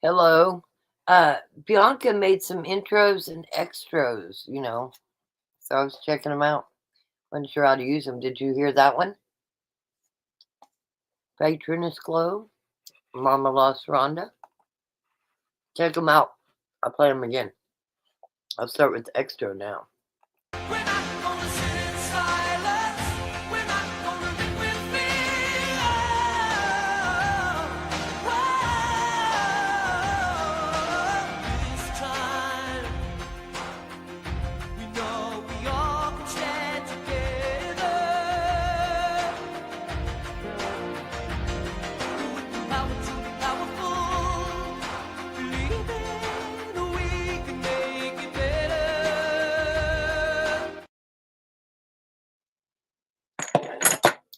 Hello. Bianca made some intros and extras, so I was checking them out. Wasn't sure how to use them. Did you hear that one? Patroness Glow, Mama Lost Rhonda. Check them out. I'll play them again. I'll start with the extra now.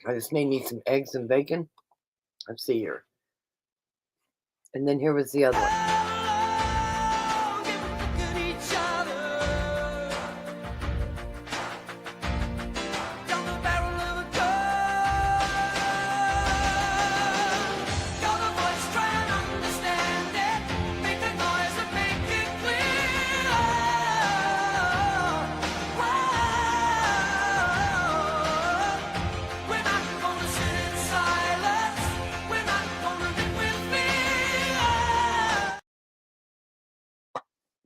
I just made me some eggs and bacon. Let's see here. And then here was the other one.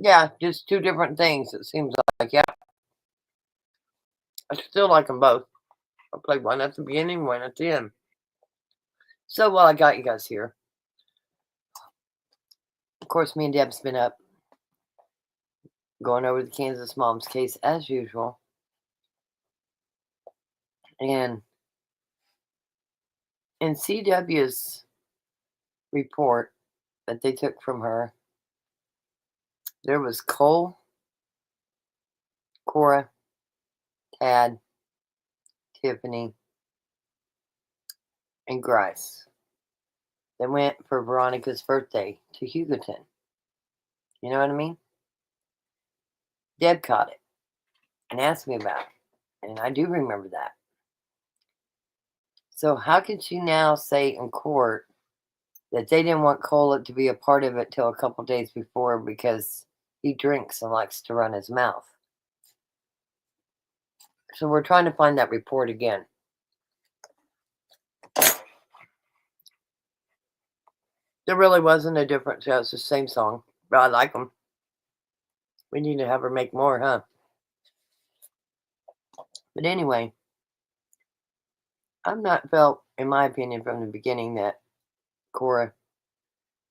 Yeah, just two different things, it seems like. Yeah. I still like them both. I'll play one at the beginning, one at the end. So while I got you guys here, of course, me and Deb's been up going over the Kansas Moms case as usual. And in CW's report that they took from her, there was Cole, Cora, Tad, Tiffany, and Grice that went for Veronica's birthday to Hugoton. You know what I mean? Deb caught it and asked me about it. And I do remember that. So how can she now say in court that they didn't want Cole to be a part of it till a couple days before because he drinks and likes to run his mouth? So we're trying to find that report again. There really wasn't a difference. Yeah, it's the same song, but I like them. We need to have her make more, huh? But anyway, I've not felt, in my opinion, from the beginning that Cora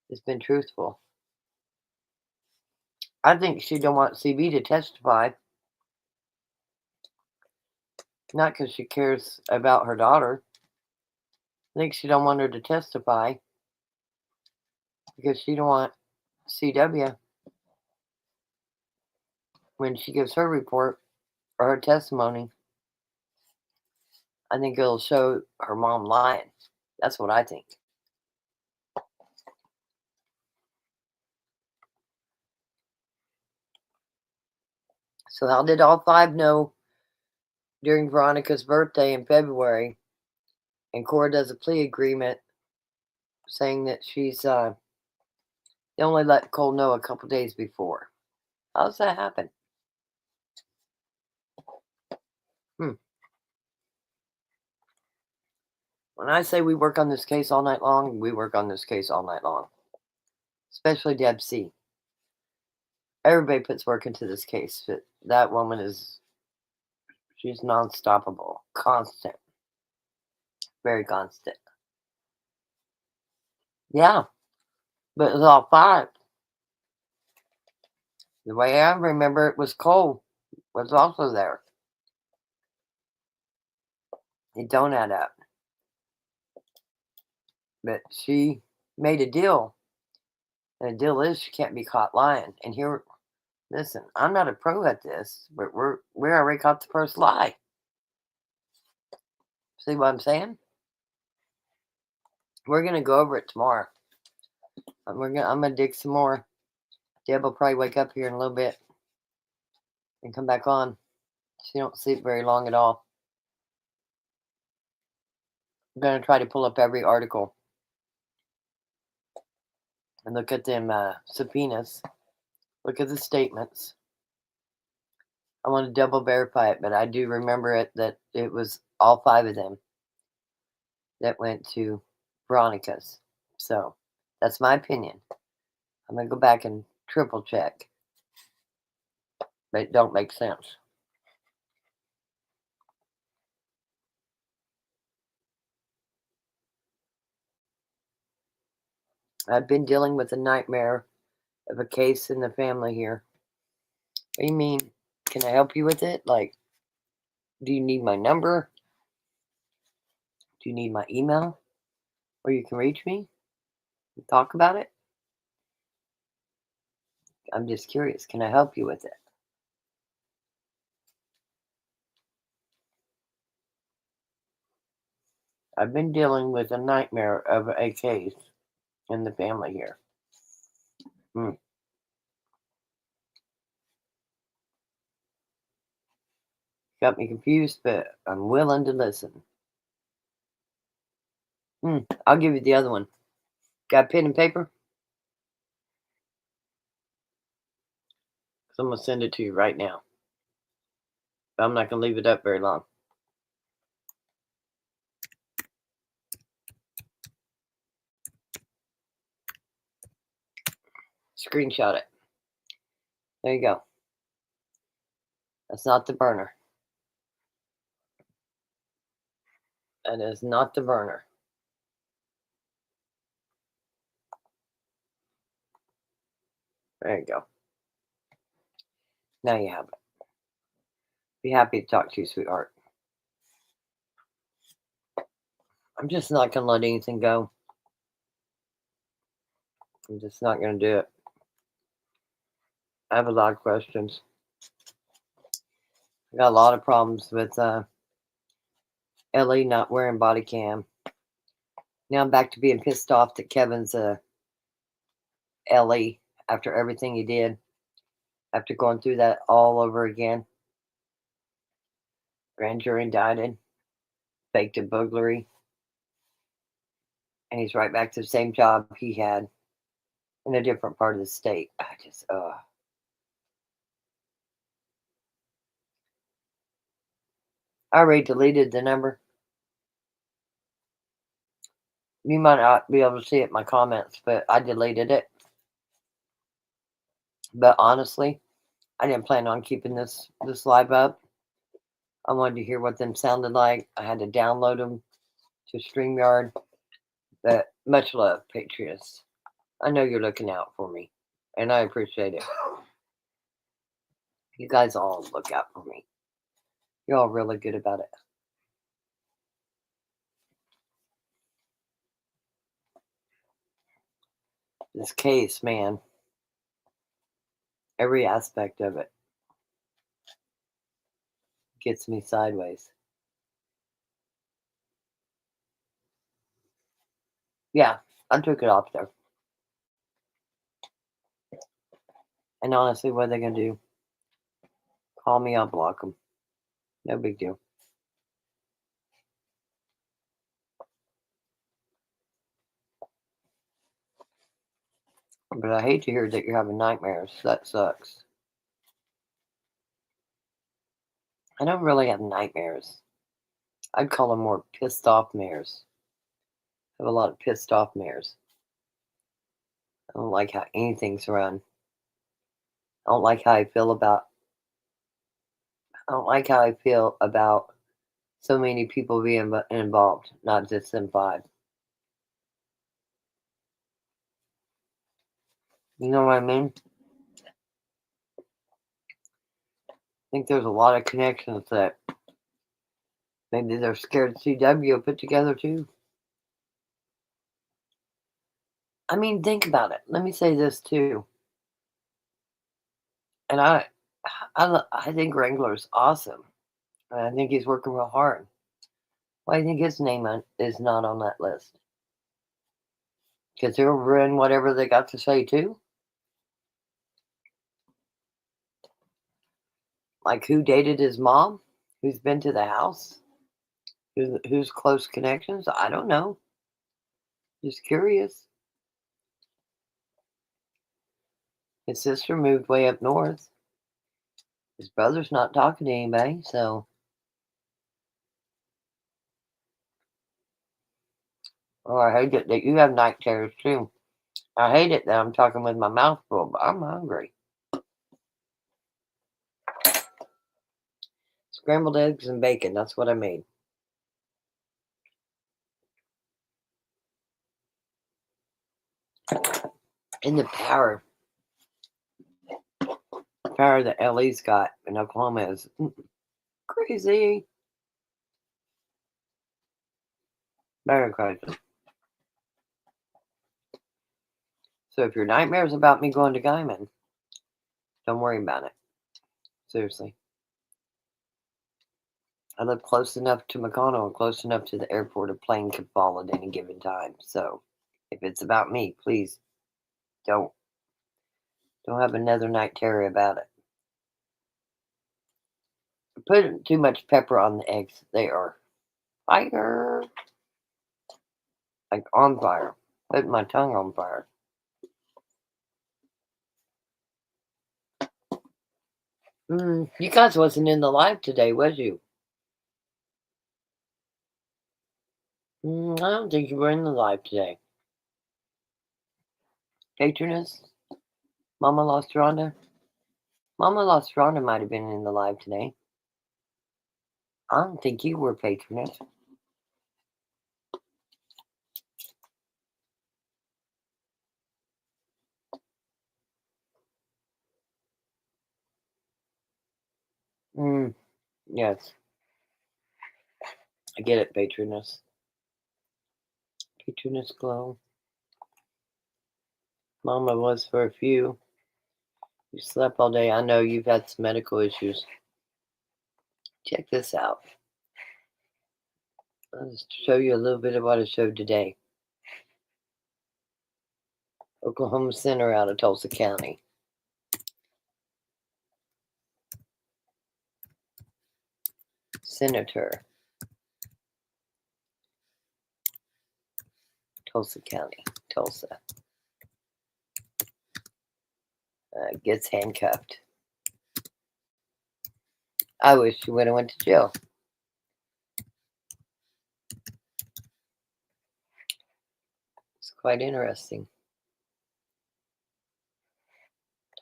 has been truthful. I think she don't want CB to testify, not because she cares about her daughter. I think she don't want her to testify because she don't want CW, when she gives her report or her testimony, I think it'll show her mom lying. That's what I think. So how did all five know during Veronica's birthday in February? And Cora does a plea agreement saying that they only let Cole know a couple days before. How does that happen? When I say we work on this case all night long, we work on this case all night long. Especially Deb C. Everybody puts work into this case. But that woman she's non-stoppable. Constant. Very constant. Yeah. But it was all five. The way I remember it was Cole was also there. It don't add up. But she made a deal. And the deal is she can't be caught lying. And here, listen, I'm not a pro at this, but we already caught the first lie. See what I'm saying? We're gonna go over it tomorrow. I'm gonna dig some more. Deb will probably wake up here in a little bit and come back on. She don't sleep very long at all. I'm gonna try to pull up every article and look at them subpoenas. Look at the statements. I want to double verify it, but I do remember it that it was all 5 of them that went to Veronica's. So that's my opinion. I'm going to go back and triple check, but it don't make sense. I've been dealing with a nightmare of a case in the family here. What do you mean? Can I help you with it? Like, do you need my number? Do you need my email? Where you can reach me and talk about it? I'm just curious. Can I help you with it? I've been dealing with a nightmare of a case in the family here. Got me confused, but I'm willing to listen. I'll give you the other one. Got a pen and paper? 'Cause I'm going to send it to you right now. But I'm not going to leave it up very long. Screenshot it. There you go. That's not the burner. That is not the burner. There you go. Now you have it. Be happy to talk to you, sweetheart. I'm just not going to let anything go. I'm just not going to do it. I have a lot of questions. I got a lot of problems with Ellie not wearing body cam. Now I'm back to being pissed off that Kevin's Ellie after everything he did. After going through that all over again. Grand jury indicted. Faked a burglary. And he's right back to the same job he had in a different part of the state. I just, I already deleted the number. You might not be able to see it in my comments, but I deleted it. But honestly, I didn't plan on keeping this live up. I wanted to hear what them sounded like. I had to download them to StreamYard. But much love, Patriots. I know you're looking out for me, and I appreciate it. You guys all look out for me. You're all really good about it. This case, man, every aspect of it gets me sideways. Yeah, I took it off there. And honestly, what are they going to do? Call me, I'll block them. No big deal. But I hate to hear that you're having nightmares. That sucks. I don't really have nightmares. I'd call them more pissed off mares. I have a lot of pissed off mares. I don't like how anything's run. I don't like how I feel about. I don't like how I feel about so many people being involved, not just them 5. You know what I mean? I think there's a lot of connections that maybe they're scared CW will put together too. I mean, think about it. Let me say this too. And I think Wrangler's awesome. And I think he's working real hard. Why do you think his name is not on that list? Because they'll ruin whatever they got to say too. Like who dated his mom? Who's been to the house? Who's close connections? I don't know. Just curious. His sister moved way up north. His brother's not talking to anybody, so. Oh, I hate it that you have night terrors too. I hate it that I'm talking with my mouth full, but I'm hungry. Scrambled eggs and bacon, that's what I made. And the power that LA's got in Oklahoma is crazy. Very crazy. So if your nightmare's about me going to Guyman, don't worry about it. Seriously. I live close enough to McConnell and close enough to the airport a plane could fall at any given time. So if it's about me, please don't have another night terror about it. Put too much pepper on the eggs. They are fire. Like on fire. Putting my tongue on fire. You guys wasn't in the live today, was you? I don't think you were in the live today. Patroness? Mama Lost Rhonda? Mama Lost Rhonda might have been in the live today. I don't think you were, Patroness. Yes. I get it, Patroness. Patroness Glow. Mama was for a few. You slept all day. I know you've had some medical issues. Check this out. I'll just show you a little bit of what I showed today. Oklahoma Center out of Tulsa County. Senator. Tulsa County. Tulsa. Gets handcuffed. I wish she would have went to jail. It's quite interesting.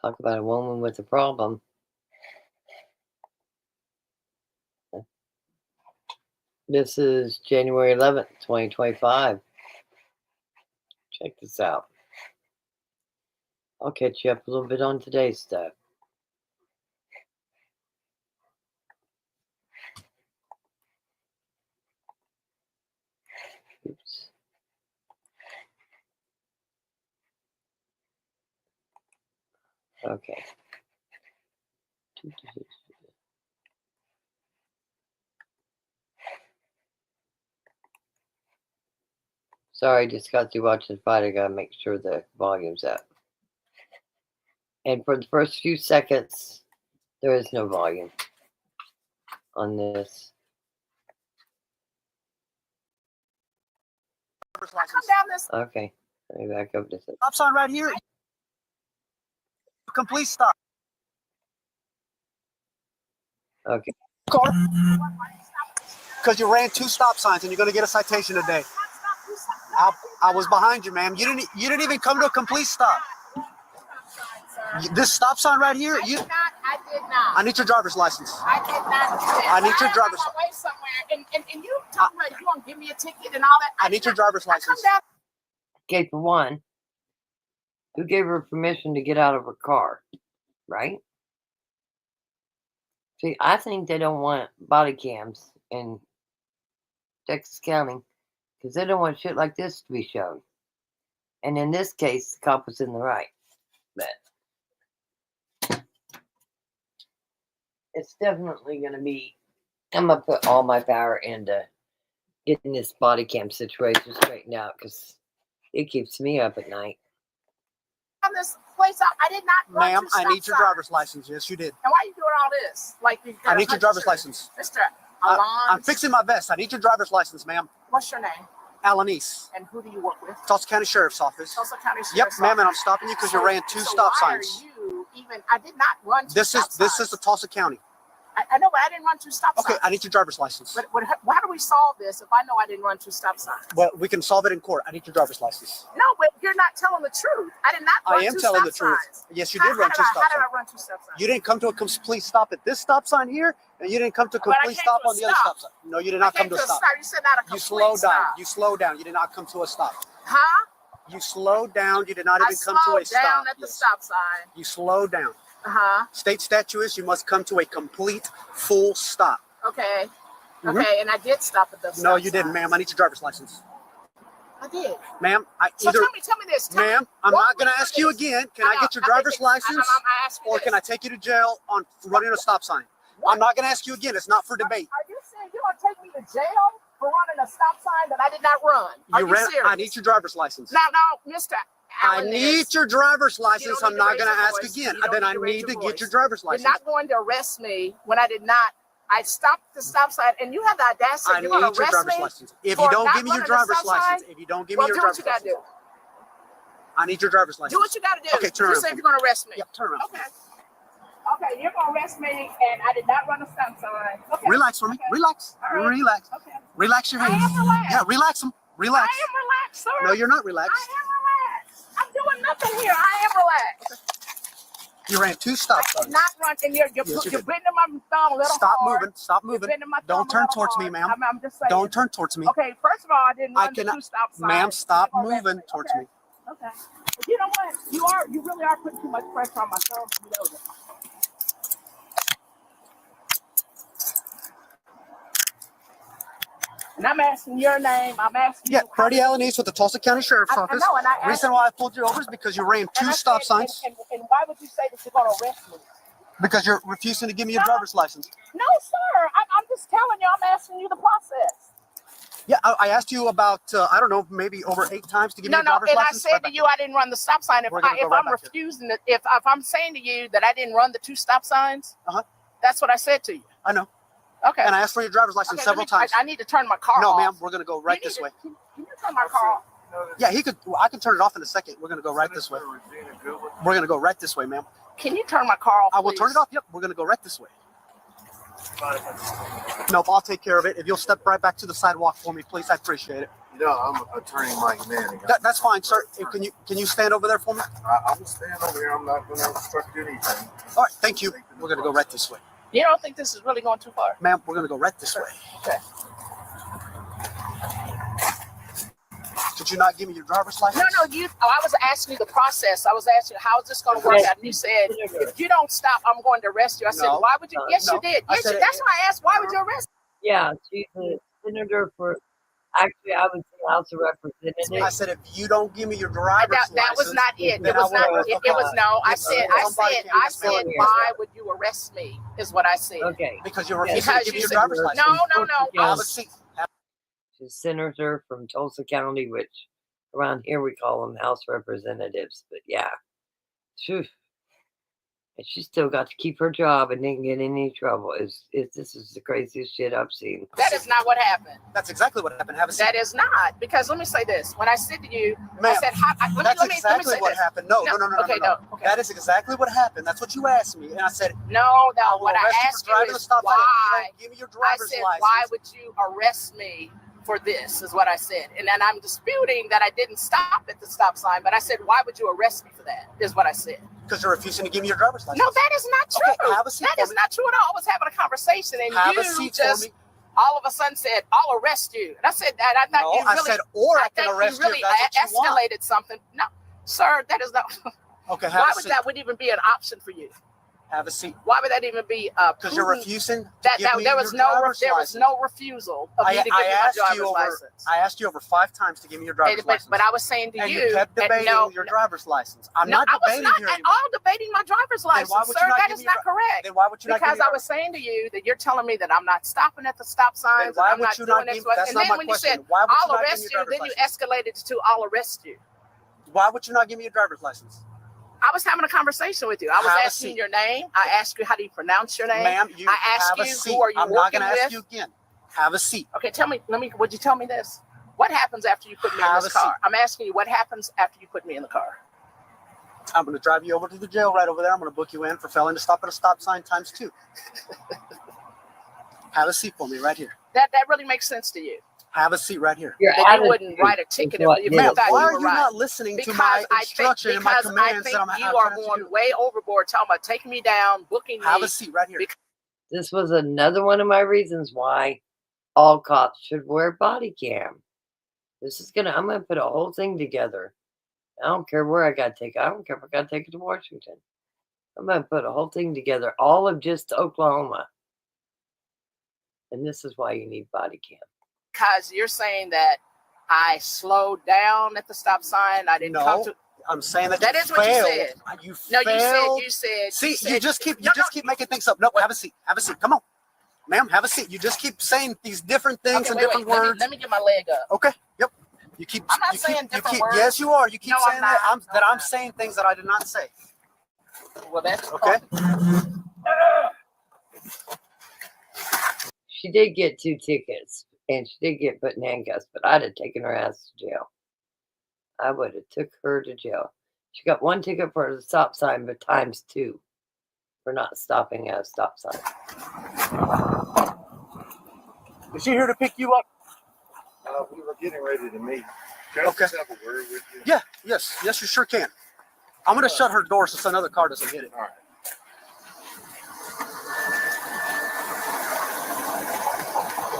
Talk about a woman with a problem. This is January 11th, 2025. Check this out. I'll catch you up a little bit on today's stuff. Oops. Okay. Sorry, just got through watching the fight. I gotta make sure the volume's up. And for the first few seconds, there is no volume on this. Okay, let me back up to this. Stop sign right here. Complete stop. Okay. Because you ran 2 stop signs and you're going to get a citation today. I was behind you, ma'am. You didn't even come to a complete stop. This stop sign right here. I did not. I need your driver's license. I did not. I need your driver's license. Away somewhere, and you talk about you gonna give me a ticket and all that. I need your driver's license. Okay, for one, who gave her permission to get out of her car, right? See, I think they don't want body cams in Texas County because they don't want shit like this to be shown. And in this case, the cop was in the right. But it's definitely going to be, I'm going to put all my power into getting this body cam situation straightened out because it keeps me up at night. From this place out, I did not. Ma'am, I need your driver's license. Yes, you did. And why are you doing all this? Like you got I need your driver's license. Mr. Alon. I'm fixing my vest. I need your driver's license, ma'am. What's your name? Alanis. And who do you work with? Tulsa County Sheriff's Office. Tulsa County Sheriff's Yep, ma'am, and I'm Office. stopping you because you ran 2 stop signs. Why are run two This stop is signs. the Tulsa County. I know, but I didn't run two stop Okay, signs. I need your driver's license. But how do we solve this if I know I didn't run two stop signs? Well, we can solve it in court. I need your driver's license. No, but you're not telling the truth. I did not run I am two telling stop the truth. signs. Yes, you did run two stop How did signs. I run two stop signs? You didn't come to a complete stop at this stop sign here, and you didn't come to a But I complete came stop to a on the other stop. stop sign. No, you did not I come came to a to a stop. stop. You said not a complete You slowed down. stop. You slowed down. You did not come to a stop. Huh? You slowed down. You did not I even come to a slowed stop. down at the Yes. stop sign. You slowed down. Uh-huh. State statute is you must come to a complete full stop. Okay. Mhm. Okay, and I did stop at the stop No, you didn't, sign. ma'am. I need your driver's license. I did. Ma'am, So either, tell me this. Tell me- ma'am, I'm what not going was to ask this? you again. Can I I know, get your I driver's think- license? I'm asking Or this. can I take you to jail on running a stop sign? What? I'm not going to ask you again. It's not for debate. Are you saying you're going to take me to jail for running a stop sign that I did not run? Are you serious? I need your driver's license. No, Mr. I Allen need your driver's license. don't I'm need to not raise going to your ask voice. again. You don't Then need I to raise need your to get voice. your driver's You're license. not going to arrest me when I did not. I stopped the stop sign, and you have the audacity. I You're need going to your arrest driver's me? license. If for you don't not give me your running a driver's stop sign? license, if you don't give me Well, your do what driver's you got to license, do. I need your driver's license. Do what you got to do. Okay, turn You around. said you're going to arrest me. Yep, turn around. Okay. Okay, you're going to arrest me, and I did not run a stop sign. Okay. Relax for me. Okay. Relax. All right. Relax. Okay. Relax your I hands. am relaxed. Yeah, relax them. Relax. I am relaxed, sir. No, you're not I relaxed. am relaxed. I'm doing nothing here. I am relaxed. You ran two stop I did signs. not run, and you're Yes, you did. bending my thumb a little Stop hard. moving. Stop You're moving. bending my thumb Don't a turn little towards me, hard. ma'am. I'm just saying. Don't turn towards me. Okay, first of all, I didn't I run the cannot- two stop signs. Ma'am, stop You're gonna arrest moving me. towards Okay. me. Okay. But you know what? You really are putting too much pressure on my thumb. You know that. And I'm asking your name. I'm asking Yeah, you. Freddie Allen East with the Tulsa County Sheriff's I Office. know, and I asked Reason why I pulled you over is because you ran and two I stop said- signs. And why would you say that you're going to arrest me? Because you're refusing to give me your No. driver's license. No, sir. I'm just telling you. I'm asking you the process. Yeah, I asked you about, I don't know, maybe over 8 times to give me No, your no, driver's and I license. said Right to back you, I didn't run the stop sign. If We're gonna go right I'm back here. refusing it, if I'm saying to you that I didn't run the two stop signs, Uh-huh. that's what I said to you. I know. Okay. And I asked for your driver's license Okay, several let me- times. I need to turn my car No, off. ma'am, we're going to go right You need this to- way. Can you turn my car off? Yeah, I can turn it off in a second. We're going to go right this way. We're going to go right this way, ma'am. Can you turn my car off? I will turn please? it off. Yep, we're going to go right this way. Nope, I'll take care of it. If you'll step right back to the sidewalk for me, please, I appreciate it. You know, I'm Attorney Mike Manning. That's fine, sir. Can you stand over there for me? I will stand over here. I'm not going to obstruct anything. All right, thank you. We're going to go right this way. You don't think this is really going too far? Ma'am, we're going to go right this way. Okay. Did you not give me your driver's license? No, I was asking you the process. I was asking you, how is this going to work out? And you said, if you don't stop, I'm going to arrest you. I said, No. why would you? Yes, No. you did. I Yes, said- that's why I asked, why would you arrest me? Yeah, she's a senator for. Actually, I was the House of I Representatives. said, if you don't give me your driver's license. That was not it. then It was I not. will- It was no. I Yes, said. somebody can I smell said. it. Why would you arrest me? Is what I said. Okay, Because you're refusing Because to give me you your said- driver's license. No. Have a seat. she's a senator from Tulsa County, which around here we call them House Representatives. But yeah, phew. And she still got to keep her job and didn't get in any trouble. This is the craziest shit I've seen. That is not what happened. That's exactly what happened. Have a seat. That is not, because let me say this. When I said to you, I Ma'am, said, let That's me exactly say what this. happened. No. Okay, no. Okay. That is exactly what happened. That's what you asked me. And I said, No. will What I arrest you asked for driving you a is stop sign if why. you don't give me your I driver's said, license. why would you arrest me for this? Is what I said. And then I'm disputing that I didn't stop at the stop sign, but I said, why would you arrest me for that? Is what I said. Because you're refusing to give me your driver's license. No, that is not true. Okay, have a seat That for is me. not true at all. I was having a conversation, and Have a you seat just for me. all of a sudden said, "I'll arrest you." And I said that. I thought No, you I really. said, or I can think arrest you really you if that's what you want. escalated something. No, sir, that is not. Okay, Why have a would seat. that would even be an option for you? Have a seat. Why would that even be? Because you're prudent? refusing to That give me there your was no driver's license. refusal of me to give I you my asked driver's you over. license. I asked you over 5 times to give me your driver's license. But I was saying to and you, you kept that debating no, your driver's license. I'm no, not I was debating not here at anymore. all debating my driver's why license, would sir. you not That give is me your not correct. Then why would you not give Because me I your was saying to you that you're telling me that I'm not stopping at the stop signs, Then why and I'm would not you doing not this. give- that's And not then my when question. you said, Why would you I'll not give me arrest your you, then driver's you escalated to I'll arrest you. Why would you not give me your driver's license? I was having a conversation with you. I was Have a asking seat. your name. I asked you, how do you pronounce your name? Ma'am, you I asked have a you, seat. who are you I'm not working going to ask with? you again. Have a seat. Okay, tell me, would you tell me this? What happens after you put me in Have this a car? seat. I'm asking you, what happens after you put me in the car? I'm going to drive you over to the jail right over there. I'm going to book you in for failing to stop at a stop sign ×2. Have a seat for me right here. That really makes sense to you. Have a seat right here. Your That you attitude wouldn't write a ticket is what if you did it. thought Why you are were you right. not listening to Because my I instruction think, and my because I commands think that I'm you I'm are trying to going do? way overboard talking about taking me down, booking Have me. a seat right here. This was another one of my reasons why all cops should wear body cam. I'm gonna put a whole thing together. I don't care where I gotta take it. I don't care if I gotta take it to Washington. I'm gonna put a whole thing together, all of just Oklahoma. And this is why you need body cam. Because you're saying that I slowed down at the stop sign. I didn't come No, to. I'm saying that That you is what you failed. said. You No, failed. you said. See, said, you just keep no, making things up. No, have a seat. Have a seat. Come on, ma'am. Have a seat. You just keep saying these different things Okay, and wait, different wait, words. Let me get my leg up. Okay. Yep. You keep. I'm not you saying keep, different you keep, words. Yes, you are. You keep No, I'm saying that. not. No, I'm not. saying things that I did not say. Well, that's Okay. She did get 2 tickets, and she did get put in handcuffs, but I'd have taken her ass to jail. I would have took her to jail. She got 1 ticket for the stop sign, but ×2 for not stopping at a stop sign. Is she here to pick you up? We were getting ready to meet. Can I Okay. just have a word with you? Yeah. Yes, you sure can. I'm gonna shut her door so another car doesn't hit it. All right.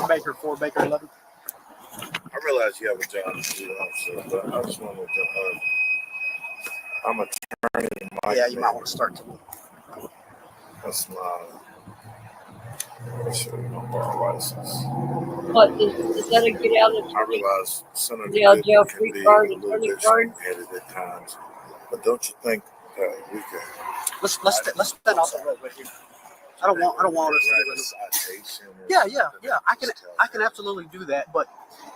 Baker 4, Baker 11. I realize you have a job to do, officer, but I just wanted to. I'm an attorney. Yeah, you might want to start to. That's my. Show you my bar license. What, is that a get out of I realize Senator jail Goodman can free be card, a little attorney bit card? strong-headed at times, but don't you think we can? Let's stand off the road right here. I don't want us to write do a it. citation or Yeah. something. I can absolutely do that, but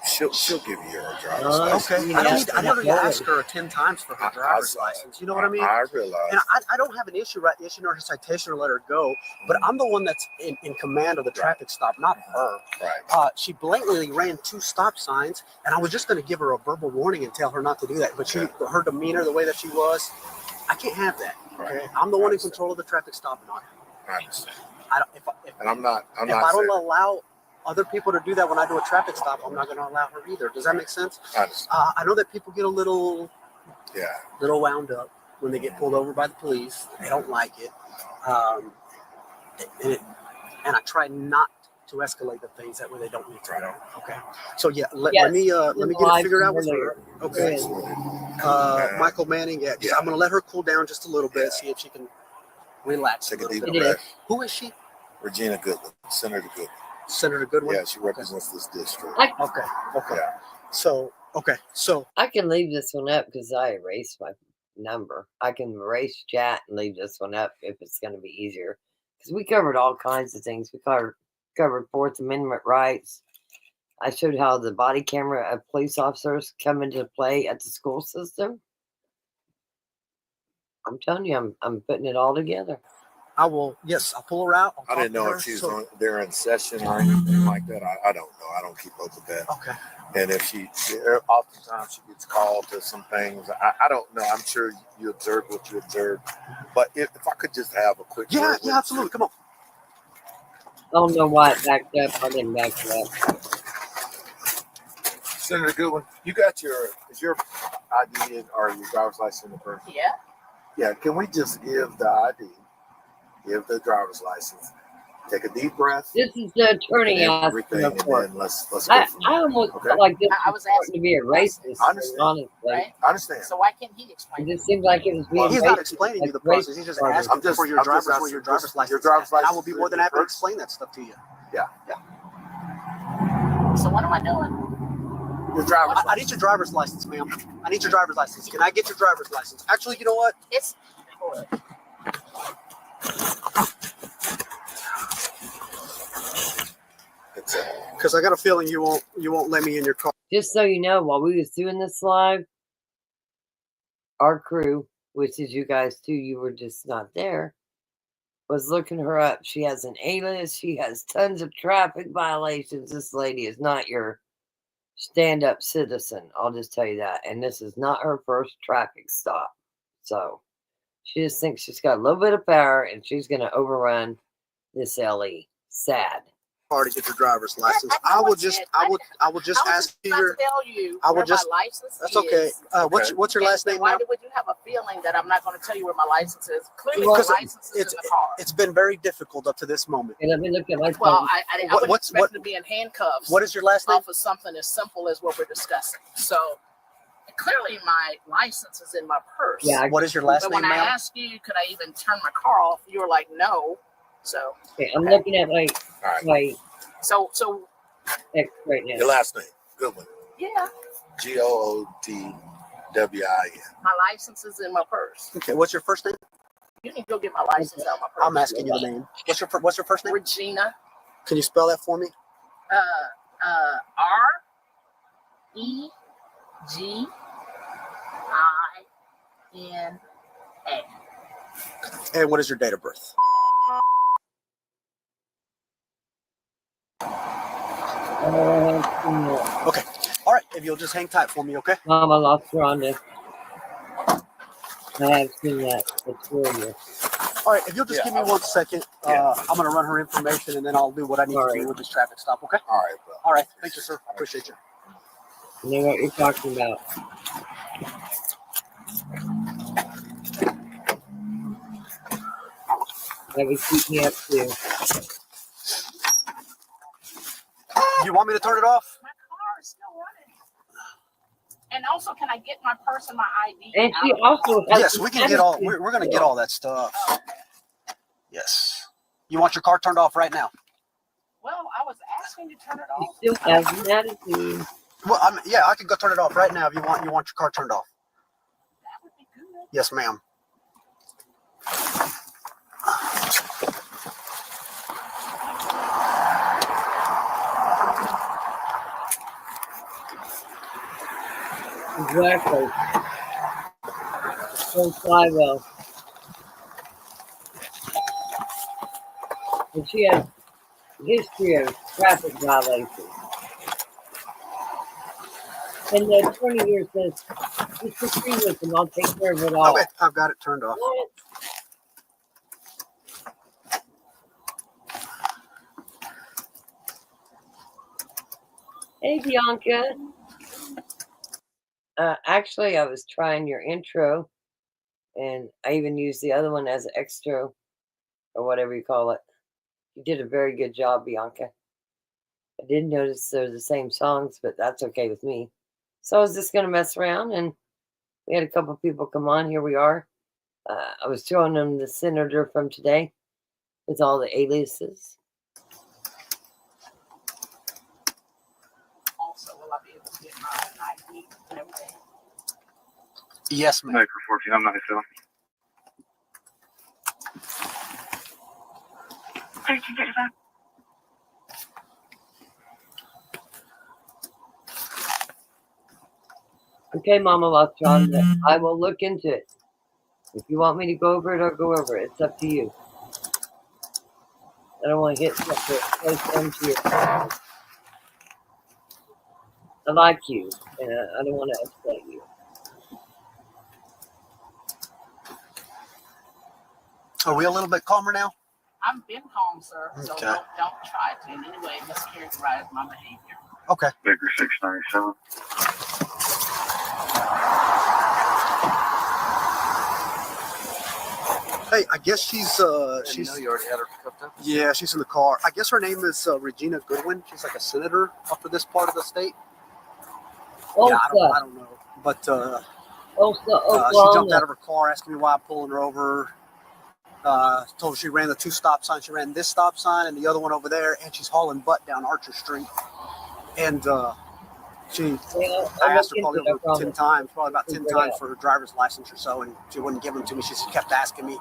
She'll give you her driver's license. okay. I don't need to ask her 10 times for her driver's license. You know what I mean? I realize. And I don't have an issue issuing her a citation or let her go, but I'm the one that's in command of the traffic stop, not her. Right. She blatantly ran 2 stop signs, and I was just going to give her a verbal warning and tell her not to do that. But her demeanor, the way that she was, I can't have that. Okay, Right. I'm the one in control of the traffic stop, not her. I understand. If And I'm not I saying. don't allow other people to do that when I do a traffic stop, I'm not going to allow her either. Does that make sense? I understand. I know that people get a little Yeah. wound up when they get pulled over by the police. They don't like it. And I try not to escalate the things that way they don't need to know. Okay. So let me get it figured out with her. Okay. Michael Manning. Yeah. I'm going to let her cool down just a little bit, see if she can relax. Take a deep bit. breath. Who is she? Regina Goodwin, Senator Goodwin. Senator Goodwin. Yeah, she represents this district. Okay. Yeah. So I can leave this one up because I erased my number. I can erase chat and leave this one up if it's going to be easier. Because we covered all kinds of things. We covered Fourth Amendment rights. I showed how the body camera of police officers come into play at the school system. I'm telling you, I'm putting it all together. I will. Yes, I'll pull her out. I didn't know if she's there in session or anything like that. I don't know. I don't keep up with that. Okay. And if oftentimes she gets called to some things. I don't know. I'm sure you observed what you observed. But if I could just have a quick. Yeah, absolutely. Come on. I don't know why it backed up. I didn't back it up. Senator Goodwin, you got is your ID or your driver's license in person? Yeah. Yeah, can we just give the ID, give the driver's license, take a deep breath, This is the attorney and asking everything, the and court. then let's go I from there. almost Okay. felt like this I was was starting to be a racist. I understand. Honestly, Right? I understand. So why can't he it explain? just seems like it was being. He's not racist, explaining you the like process. He's just racist asking I'm just- for your I'm just driver's asking your driver's just license. your driver's And I will be license more than in happy to person. explain that stuff to you. So what am I doing? Your driver's I need your driver's license, ma'am. I need your driver's license. Can I get your driver's license? Actually, you know what? It's Because I got a feeling you won't let me in your car. Just so you know, while we was doing this live, our crew, which is you guys too, you were just not there, was looking her up. She has an alias. She has tons of traffic violations. This lady is not your stand-up citizen. I'll just tell you that. And this is not her first traffic stop. So She just thinks she's got a little bit of power and she's going to overrun this LE. Sad. Hard to get your driver's license. I will just ask you your. Tell you I will just. my license That's okay. What's your last name? Why would you have a feeling that I'm not going to tell you where my license is? Clearly, Because my license is in the car. It's been very difficult up to this moment. Okay, let me look at my Well, phone. I wouldn't expect to be in handcuffs. What is your last name? Off of something as simple as what we're discussing. So clearly, my license is in my purse. Yeah. What is your last But name, when I ma'am? asked you, could I even turn my car off? You were like, no. So Okay, I'm looking at All right. my so X right now. Your last name. Good one. yeah, Gootwin. my license is in my purse. Okay. What's your first name? You can go get my license out of my purse. I'm asking you a name. What's your first name? Regina. Can you spell that for me? REGINA. And what is your date of birth? Okay. All right. If you'll just hang tight for me, okay? Mama lost Rhonda. I have seen that. It's really All right. If you'll just give me 1 second, I'm gonna run her information and then I'll do what I need to do with this traffic stop. Okay? All right, bro. All right. Thank you, sir. I appreciate you. You know what you're talking about. That would keep me up too. You want me to turn it off? My car is still running. And also, can I get my purse and my ID? And she also has Yes, we can get all. We're gonna get all that stuff. Yes. You want your car turned off right now? Well, I was asking to turn it off. She still has an attitude. Well, I can go turn it off right now if you want. You want your car turned off? That would be good. Yes, ma'am. Exactly. So fly well. And she has a history of traffic violations. And the 20 years says, just agree with them, I'll take care of it all. Okay, I've got it turned off. What? Hey, Bianca. Actually, I was trying your intro, and I even used the other one as an extra, or whatever you call it. You did a very good job, Bianca. I didn't notice they're the same songs, but that's okay with me. So I was just going to mess around, and we had a couple people come on. Here we are. I was showing them the senator from today with all the aliases. Also, will I be able to get my ID and everything? Yes, ma'am. Micro 14, I'm not sure. 1335. Okay, Mama Lostron, I will look into it. If you want me to go over it, I'll go over it. It's up to you. I don't want to hit something close into your phone. I like you, and I don't want to upset you. Are we a little bit calmer now? I've been calm, sir. So Okay. don't try to in any way mischaracterize my behavior. Okay. Baker 697. Hey, I guess she's You know you already had her hooked up. yeah, she's in the car. I guess her name is Regina Goodwin. She's like a senator up for this part of the state. Yeah, I don't know. But she jumped out Oklahoma. of her car asking me why I'm pulling her over. Told her she ran the two stop signs. She ran this stop sign and the other one over there, and she's hauling butt down Archer Street. And I asked her probably over 10 times, probably about 10 times for her driver's license or so, and she wouldn't give them to me. She just kept asking me,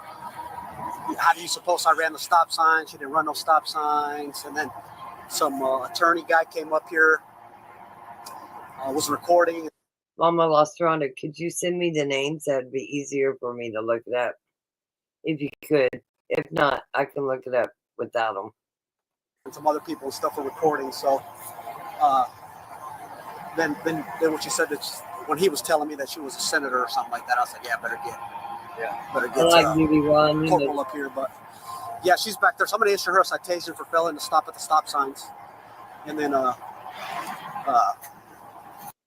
how do you suppose I ran the stop sign? She didn't run no stop signs. And then some attorney guy came up here, was recording. Mama Lostronda, could you send me the names? That'd be easier for me to look it up. If you could. If not, I can look it up without them. And some other people and stuff were recording. So then when she said that when he was telling me that she was a senator or something like that, I was like, yeah, I better Yeah, better I get like BB1. You corporal know, up here, but yeah, she's back there. So I'm gonna issue her a citation for failing to stop at the stop signs, and then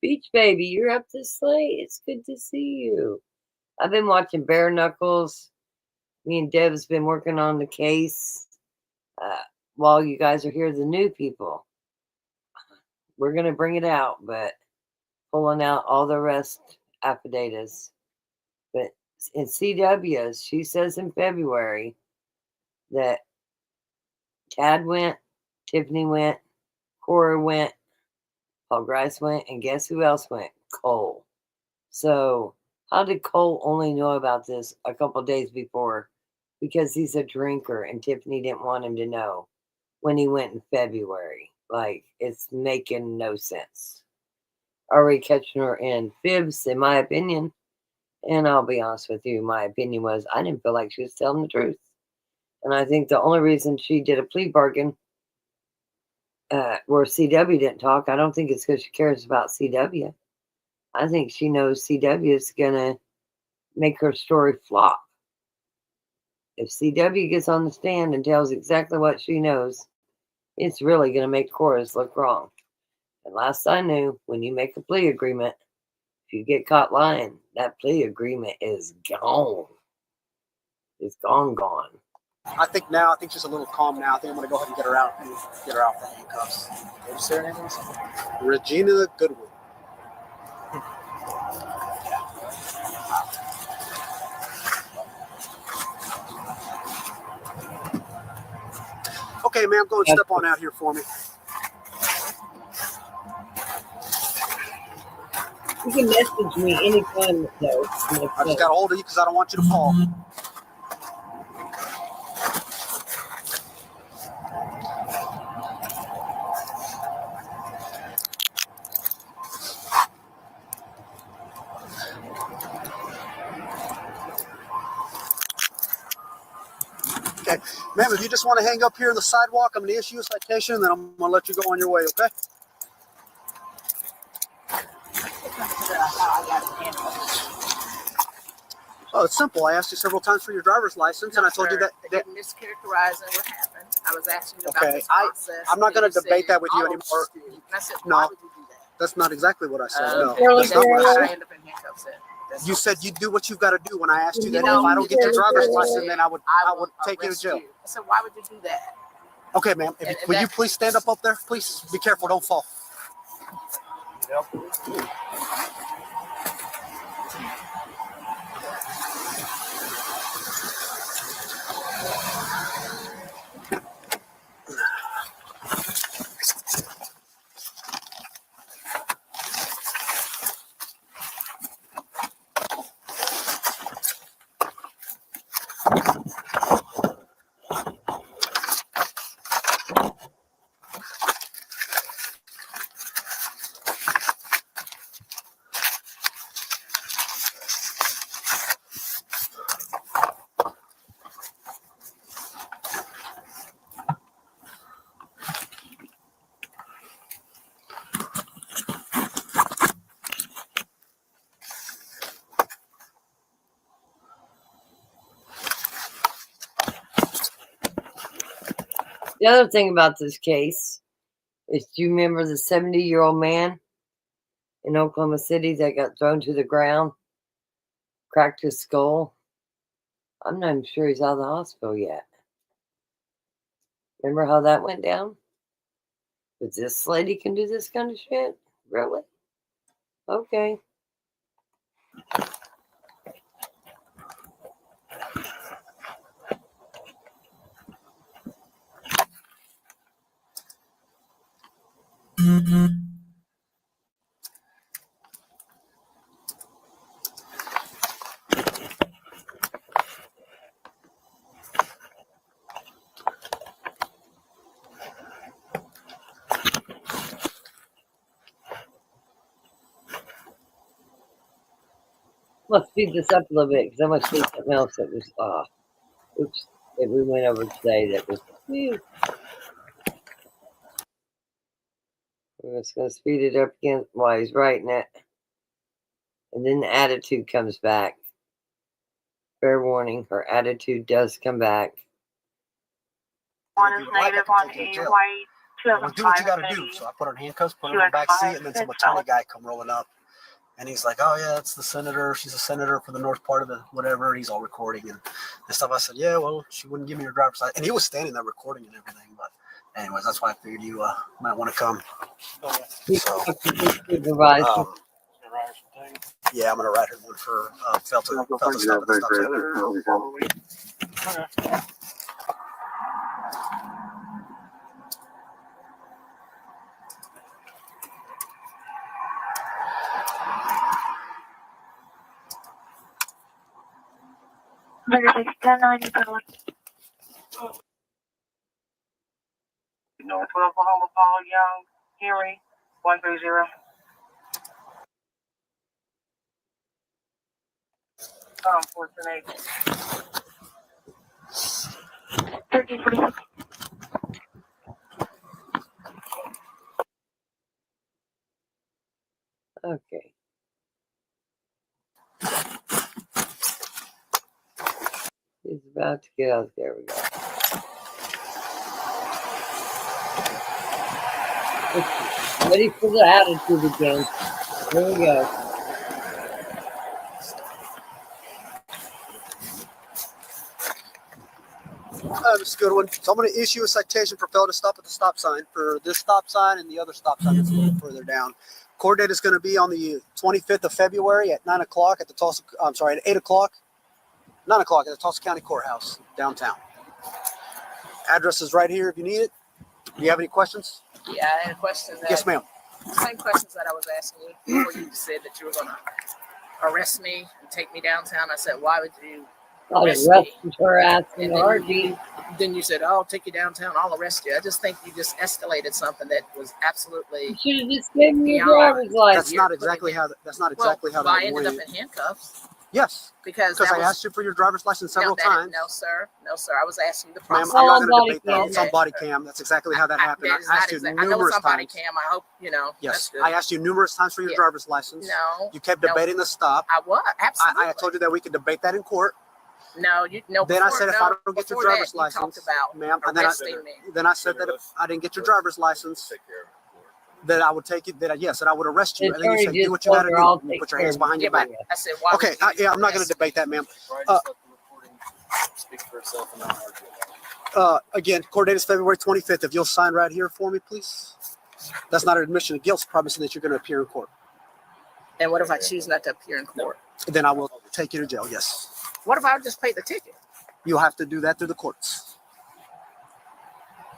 Beach Baby, you're up this late. It's good to see you. I've been watching Bare Knuckles. Me and Deb's been working on the case while you guys are here, the new people. We're going to bring it out, but pulling out all the rest affidavits. But in CW's, she says in February that Tad went, Tiffany went, Cora went, Paul Grice went, and guess who else went? Cole. So how did Cole only know about this a couple days before? Because he's a drinker and Tiffany didn't want him to know when he went in February. Like, it's making no sense. Are we catching her in fibs, in my opinion? And I'll be honest with you, my opinion was I didn't feel like she was telling the truth. And I think the only reason she did a plea bargain where CW didn't talk, I don't think it's because she cares about CW. I think she knows CW is going to make her story flop. If CW gets on the stand and tells exactly what she knows, it's really going to make Cora's look wrong. And last I knew, when you make a plea agreement, if you get caught lying, that plea agreement is gone. It's gone. I think she's a little calm now. I think I'm gonna go ahead and get her out the handcuffs. Did you say her name was? Regina Goodwin. Okay, ma'am, go and step on out here for me. You can message me anytime, though. I just got a hold of you because I don't want you to fall. Okay, ma'am, if you just want to hang up here on the sidewalk, I'm going to issue a citation, and then I'm going to let you go on your way, okay? Oh, it's simple. I asked you several times for your driver's license, and I told you that mischaracterizing what happened. I was asking you about this process. I'm not going to debate that with you anymore. And I said, No, why would you do that? that's not exactly what I said. No, Really, that's not what I said. End up in handcuffs then. You said you do what you've got to do. When I asked you that, No, if I don't get your you driver's said license, then I would take you to arrest jail. I said, why would you do that? Okay, ma'am. Will you please stand up there? Please be careful. Don't fall. The other thing about this case is, do you remember the 70-year-old man in Oklahoma City that got thrown to the ground, cracked his skull? I'm not even sure he's out of the hospital yet. Remember how that went down? But this lady can do this kind of shit? Really? Okay. Let's speed this up a little bit because I want to see something else that was that we went over today that was We're just going to speed it up again while he's writing it. And then the attitude comes back. Fair warning, her attitude does come back. One is negative on a white Well, do what you 2005 got to do. Infiniti. So I put her in handcuffs, put her in the back seat, and then some attorney guy come rolling up. And he's like, oh, yeah, it's the senator. She's a senator for the north part of the whatever. He's all recording and stuff. I said, yeah, well, she wouldn't give me her driver's license. And he was standing there recording and everything. But anyways, that's why I figured you might want to come. So, yeah, I'm going to write her one for failed to stop at the stop sign. Negative 1090 Phillips. North Oklahoma, Paul Young, Henry, 130. 478. 1346. Okay. He's about to get out. There we go. Ready for the attitude again. Here we go. That's a good one. So I'm going to issue a citation for failure to stop at the stop sign for this stop sign and the other stop sign that's a little further down. Court date is going to be on the 25th of February at 9 o'clock at the Tulsa. I'm sorry, at 8 o'clock. 9 o'clock at the Tulsa County Courthouse downtown. Address is right here if you need it. Do you have any questions? Yeah, I had a question. Yes, ma'am. Same questions that I was asking you before you said that you were going to arrest me and take me downtown. I said, why would you arrest me? Her ass in And the heartbeat. then you said, oh, I'll take you downtown. I'll arrest you. I just think you just escalated something that was absolutely. You should have just given me your beyond. driver's license. That's not exactly how. That's not exactly how I that ended went. up in handcuffs Yes, because because that I was, asked you for your driver's license several times. No, sir. No, sir. I was asking you the Ma'am, process. I'm not On going to body debate that. cam. It's on body cam. That's exactly how that happened. That is I not asked you exactly. I know it's numerous on body times. cam. I hope you know. Yes, That's good. I asked you numerous times for your Yeah. driver's license. No, You kept No. debating the stop. I was absolutely. I told you that we could debate that in court. No, you no. Then I before- said if no, I don't get your before that, driver's you license, talked about ma'am, and arresting me. then I said that if I didn't get your driver's license, that I would take it. That yes, that I would arrest you. The And then you attorney said, just do what you got told to her, do. I'll You take put your care hands of behind Yeah, your back. but I said, why Okay, would you I'm not going to arrest debate that, ma'am. Just let the recording speak for itself and not argue. Again, court date is February 25th. If you'll sign right here for me, please. That's not an admission of guilt. It's promising that you're going to appear in court. And what if I choose not to appear in court? Then I will take you to jail. Yes, What if I just pay the ticket? you'll have to do that through the courts.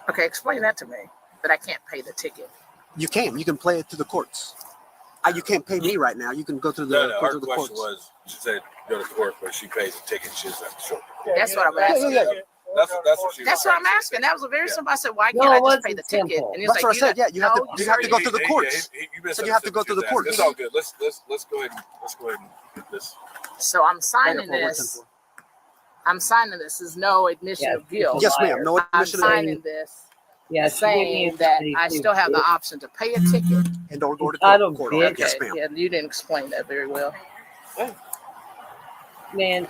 Okay, explain that to me. That I can't pay the ticket. You can play it through the courts. You can't pay me right now. You can go through the No, go her through the question courts. was, she said go to court, but she pays the ticket. She doesn't have to show the That's what I'm Yeah, asking. yeah. That's what she was That's what saying. I'm asking. That was a very simple. I said, why No, can't I it just pay the wasn't ticket? simple. And he was That's like, what I said. Yeah, you have to go through the He- courts. you So you have to go through the misunderstood courts. It's all good. Let's go ahead and get this. So I'm signing Wonderful, this. I'm signing this. There's no admission Yes. of guilt. Yes, ma'am. No I'm admission of signing this Yeah, she gave me saying that I too. still have the option to pay a ticket. and don't go to Entitled court. bitch. Yes, Okay, ma'am. yeah, you didn't explain that very well. Man,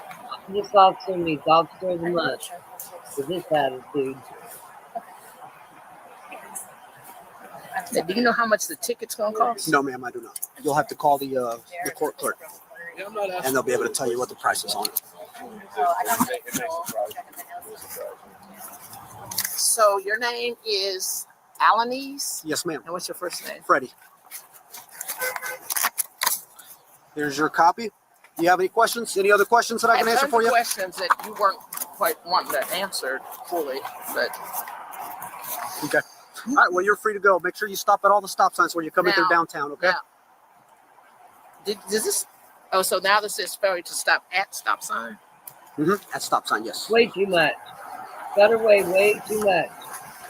this officer needs officer of the month with this attitude. Now, do you know how much the ticket's gonna cost? No, ma'am, I do not. You'll have to call the court clerk, and they'll be able to tell you what the price is on it. So your name is Alanis, Yes, ma'am. and what's your first name? Freddie. Here's your copy. Do you have any questions? Any other questions that I can have answer tons for of you? questions that you weren't quite wanting to answer fully, but Okay. All right. Well, you're free to go. Make sure you stop at all the stop signs when you're coming through Now- downtown. Okay. now, does this? Oh, so now this is failure to stop at stop sign. At stop sign, yes. Way too much. Got her way too much.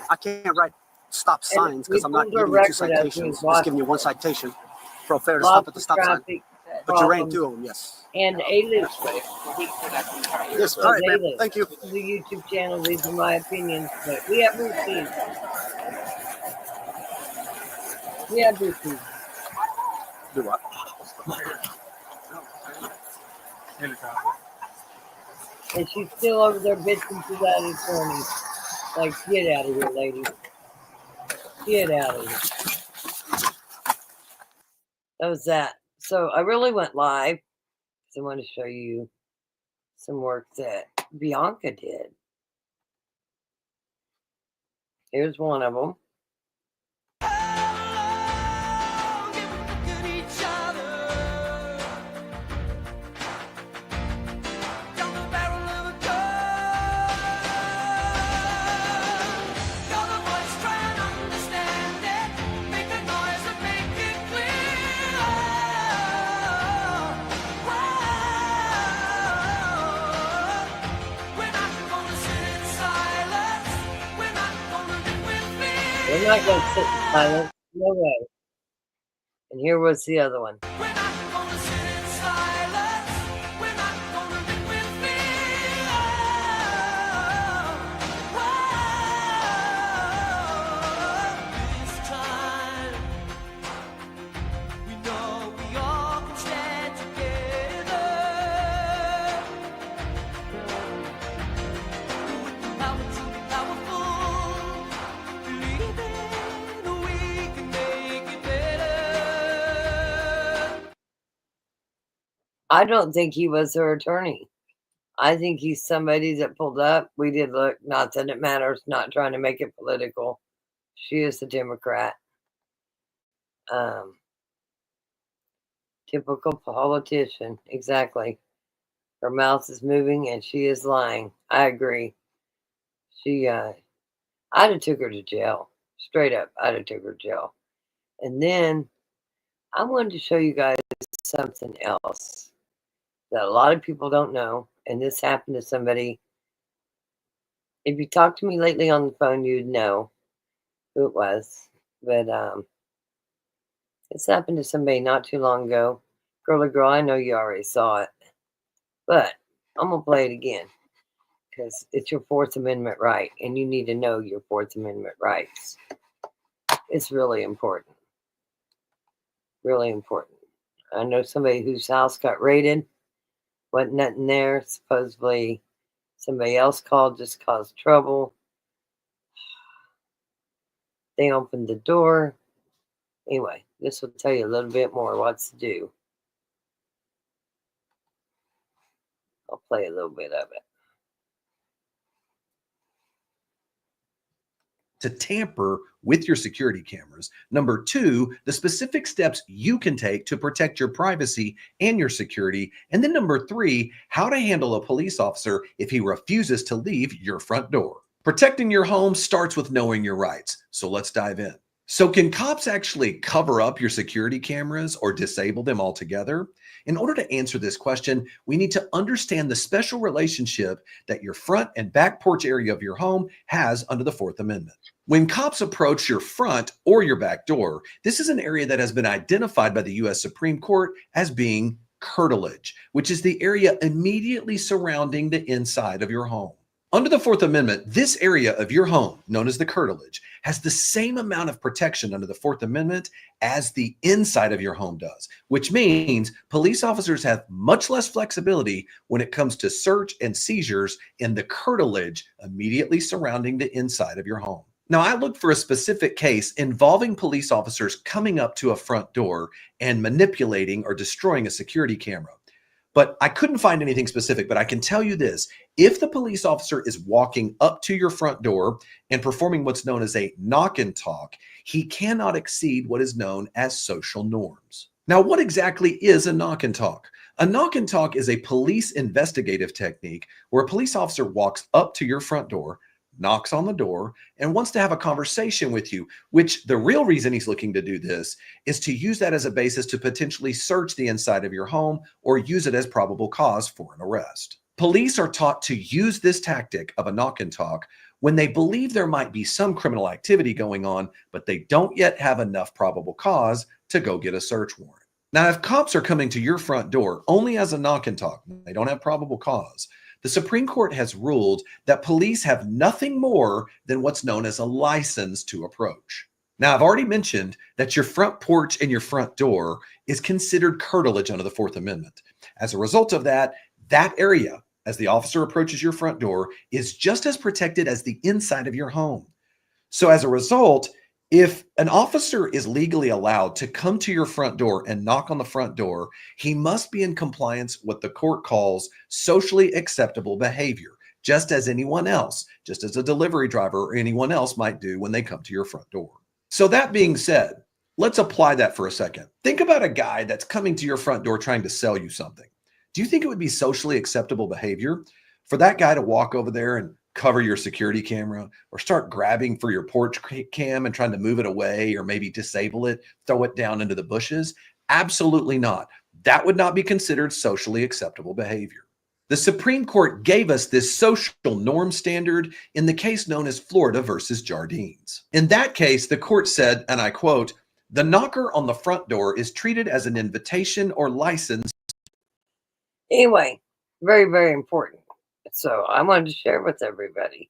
I can't write stop signs because I'm not we pulled giving her you two record as we citations. was Just giving you one citation for a failure to Lots stop at the of stop sign. traffic But you ran problems two of them, yes. and a loop. Yes. All right, ma'am. Daily. Thank you. The YouTube channel, these are my opinions, but we have routines. We have routines. Do what? And she's still over there bitching to that attorney. Like, get out of here, lady. Get out of here. That was that. So I really went live because I want to show you some work that Bianca did. Here's one of them. We're not going to sit in silence. No way. And here was the other one. I don't think he was her attorney. I think he's somebody that pulled up. We did look, not that it matters, not trying to make it political. She is a Democrat. Typical politician, exactly. Her mouth is moving and she is lying. I agree. I'd have took her to jail. Straight up, I'd have took her to jail. And then I wanted to show you guys something else that a lot of people don't know, and this happened to somebody. If you talked to me lately on the phone, you'd know who it was. But this happened to somebody not too long ago. Girly girl, I know you already saw it, but I'm going to play it again because it's your Fourth Amendment right, and you need to know your Fourth Amendment rights. It's really important. Really important. I know somebody whose house got raided. Wasn't nothing there. Supposedly somebody else called, just caused trouble. They opened the door. Anyway, this will tell you a little bit more what to do. I'll play a little bit of it. To tamper with your security cameras. Number two, the specific steps you can take to protect your privacy and your security. And then number three, how to handle a police officer if he refuses to leave your front door. Protecting your home starts with knowing your rights. So let's dive in. So can cops actually cover up your security cameras or disable them altogether? In order to answer this question, we need to understand the special relationship that your front and back porch area of your home has under the Fourth Amendment. When cops approach your front or your back door, this is an area that has been identified by the U.S. Supreme Court as being curtilage, which is the area immediately surrounding the inside of your home. Under the Fourth Amendment, this area of your home, known as the curtilage, has the same amount of protection under the Fourth Amendment as the inside of your home does, which means police officers have much less flexibility when it comes to search and seizures in the curtilage immediately surrounding the inside of your home. Now, I looked for a specific case involving police officers coming up to a front door and manipulating or destroying a security camera. But I couldn't find anything specific, but I can tell you this. If the police officer is walking up to your front door and performing what's known as a knock and talk, he cannot exceed what is known as social norms. Now, what exactly is a knock and talk? A knock and talk is a police investigative technique where a police officer walks up to your front door, knocks on the door, and wants to have a conversation with you, which the real reason he's looking to do this is to use that as a basis to potentially search the inside of your home or use it as probable cause for an arrest. Police are taught to use this tactic of a knock and talk when they believe there might be some criminal activity going on, but they don't yet have enough probable cause to go get a search warrant. Now, if cops are coming to your front door only as a knock and talk, they don't have probable cause, the Supreme Court has ruled that police have nothing more than what's known as a license to approach. Now, I've already mentioned that your front porch and your front door is considered curtilage under the Fourth Amendment. As a result of that, that area as the officer approaches your front door is just as protected as the inside of your home. So as a result, if an officer is legally allowed to come to your front door and knock on the front door, he must be in compliance with what the court calls socially acceptable behavior, just as anyone else, just as a delivery driver or anyone else might do when they come to your front door. So that being said, let's apply that for a second. Think about a guy that's coming to your front door trying to sell you something. Do you think it would be socially acceptable behavior for that guy to walk over there and cover your security camera, or start grabbing for your porch cam and trying to move it away, or maybe disable it, throw it down into the bushes? Absolutely not. That would not be considered socially acceptable behavior. The Supreme Court gave us this social norm standard in the case known as Florida versus Jardines. In that case, the court said, and I quote, "The knocker on the front door is treated as an invitation or license." Anyway, very, very important. So I wanted to share with everybody.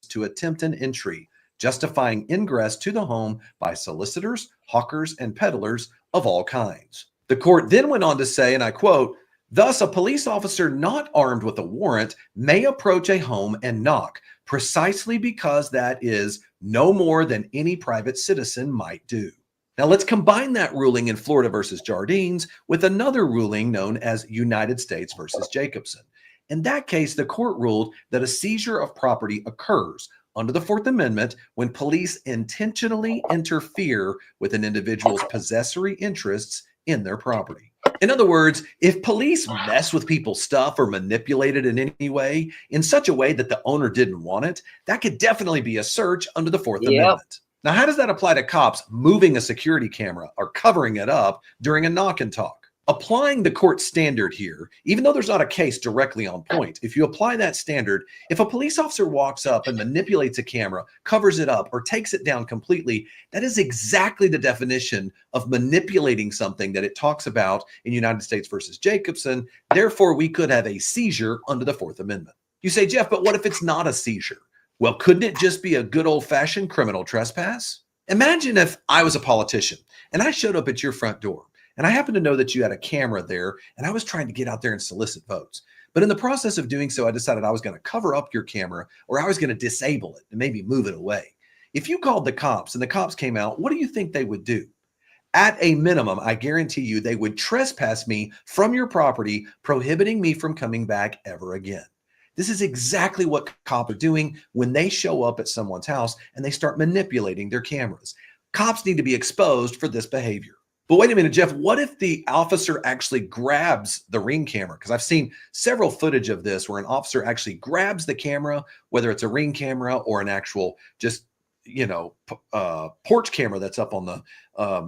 To attempt an entry, justifying ingress to the home by solicitors, hawkers, and peddlers of all kinds. The court then went on to say, and I quote, "Thus, a police officer not armed with a warrant may approach a home and knock, precisely because that is no more than any private citizen might do." Now let's combine that ruling in Florida versus Jardines with another ruling known as United States versus Jacobson. In that case, the court ruled that a seizure of property occurs under the Fourth Amendment when police intentionally interfere with an individual's possessory interests in their property. In other words, if police mess with people's stuff or manipulate it in any way, in such a way that the owner didn't want it, that could definitely be a search under the Fourth Amendment. Now, how does that apply to cops moving a security camera or covering it up during a knock and talk? Applying the court standard here, even though there's not a case directly on point, if you apply that standard, if a police officer walks up and manipulates a camera, covers it up, or takes it down completely, that is exactly the definition of manipulating something that it talks about in United States versus Jacobson. Therefore, we could have a seizure under the Fourth Amendment. You say, Jeff, but what if it's not a seizure? Well, couldn't it just be a good old-fashioned criminal trespass? Imagine if I was a politician and I showed up at your front door and I happened to know that you had a camera there and I was trying to get out there and solicit votes. But in the process of doing so, I decided I was going to cover up your camera, or I was going to disable it and maybe move it away. If you called the cops and the cops came out, what do you think they would do? At a minimum, I guarantee you they would trespass me from your property, prohibiting me from coming back ever again. This is exactly what cops are doing when they show up at someone's house and they start manipulating their cameras. Cops need to be exposed for this behavior. But wait a minute, Jeff, what if the officer actually grabs the Ring camera? Because I've seen several footage of this where an officer actually grabs the camera, whether it's a Ring camera or an actual just, porch camera that's up on the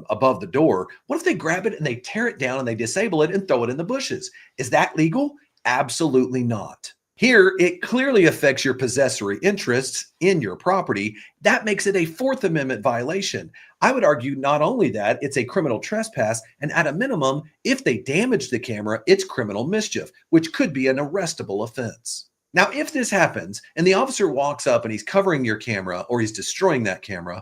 above the door. What if they grab it and they tear it down and they disable it and throw it in the bushes? Is that legal? Absolutely not. Here, it clearly affects your possessory interests in your property. That makes it a Fourth Amendment violation. I would argue not only that, it's a criminal trespass, and at a minimum, if they damage the camera, it's criminal mischief, which could be an arrestable offense. Now, if this happens and the officer walks up and he's covering your camera or he's destroying that camera,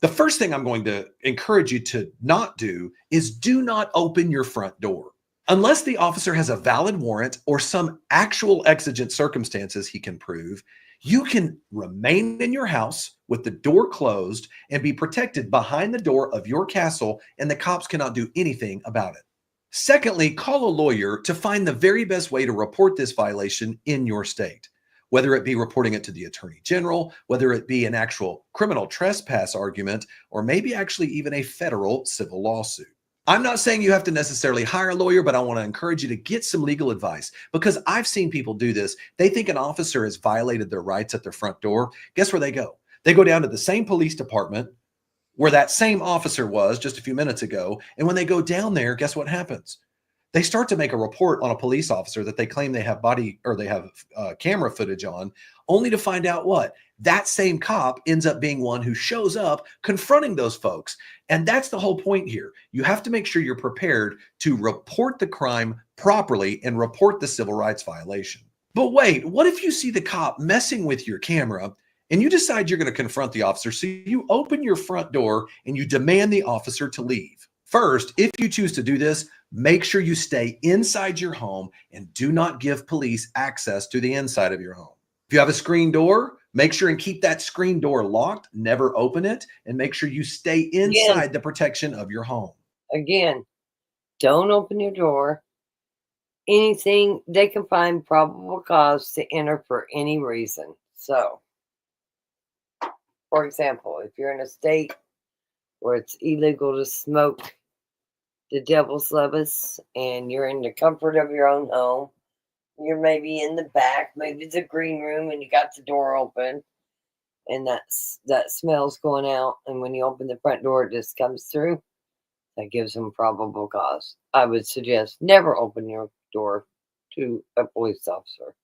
the first thing I'm going to encourage you to not do is do not open your front door. Unless the officer has a valid warrant or some actual exigent circumstances he can prove, you can remain in your house with the door closed and be protected behind the door of your castle, and the cops cannot do anything about it. Secondly, call a lawyer to find the very best way to report this violation in your state, whether it be reporting it to the Attorney General, whether it be an actual criminal trespass argument, or maybe actually even a federal civil lawsuit. I'm not saying you have to necessarily hire a lawyer, but I want to encourage you to get some legal advice, because I've seen people do this. They think an officer has violated their rights at their front door. Guess where they go? They go down to the same police department where that same officer was just a few minutes ago. And when they go down there, guess what happens? They start to make a report on a police officer that they claim they have camera footage on, only to find out what? That same cop ends up being one who shows up confronting those folks. And that's the whole point here. You have to make sure you're prepared to report the crime properly and report the civil rights violation. But wait, what if you see the cop messing with your camera and you decide you're going to confront the officer? So you open your front door and you demand the officer to leave. First, if you choose to do this, make sure you stay inside your home and do not give police access to the inside of your home. If you have a screen door, make sure and keep that screen door locked, never open it, and make sure you stay inside the protection of your home. Again, don't open your door. Anything, they can find probable cause to enter for any reason. So, for example, if you're in a state where it's illegal to smoke the devil's lettuce and you're in the comfort of your own home, you're maybe in the back, maybe it's a green room and you got the door open and that smell's going out, and when you open the front door it just comes through, that gives them probable cause. I would suggest never open your door to a police officer.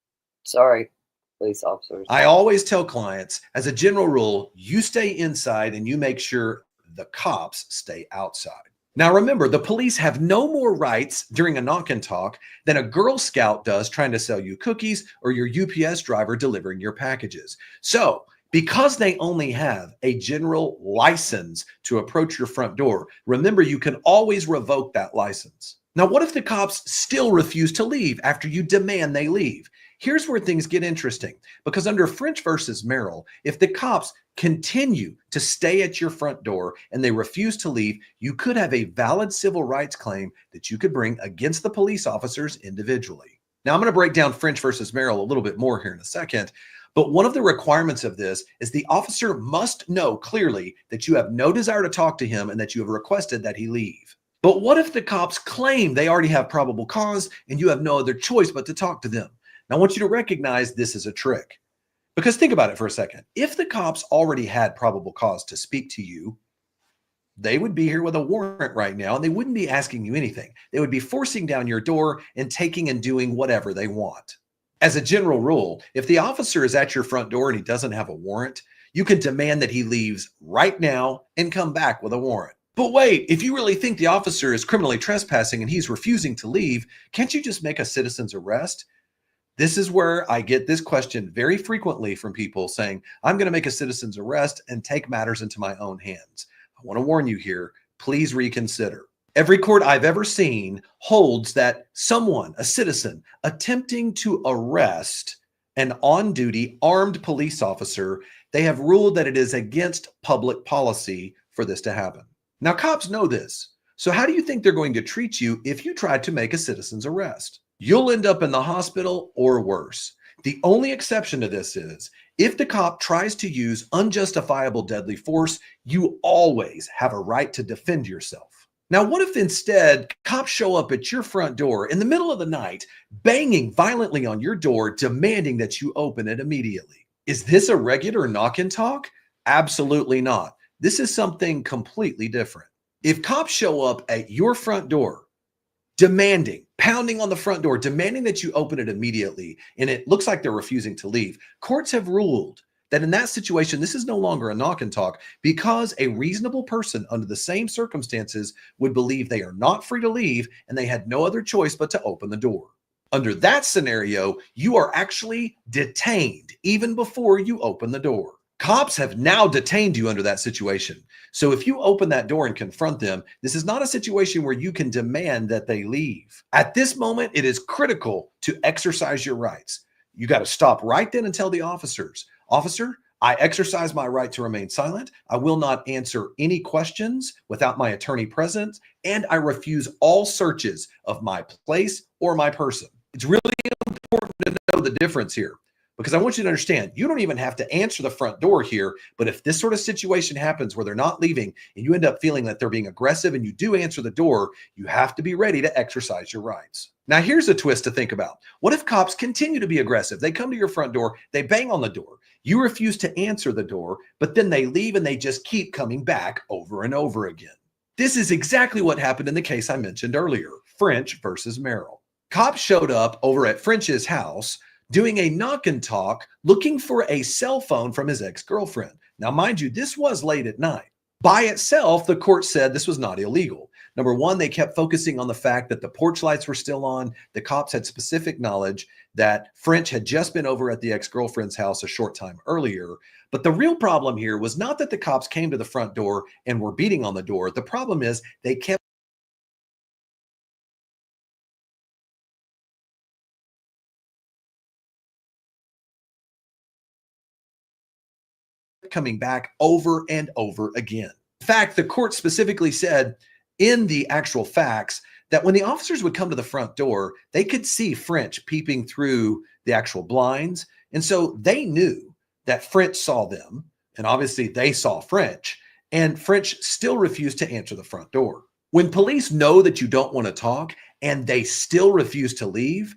Sorry, police officers. I always tell clients, as a general rule, you stay inside and you make sure the cops stay outside. Now remember, the police have no more rights during a knock and talk than a Girl Scout does trying to sell you cookies or your UPS driver delivering your packages. So, because they only have a general license to approach your front door, remember you can always revoke that license. Now, what if the cops still refuse to leave after you demand they leave? Here's where things get interesting, because under French versus Merrill, if the cops continue to stay at your front door and they refuse to leave, you could have a valid civil rights claim that you could bring against the police officers individually. Now, I'm going to break down French versus Merrill a little bit more here in a second, but one of the requirements of this is the officer must know clearly that you have no desire to talk to him and that you have requested that he leave. But what if the cops claim they already have probable cause and you have no other choice but to talk to them? Now, I want you to recognize this is a trick, because think about it for a second. If the cops already had probable cause to speak to you, they would be here with a warrant right now and they wouldn't be asking you anything. They would be forcing down your door and taking and doing whatever they want. As a general rule, if the officer is at your front door and he doesn't have a warrant, you can demand that he leaves right now and come back with a warrant. But wait, if you really think the officer is criminally trespassing and he's refusing to leave, can't you just make a citizen's arrest? This is where I get this question very frequently from people saying, I'm going to make a citizen's arrest and take matters into my own hands. I want to warn you here, please reconsider. Every court I've ever seen holds that someone, a citizen, attempting to arrest an on-duty armed police officer, they have ruled that it is against public policy for this to happen. Now, cops know this. So how do you think they're going to treat you if you try to make a citizen's arrest? You'll end up in the hospital or worse. The only exception to this is if the cop tries to use unjustifiable deadly force, you always have a right to defend yourself. Now, what if instead cops show up at your front door in the middle of the night, banging violently on your door, demanding that you open it immediately? Is this a regular knock and talk? Absolutely not. This is something completely different. If cops show up at your front door, demanding, pounding on the front door, demanding that you open it immediately, and it looks like they're refusing to leave, courts have ruled that in that situation, this is no longer a knock and talk because a reasonable person under the same circumstances would believe they are not free to leave and they had no other choice but to open the door. Under that scenario, you are actually detained even before you open the door. Cops have now detained you under that situation. So if you open that door and confront them, this is not a situation where you can demand that they leave. At this moment, it is critical to exercise your rights. You got to stop right then and tell the officers, officer, I exercise my right to remain silent. I will not answer any questions without my attorney present, and I refuse all searches of my place or my person. It's really important to know the difference here, because I want you to understand, you don't even have to answer the front door here, but if this sort of situation happens where they're not leaving and you end up feeling that they're being aggressive and you do answer the door, you have to be ready to exercise your rights. Now, here's a twist to think about. What if cops continue to be aggressive? They come to your front door, they bang on the door, you refuse to answer the door, but then they leave and they just keep coming back over and over again. This is exactly what happened in the case I mentioned earlier, French versus Merrill. Cops showed up over at French's house doing a knock and talk, looking for a cell phone from his ex-girlfriend. Now, mind you, this was late at night. By itself, the court said this was not illegal. Number one, they kept focusing on the fact that the porch lights were still on. The cops had specific knowledge that French had just been over at the ex-girlfriend's house a short time earlier. But the real problem here was not that the cops came to the front door and were beating on the door. The problem is they kept coming back over and over again. In fact, the court specifically said in the actual facts that when the officers would come to the front door, they could see French peeping through the actual blinds. And so they knew that French saw them, and obviously they saw French, and French still refused to answer the front door. When police know that you don't want to talk and they still refuse to leave,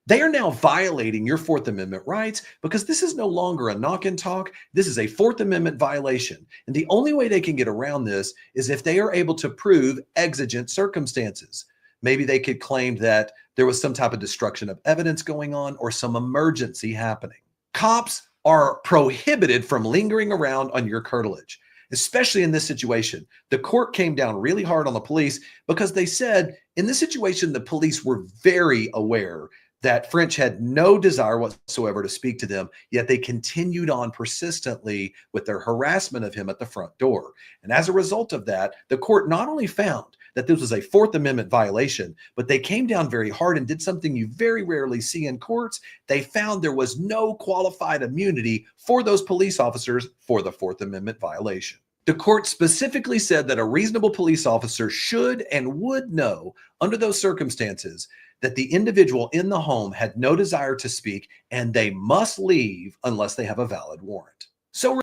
they are now violating your Fourth Amendment rights, because this is no longer a knock and talk. This is a Fourth Amendment violation. And the only way they can get around this is if they are able to prove exigent circumstances. Maybe they could claim that there was some type of destruction of evidence going on or some emergency happening. Cops are prohibited from lingering around on your curtilage, especially in this situation. The court came down really hard on the police because they said in this situation, the police were very aware that French had no desire whatsoever to speak to them, yet they continued on persistently with their harassment of him at the front door. And as a result of that, the court not only found that this was a Fourth Amendment violation, but they came down very hard and did something you very rarely see in courts. They found there was no qualified immunity for those police officers for the Fourth Amendment violation. The court specifically said that a reasonable police officer should and would know under those circumstances that the individual in the home had no desire to speak and they must leave unless they have a valid warrant. So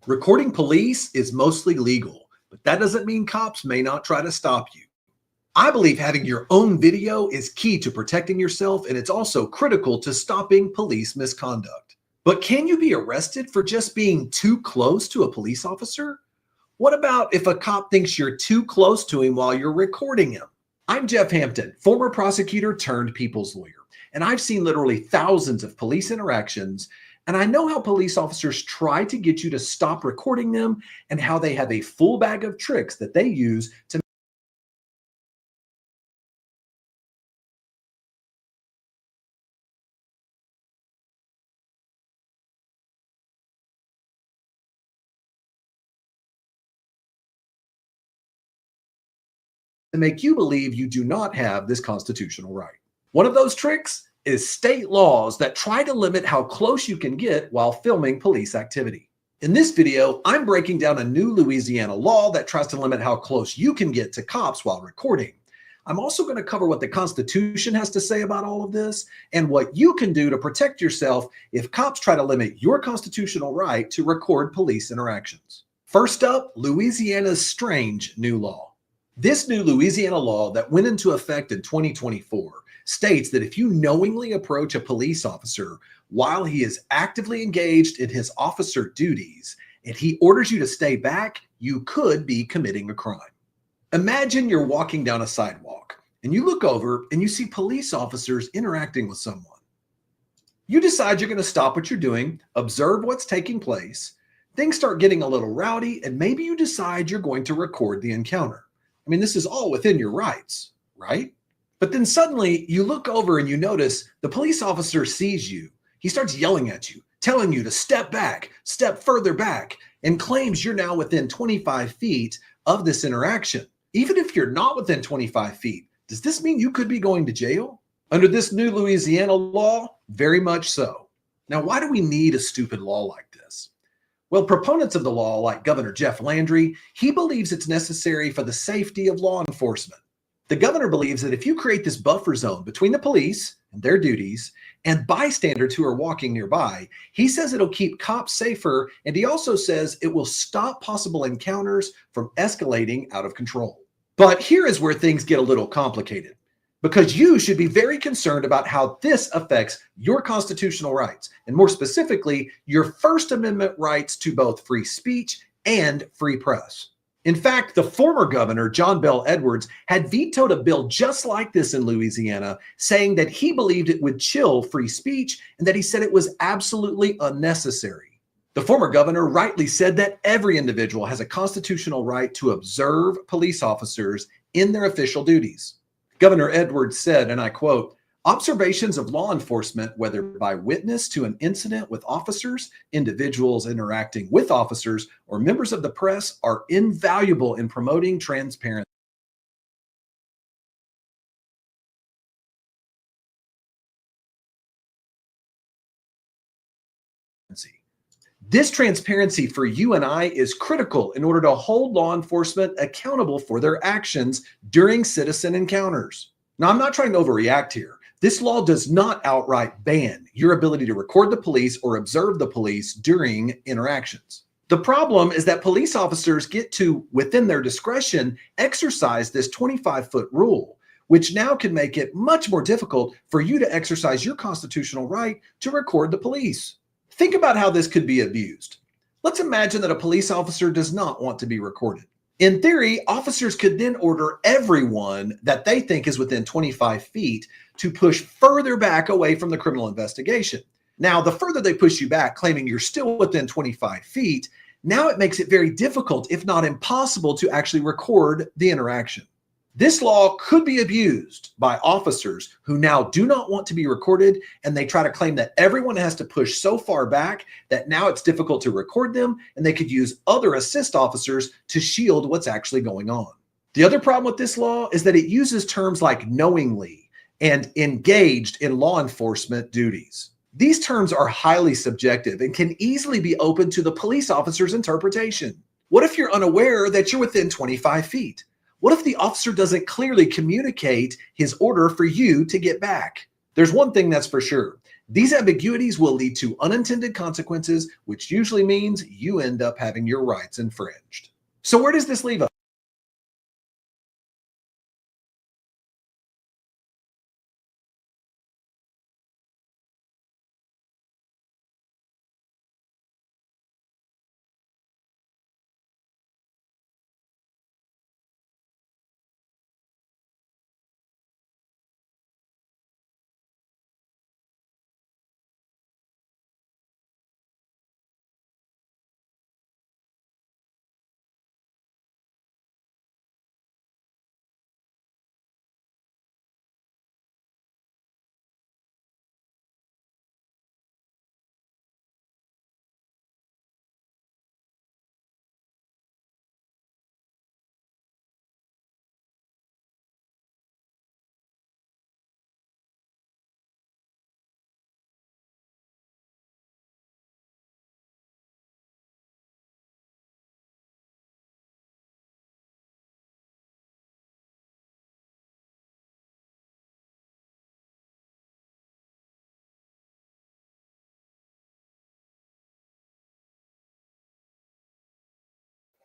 recording police is mostly legal, but that doesn't mean cops may not try to stop you. I believe having your own video is key to protecting yourself, and it's also critical to stopping police misconduct. But can you be arrested for just being too close to a police officer? What about if a cop thinks you're too close to him while you're recording him? I'm Jeff Hampton, former prosecutor turned people's lawyer, and I've seen literally thousands of police interactions, and I know how police officers try to get you to stop recording them and how they have a full bag of tricks that they use to make you believe you do not have this constitutional right. One of those tricks is state laws that try to limit how close you can get while filming police activity. In this video, I'm breaking down a new Louisiana law that tries to limit how close you can get to cops while recording. I'm also going to cover what the Constitution has to say about all of this and what you can do to protect yourself if cops try to limit your constitutional right to record police interactions. First up, Louisiana's strange new law. This new Louisiana law that went into effect in 2024 states that if you knowingly approach a police officer while he is actively engaged in his officer duties and he orders you to stay back, you could be committing a crime. Imagine you're walking down a sidewalk and you look over and you see police officers interacting with someone. You decide you're going to stop what you're doing, observe what's taking place. Things start getting a little rowdy, and maybe you decide you're going to record the encounter. I mean, this is all within your rights, right? But then suddenly you look over and you notice the police officer sees you. He starts yelling at you, telling you to step back, step further back, and claims you're now within 25 feet of this interaction. Even if you're not within 25 feet, does this mean you could be going to jail? Under this new Louisiana law, very much so. Now, why do we need a stupid law like this? Well, proponents of the law, like Governor Jeff Landry, he believes it's necessary for the safety of law enforcement. The governor believes that if you create this buffer zone between the police and their duties and bystanders who are walking nearby, he says it'll keep cops safer, and he also says it will stop possible encounters from escalating out of control. But here is where things get a little complicated, because you should be very concerned about how this affects your constitutional rights, and more specifically, your First Amendment rights to both free speech and free press. In fact, the former governor, John Bel Edwards, had vetoed a bill just like this in Louisiana, saying that he believed it would chill free speech and that he said it was absolutely unnecessary. The former governor rightly said that every individual has a constitutional right to observe police officers in their official duties. Governor Edwards said, and I quote, "Observations of law enforcement, whether by witness to an incident with officers, individuals interacting with officers, or members of the press, are invaluable in promoting transparency." This transparency for you and I is critical in order to hold law enforcement accountable for their actions during citizen encounters. Now, I'm not trying to overreact here. This law does not outright ban your ability to record the police or observe the police during interactions. The problem is that police officers get to, within their discretion, exercise this 25-foot rule, which now can make it much more difficult for you to exercise your constitutional right to record the police. Think about how this could be abused. Let's imagine that a police officer does not want to be recorded. In theory, officers could then order everyone that they think is within 25 feet to push further back away from the criminal investigation. Now, the further they push you back, claiming you're still within 25 feet, now it makes it very difficult, if not impossible, to actually record the interaction. This law could be abused by officers who now do not want to be recorded, and they try to claim that everyone has to push so far back that now it's difficult to record them, and they could use other assist officers to shield what's actually going on. The other problem with this law is that it uses terms like knowingly and engaged in law enforcement duties. These terms are highly subjective and can easily be open to the police officer's interpretation. What if you're unaware that you're within 25 feet? What if the officer doesn't clearly communicate his order for you to get back? There's one thing that's for sure. These ambiguities will lead to unintended consequences, which usually means you end up having your rights infringed. So where does this leave us?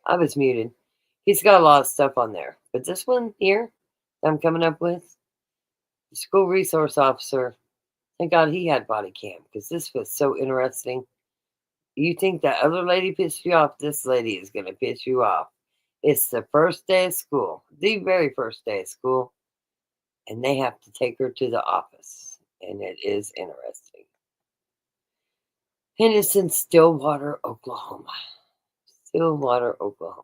I was muted. He's got a lot of stuff on there. But this one here that I'm coming up with, the school resource officer, thank God he had body cam, because this was so interesting. You think that other lady pissed you off, this lady is going to piss you off. It's the first day of school, the very first day of school, and they have to take her to the office, and it is interesting. And it's in Stillwater, Oklahoma. Stillwater, Oklahoma.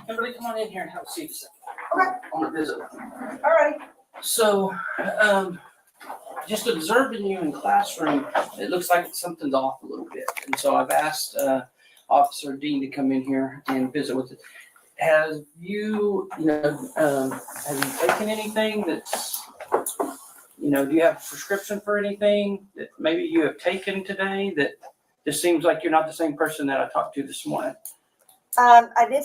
Everybody come on in here and have a seat. on a visit. All right. So, just observing you in classroom, it looks like something's off a little bit. And so I've asked Officer Dean to come in here and visit with it. Have you taken anything that's, do you have a prescription for anything that maybe you have taken today that just seems like you're not the same person that I talked to this morning? I did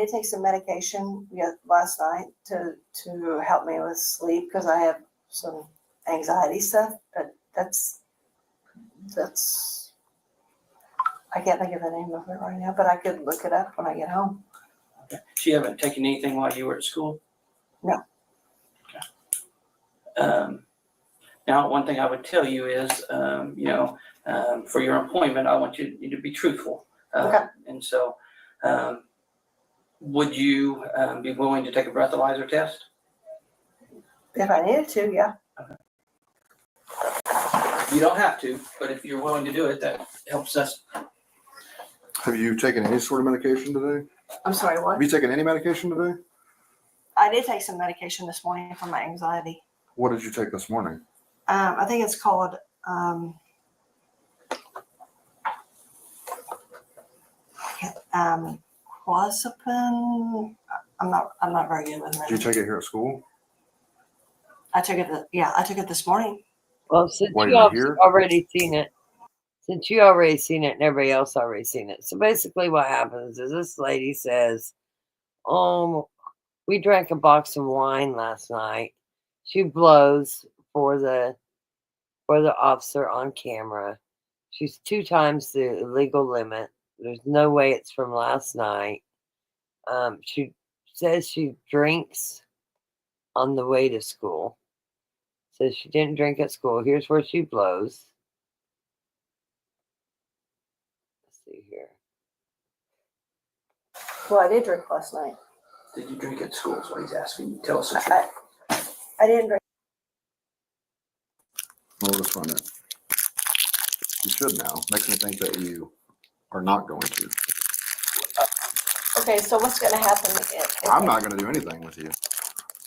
take some medication last night to help me with sleep because I have some anxiety stuff, but that's I can't think of the name of it right now, but I could look it up when I get home. Okay. So you haven't taken anything while you were at school? No. Okay. Now, one thing I would tell you is, for your employment, I want you to be truthful. Okay. And so, would you be willing to take a breathalyzer test? If I needed to, yeah. You don't have to, but if you're willing to do it, that helps us. Have you taken any sort of medication today? I'm sorry, what? Have you taken any medication today? I did take some medication this morning for my anxiety. What did you take this morning? I think it's called clozapine. I'm not very good with Did you medicine. take it here at school? I took it this morning. Well, since While you you were all here? already seen it, and everybody else already seen it. So basically what happens is this lady says, we drank a box of wine last night. She blows for the officer on camera. She's 2 times the legal limit. There's no way it's from last night. She says she drinks on the way to school. Says she didn't drink at school. Here's where she blows. Let's see here. Well, I did drink last night. Did you drink at school? Is what he's asking you. Tell us the truth. I didn't drink. Well, let's find it. You should now. Makes me think that you are not going to. Okay, so what's going to happen? I'm not going to do anything with you.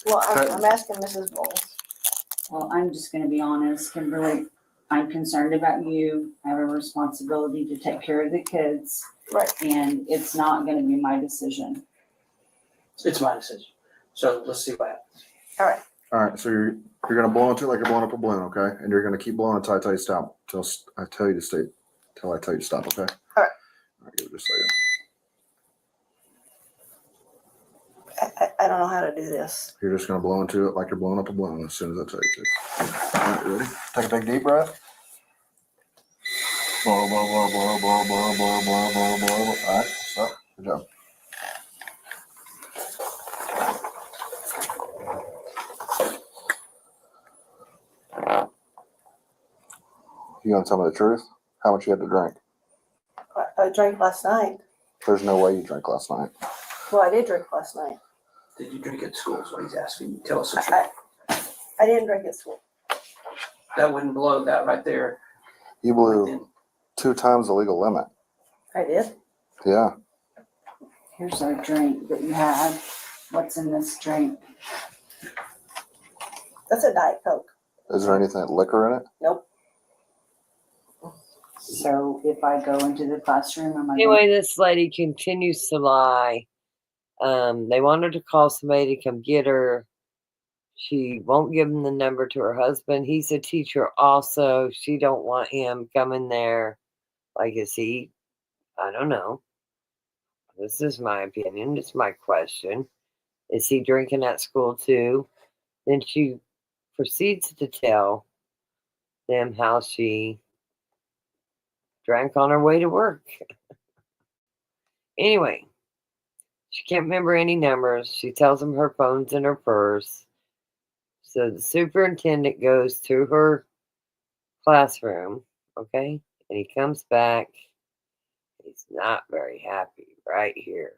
Well, I'm asking Mrs. Bowles. Well, I'm just gonna be honest, Kimberly, I'm concerned about you. I have a responsibility to take care of the kids. Right. And it's not gonna be my decision. It's my decision. So let's see what happens. All right. All right, so you're going to blow into it like you're blowing up a balloon, okay? And you're going to keep blowing until I tell you to stop. Till I tell you to stop, okay? All right. All right, give it just a second. I don't know how to do this. You're just going to blow into it like you're blowing up a balloon as soon as I tell you to. All right, you ready? Take a big deep breath. Blow, blow, blow, blow, blow, blow, blow, blow, blow, blow. All right, stop. Good job. You gonna tell me the truth? How much you had to drink? I drank last night. There's no way you drank last night. Well, I did drink last night. Did you drink at school? Is what he's asking you. Tell us the truth. I didn't drink at school. That wouldn't blow that right there. You blew 2 times the legal limit. I did. Yeah. Here's our drink that you had. What's in this drink? That's a Diet Coke. Is there anything liquor in it? Nope. So if I go into the classroom, am I Anyway, this lady continues to lie. They want her to call somebody to come get her. She won't give him the number to her husband. He's a teacher also. She don't want him coming there. Like, is he? I don't know. This is my opinion. It's my question. Is he drinking at school too? Then she proceeds to tell them how she drank on her way to work. Anyway, she can't remember any numbers. She tells them her phone's in her purse. So the superintendent goes to her classroom, okay? And he comes back. He's not very happy right here.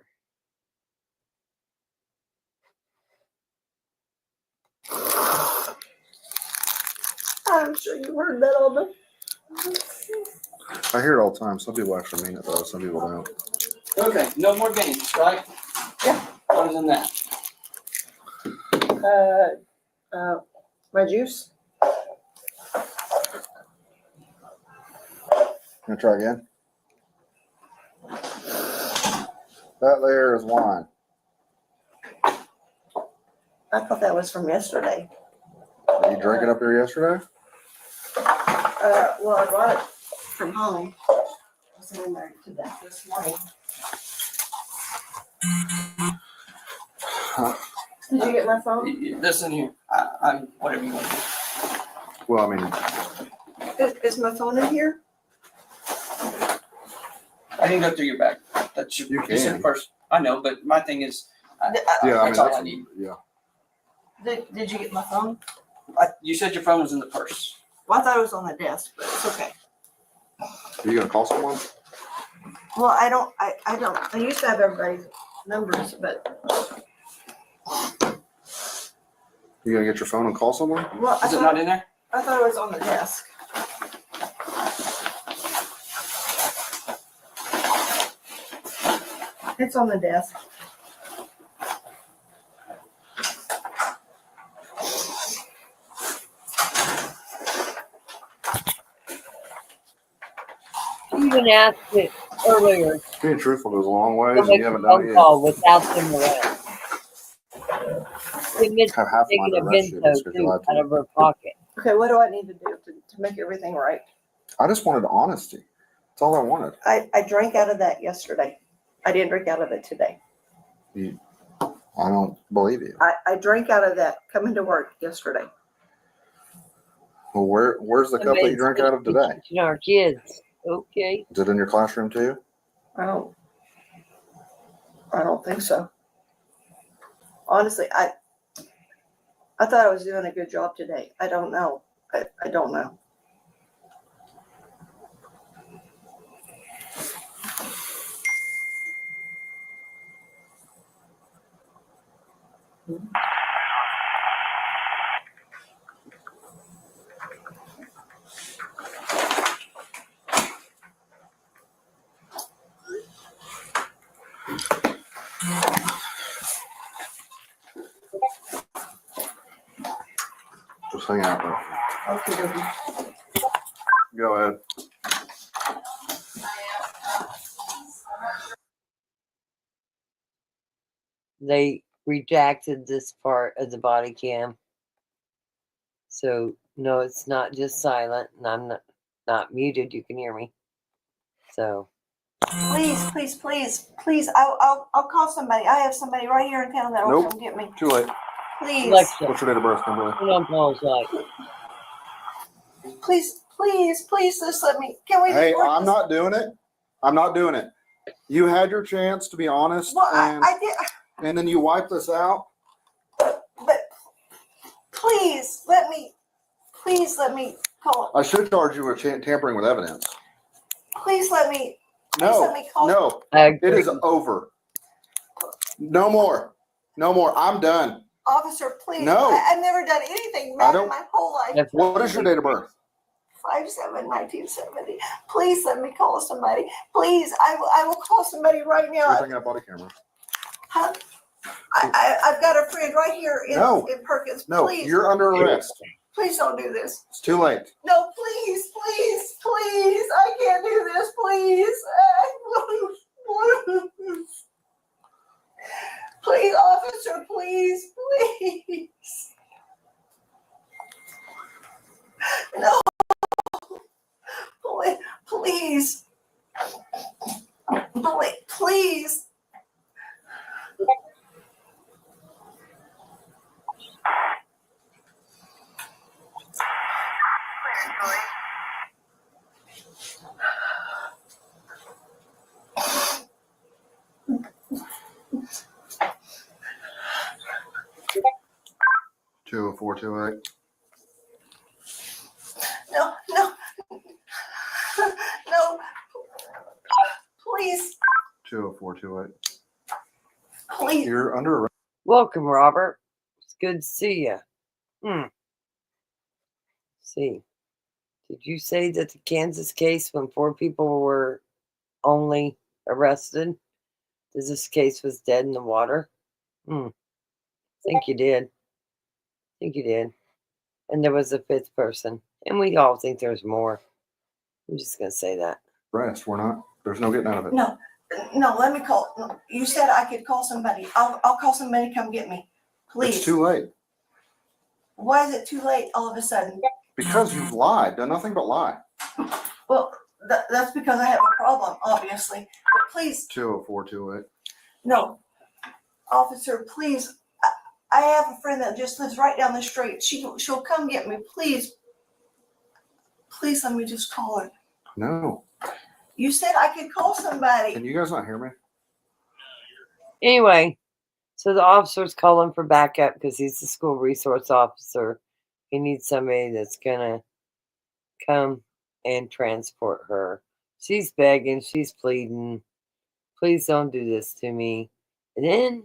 I'm sure you heard that all the. I hear it all the time. Some people actually mean it though. Some people don't. Okay, no more games, right? Yeah. Other than that. My juice. Gonna try again. That there is wine. I thought that was from yesterday. Did you drink it up here yesterday? Well, I brought it from home. I was in there to that this morning. Did you get my phone? This in here. I whatever you want. Well, I mean, Is my phone in here? I can go through your bag. That's your, You said can. first. I know, but my thing is, yeah, I mean, that's all I need. yeah. Did you get my phone? You said your phone was in the purse. Well, I thought it was on the desk, but it's okay. Are you gonna call someone? Well, I don't. I used to have everybody's numbers, but You gonna get your phone and call someone? well, Is it not in there? I thought it was on the desk. It's on the desk. You even asked it earlier. Being truthful goes a long ways, To and make you a haven't done phone it yet. call without them around. She admits Have half of taking mine a to arrest you. bento That's because you too lied to out me. of her pocket. Okay, what do I need to do to make everything right? I just wanted honesty. That's all I wanted. I drank out of that yesterday. I didn't drink out of it today. I don't believe you. I drank out of that coming to work yesterday. Well, where's the cup that you drank out of today? Teaching our kids. Okay. Is it in your classroom too? I don't think so. Honestly, I thought I was doing a good job today. I don't know. I don't know. Just hang out. Okay, baby. Go ahead. They redacted this part of the body cam. So no, it's not just silent, and I'm not muted. You can hear me. So Please. I'll call somebody. I have somebody right here in town that will Nope. come get me. Too late. Please. Alexa, What's your date of birth, Kimberly? put on pause light. Please, just let me. Can we? Hey, just work I'm this- not doing it. I'm not doing it. You had your chance to be honest, Well, and, I did, and then you wiped this out. but please let me call. I should charge you with tampering with evidence. Please let me. No, let me call. no, I it agree. is over. No more. No more. I'm done. Officer, please. No. I've never done anything I bad don't- in my whole life. That's What is your date of birth? 5/7/1970. Please let me call somebody. Please, I will call somebody right You're now. thinking of body camera. Huh? I've got a friend right here No. in Perkins. No, Please, you're under arrest. please don't do this. It's too late. No, please. I can't do this. Please. Please, officer, please. No. Please. Please. Two 428. No. Please. 20428. Please. You're under arrest. Welcome, Robert. It's good to see you. See, did you say that the Kansas case, when 4 people were only arrested, that this case was dead in the water? I think you did. think you did. And there was a fifth person. And we all think there's more. I'm just going to say that. Rest, we're not, there's no getting out of it. No, let me call. No, you said I could call somebody. I'll call somebody to come get me. Please. It's too late. Why is it too late all of a sudden? Because you've lied, done nothing but lie. Well, that's because I have a problem, obviously. But please, 20428. no. Officer, please. I have a friend that just lives right down the street. She'll come get me. Please. Please let me just call her. No. You said I could call somebody. Can you guys not hear me? Anyway, so the officer's calling for backup because he's the school resource officer. He needs somebody that's going to come and transport her. She's begging, she's pleading, please don't do this to me. And then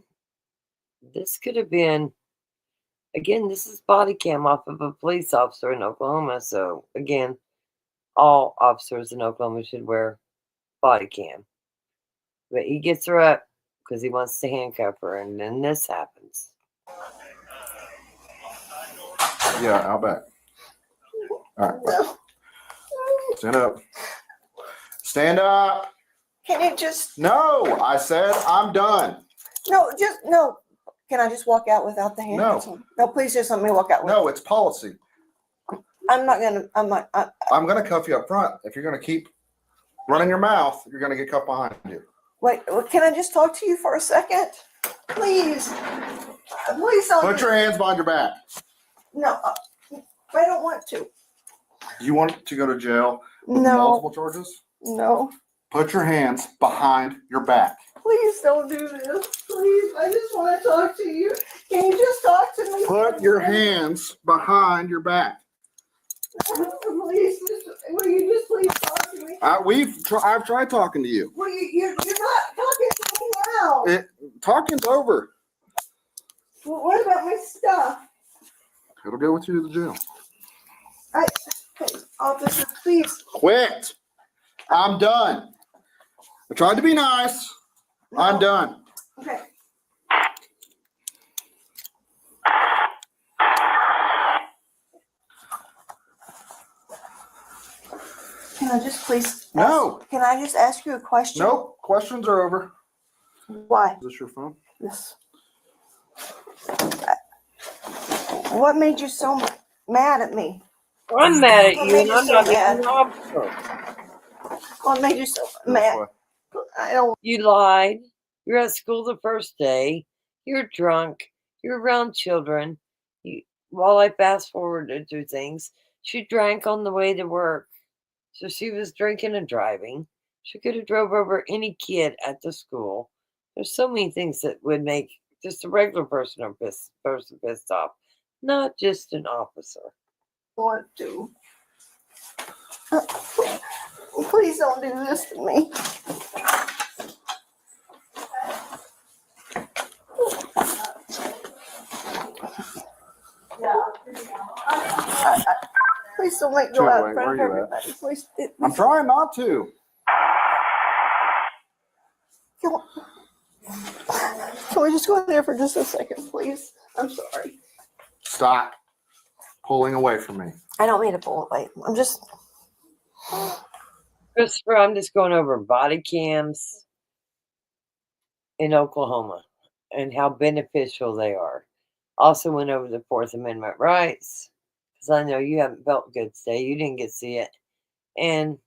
this could have been, again, this is body cam off of a police officer in Oklahoma. So again, all officers in Oklahoma should wear body cam. But he gets her up because he wants to handcuff her, and then this happens. Yeah, out back. All right. Stand up. Stand up. Can you just? No, I said I'm done. No, just no. Can I just walk out without the handcuffs on? No, please just let me walk out. No, it's policy. I'm not. I'm gonna cuff you up front. If you're gonna keep running your mouth, you're gonna get cuffed behind you. Wait, can I just talk to you for a second? Please. Please don't. Put your hands behind your back. No, I don't want to. You want to go to jail with No. multiple charges? No. Put your hands behind your back. Please don't do this. Please, I just want to talk to you. Can you just talk to me? Put your hands behind your back. Please, will you just please talk to me? I've tried talking to you. Well, you're not talking to me now. Talking's over. Well, what about my stuff? It'll go with you to the jail. Officer, please. Quit. I'm done. I tried to be nice. No. I'm done. Okay. Can I just please? No. Can I just ask you a question? Nope. Questions are over. Why? Is this your phone? Yes. What made you so mad at me? I'm mad at What you, made and you I'm so not mad? even an officer. What made you so mad? I don't. You lied. You're at school the first day. You're drunk. You're around children. While I fast forwarded through things, she drank on the way to work. So she was drinking and driving. She could have drove over any kid at the school. There's so many things that would make just a regular person pissed off, not just an officer. Want to. Please don't do this to me. Please don't make me go out in front of everybody. Please. I'm trying not to. Can we just go in there for just a second, please? I'm sorry. Stop pulling away from me. I don't mean to pull away. I'm just. Christopher, I'm just going over body cams in Oklahoma and how beneficial they are. Also went over the Fourth Amendment rights, because I know you haven't felt good today. You didn't get to see it. And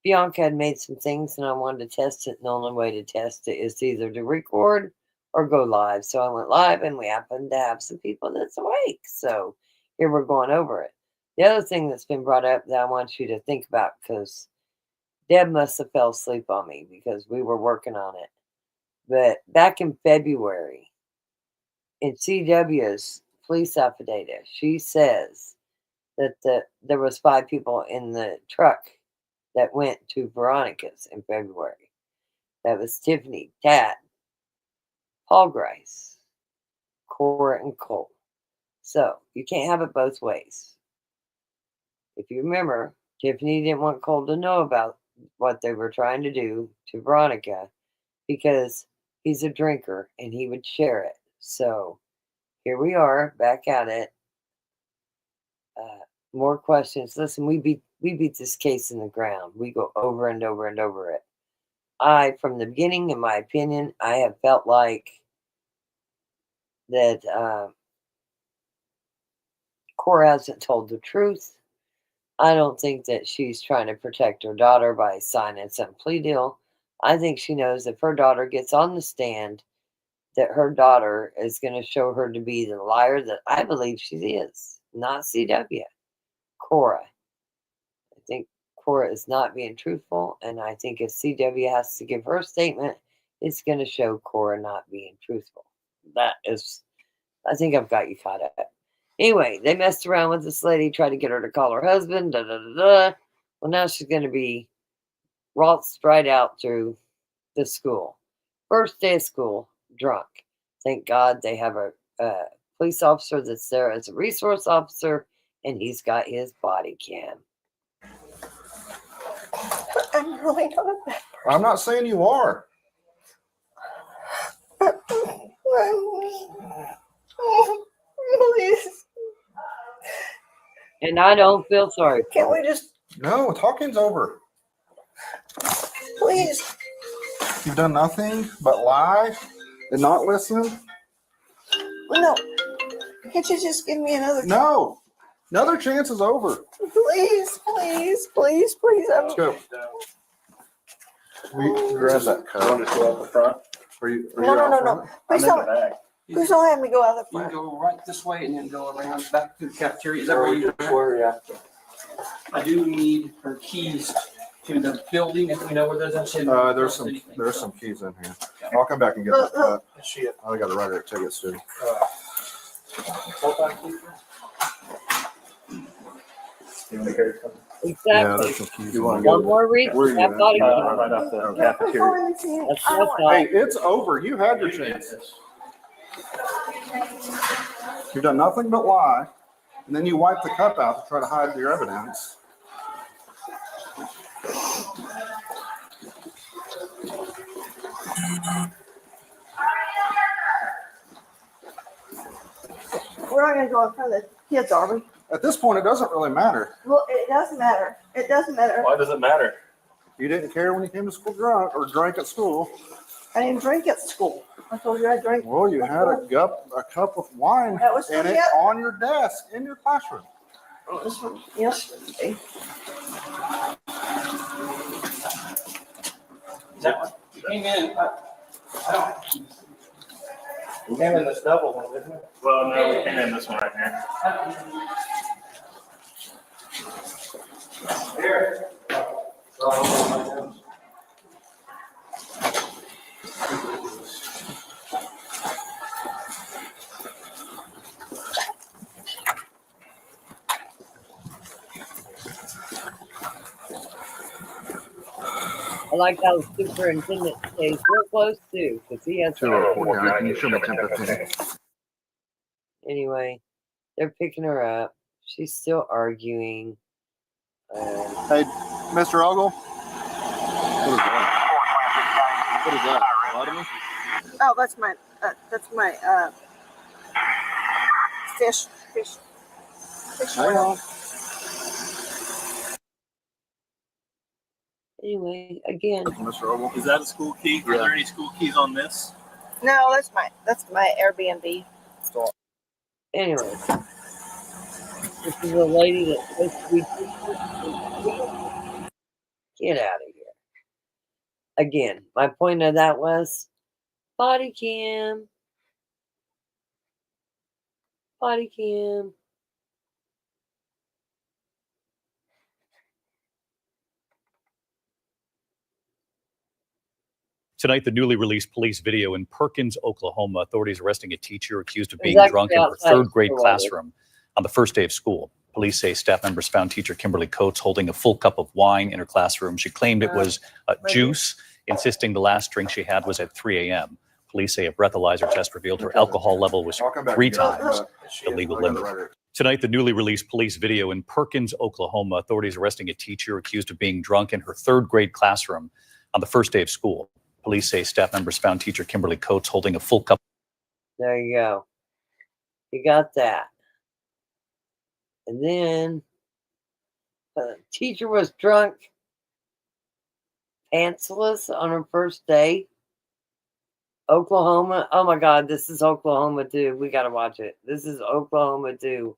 Bianca had made some things, and I wanted to test it. And the only way to test it is either to record or go live. So I went live, and we happened to have some people that's awake. So here we're going over it. The other thing that's been brought up that I want you to think about, because Deb must have fell asleep on me because we were working on it. But back in February, in CW's police affidavit, she says that there was 5 people in the truck that went to Veronica's in February. That was Tiffany, Tad, Paul Grice, Cora, and Cole. So you can't have it both ways. If you remember, Tiffany didn't want Cole to know about what they were trying to do to Veronica because he's a drinker and he would share it. So here we are back at it. More questions. Listen, we beat this case in the ground. We go over and over and over it. From the beginning, in my opinion, I have felt like that Cora hasn't told the truth. I don't think that she's trying to protect her daughter by signing some plea deal. I think she knows if her daughter gets on the stand, that her daughter is going to show her to be the liar that I believe she is, not CW. Cora. I think Cora is not being truthful, and I think if CW has to give her statement, it's going to show Cora not being truthful. That is, I think I've got you caught up. Anyway, they messed around with this lady, tried to get her to call her husband, Well, now she's going to be waltzed right out through the school. First day of school, drunk. Thank God they have a police officer that's there as a resource officer, and he's got his body cam. I'm really not a bad person. I'm not saying you are. Please. And I don't feel sorry. Can't we just No, talking's over. please? You've done nothing but lie and not listen. No. Can't you just give me another chance? No, another chance is over. Please, please, please, please. Let's go. We grab that cup. Want to go up the front? No. Please don't have me go out the You can front. go right this way and then go around back to the cafeteria. Is that where you're at? I do need her keys to the building, if you know where those are. There's some keys in here. I'll come back and get that cup. I got to write her tickets too. Exactly. Yeah, there's some keys. You want One more reason. Where are you That at? body cam. Right off the cafeteria. That's what I thought. Hey, it's over. You had your chance. You've done nothing but lie, and then you wipe the cup out to try to hide your evidence. We're not gonna go in front of the kids, are we? At this point, it doesn't really matter. Well, it doesn't matter. It doesn't matter. Why does it matter? You didn't care when you came to school drunk or drank at school. I didn't drink at school. I told you I drank. Well, you had a cup of wine That was in from it the- on your desk in your classroom. It was from yesterday. Is that what you came in? I don't. We came in this double one, didn't we? Well, no, we came in this one right here. Here. I like how the superintendent stays real close too, because he has. 2:49. Can you show me 10:15? Anyway, they're picking her up. She's still arguing. Hey, Mr. Ogle. What is that? What is that? Vitamin? Oh, that's my fish. Hang on. Anyway, again, Mr. Ogle. Is that a school key? Are there any school keys on this? No, that's my Airbnb. anyway, this is a lady that's supposed to be. Get out of here. Again, my point of that was body cam. Body cam. Tonight, the newly released police video in Perkins, Oklahoma. Authorities arresting a teacher accused of being Exactly drunk in her outside third grade school. classroom on the first day of school. Police say staff members found teacher Kimberly Coates holding a full cup of wine in her classroom. She claimed it was juice, insisting the last drink she had was at 3 a.m. Police say a breathalyzer test revealed her alcohol level was I'll come back 3 and get it. times the legal I gotta limit. write it. Tonight, the newly released police video in Perkins, Oklahoma. Authorities arresting a teacher accused of being drunk in her third grade classroom on the first day of school. Police say staff members found teacher Kimberly Coates holding a full cup. There you go. You got that. And then Teacher was drunk, pantsless on her first day. Oklahoma. Oh my God, this is Oklahoma too. We got to watch it. This is Oklahoma too.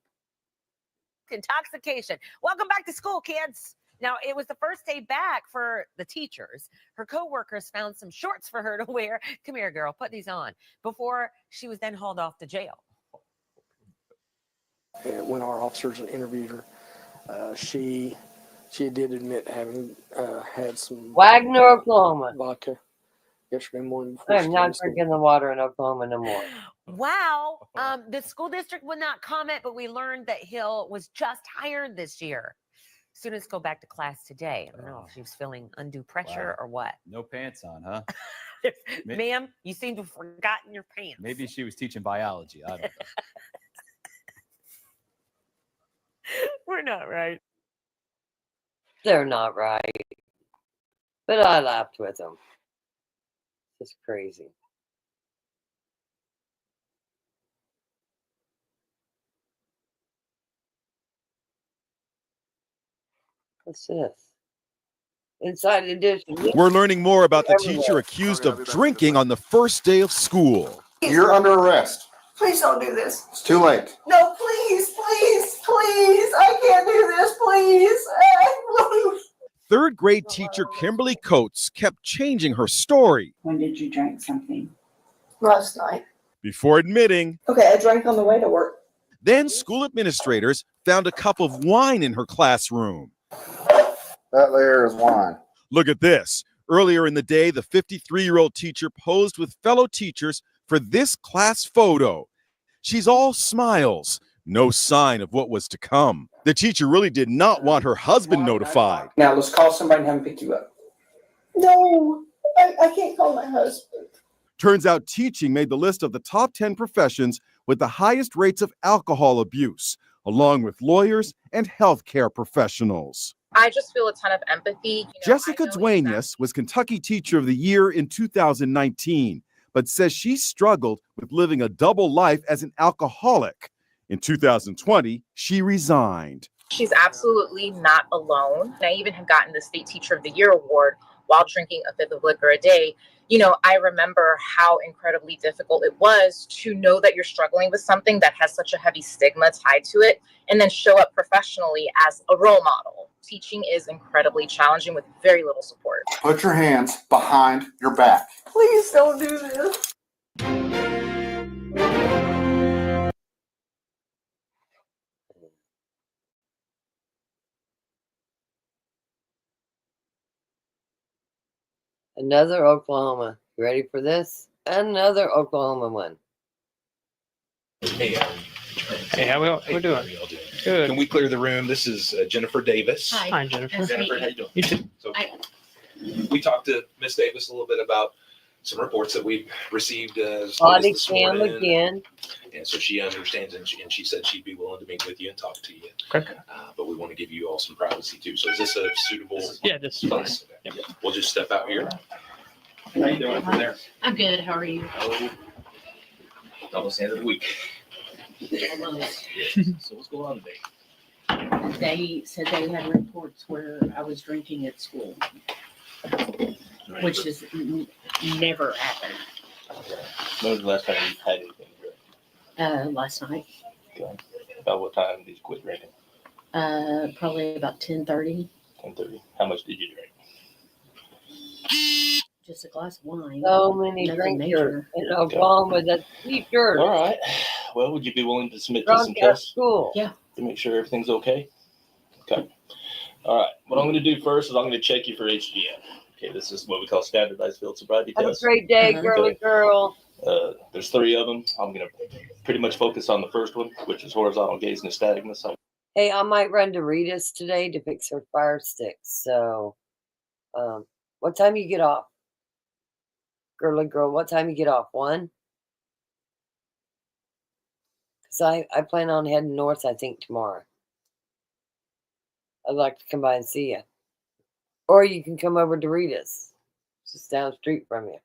Intoxication. Welcome back to school, kids. Now, it was the first day back for the teachers. Her co-workers found some shorts for her to wear. Come here, girl, put these on. Before she was then hauled off to jail. And when our officers interviewed her, she did admit having had some Wagner, Oklahoma. vodka yesterday morning. Before I'm she not came to school. drinking the water in Oklahoma no more. Wow. The school district would not comment, but we learned that Hill was just hired this year. Students go back to class today. I don't know if she was feeling undue pressure or what. No pants on, huh? Ma'am, you seem to have forgotten your pants. Maybe she was teaching biology. I don't know. We're not right. They're not right. But I laughed with them. It's crazy. What's this? Inside edition. We're learning more about the Everywhere. teacher accused of drinking on the first day of school. You're under arrest. Please don't do this. It's too late. No, please, please, please. I can't do this, please. Third grade teacher Kimberly Coates kept changing her story When did you drink something? Last night. before admitting. Okay, I drank on the way to work. Then school administrators found a cup of wine in her classroom. That there is wine. Look at this. Earlier in the day, the 53-year-old teacher posed with fellow teachers for this class photo. She's all smiles, no sign of what was to come. The teacher really did not want her husband notified. Now let's call somebody and have them pick you up. No, I can't call my husband. Turns out teaching made the list of the top 10 professions with the highest rates of alcohol abuse, along with lawyers and healthcare professionals. I just feel a ton of empathy. Jessica Duenas was Kentucky Teacher of the Year in 2019, but says she struggled with living a double life as an alcoholic. In 2020, she resigned. She's absolutely not alone. I even have gotten the State Teacher of the Year award while drinking a fifth of liquor a day. You know, I remember how incredibly difficult it was to know that you're struggling with something that has such a heavy stigma tied to it, and then show up professionally as a role model. Teaching is incredibly challenging with very little support. Put your hands behind your back. Please don't do this. Another Oklahoma. You ready for this? Another Oklahoma one. Hey, how we doing? Good. Can we clear the room? This is Jennifer Davis. Hi, Jennifer. Jennifer, how you doing? You too. So, we talked to Miss Davis a little bit about some reports that we've received Body this cam morning. again. And so she understands, and she said she'd be willing to meet with you and talk to you. Okay. But we want to give you all some privacy too. So is this a suitable Yeah, this is fine. place? Okay. We'll just step out here. How you doing from there? I'm good. How are you? Oh, almost the end of the week. Almost. So what's going on today? They said they had reports where I was drinking at school, which has never happened. When was the last time you had anything to drink? Last night, Okay. About what time did you quit drinking? probably about 10:30. 10:30. How much did you drink? Just a glass of wine. So many Nothing drinkers major. in Oklahoma that teachers. All right. Well, would you be willing to submit to Drunk some at tests school. Yeah. to make sure everything's okay? Okay. All right. What I'm going to do first is I'm going to check you for HGM. Okay. This is what we call standardized field sobriety Have a test. great day, Uh-huh. girly girl. There's 3 of them. I'm going to pretty much focus on the first one, which is horizontal gaze nystagmus. Hey, I might run to Rita's today to fix her fire sticks. So, what time you get off? Girly girl, what time you get off? 1? Because I plan on heading north, I think, tomorrow. I'd like to come by and see you. Or you can come over to Rita's. It's just down the street from you.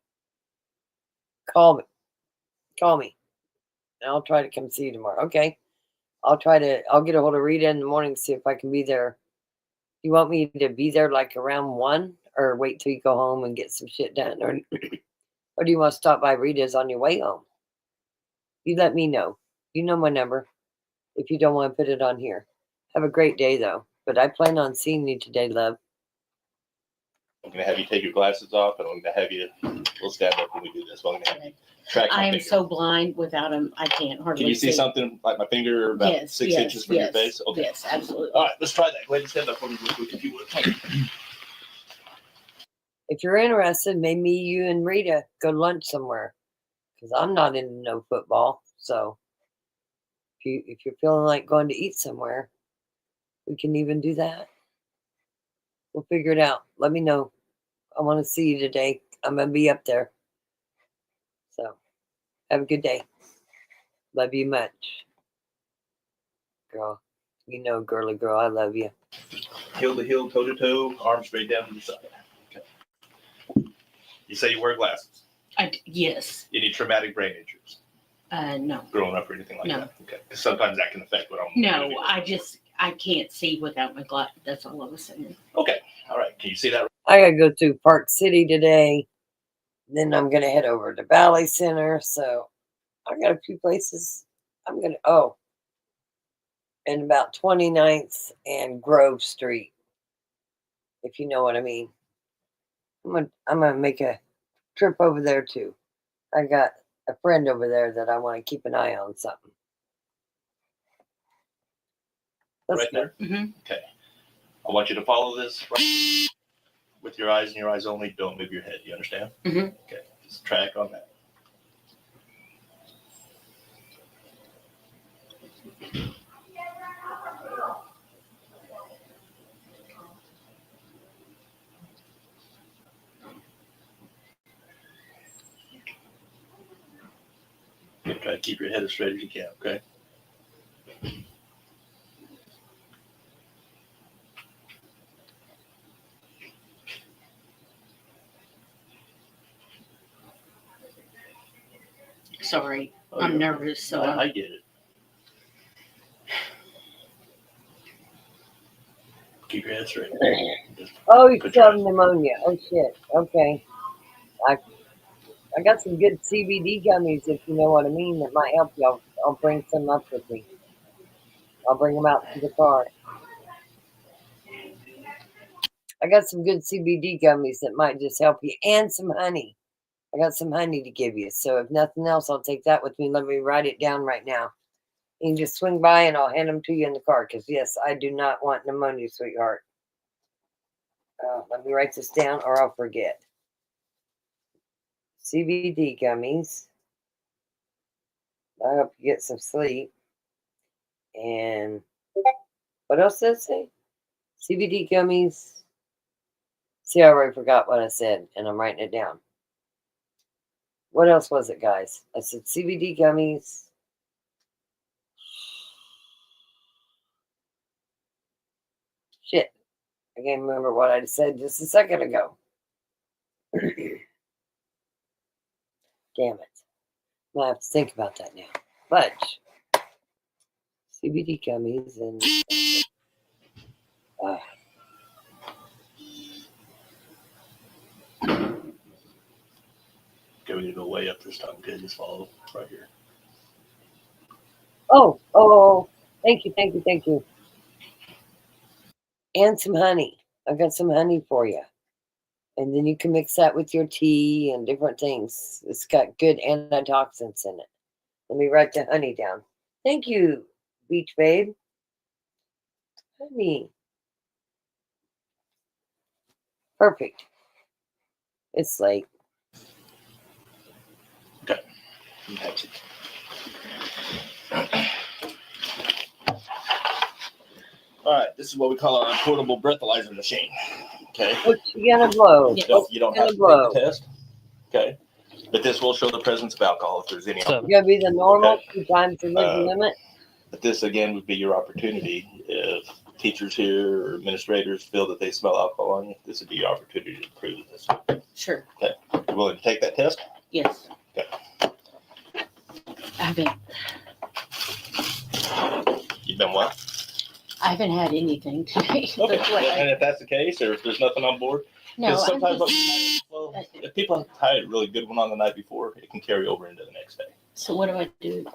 Call me. Call me. And I'll try to come see you tomorrow. Okay. I'll get a hold of Rita in the morning, see if I can be there You want me to be there like around 1 or wait till you go home and get some shit done? Or do you want to stop by Rita's on your way home? You let me know. You know my number if you don't want to put it on here. Have a great day, though. But I plan on seeing you today, love. I'm going to have you take your glasses off, and I'm going to have you, we'll stand up when we do this. I'm going to have you track my I am finger. so blind without them. I can't hardly Can you see something like my finger about Yes, 6 yes, inches from yes, your face? Okay. Yes, absolutely. All right, let's try that. Go ahead and stand up for me real quick if you would. If you're interested, maybe you and Rita go lunch somewhere. Because I'm not into no football. So if you're feeling like going to eat somewhere, we can even do that. We'll figure it out. Let me know. I want to see you today. I'm going to be up there. So have a good day. Love you much. Girl, you know, girly girl, I love you. Heel to heel, toe to toe, arms straight down to the side. Okay. You say you wear glasses. Yes. Any traumatic brain injuries? No. Growing up or anything like No. that? Okay. Because sometimes that can affect what I'm No, I can't see without my glass. That's all I was saying. Okay. All right. Can you see that? I got to go through Park City today. Then I'm going to head over to Valley Center. So I got a few places. I'm going to, and about 29th and Grove Street, if you know what I mean. I'm gonna make a trip over there too. I got a friend over there that I want to keep an eye on something. Right there? Mm-hmm. Okay. I want you to follow this right with your eyes and your eyes only. Don't move your head. You understand? Mm-hmm. Okay. Just track on that. Try to keep your head as straight as you can, okay? Sorry, Oh, I'm you're- nervous. So I get it. Keep your head straight. Oh, you still have pneumonia. Oh shit. Okay. I got some good CBD gummies, if you know what I mean, that might help you. I'll bring some up with me. I'll bring them out to the car. I got some good CBD gummies that might just help you, and some honey. I got some honey to give you. So if nothing else, I'll take that with me. Let me write it down right now. You can just swing by and I'll hand them to you in the car. Because yes, I do not want pneumonia, sweetheart. Let me write this down or I'll forget. CBD gummies. I hope you get some sleep. And what else did it say? CBD gummies. See, I already forgot what I said, and I'm writing it down. What else was it, guys? I said CBD gummies. Shit. I can't remember what I said just a second ago. Damn it. I have to think about that now. But CBD gummies and Okay, we need to go way up this time. Okay, just follow right here. Oh, thank you. And some honey. I got some honey for you. And then you can mix that with your tea and different things. It's got good antioxidants in it. Let me write the honey down. Thank you, Beach Babe. Honey. Perfect. It's late. Okay. All right, this is what we call our portable breathalyzer machine. Okay. What's you gonna blow? You don't have to take the test. Okay. But this will show the presence of alcohol if there's any. You gotta be the normal 2 times the legal limit. But this again would be your opportunity. If teachers here or administrators feel that they smell alcohol on you, this would be your opportunity to prove this. Sure. Okay. You willing to take that test? Yes. Okay. I haven't. You've been what? I haven't had anything today. Okay, and if that's the case, or if there's nothing on board, No, because I'm sometimes just- if people have had a really good one on the night before, it can carry over into the next day. So what do I do?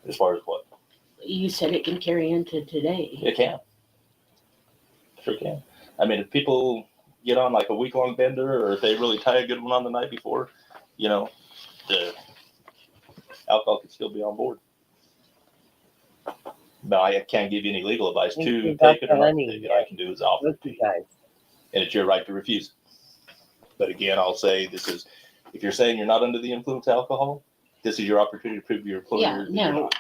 As far as what? You said it can carry into today. It can. Sure can. I mean, if people get on like a week-long bender, or if they really tie a good one on the night before, you know, the alcohol could still be on board. But I can't give you any legal advice to take it or not take it. All I can do is offer it to you. And it's your right to refuse it. But again, I'll say this is, if you're saying you're not under the influence of alcohol, this is your opportunity to prove to your employer Yeah, that you're no. not.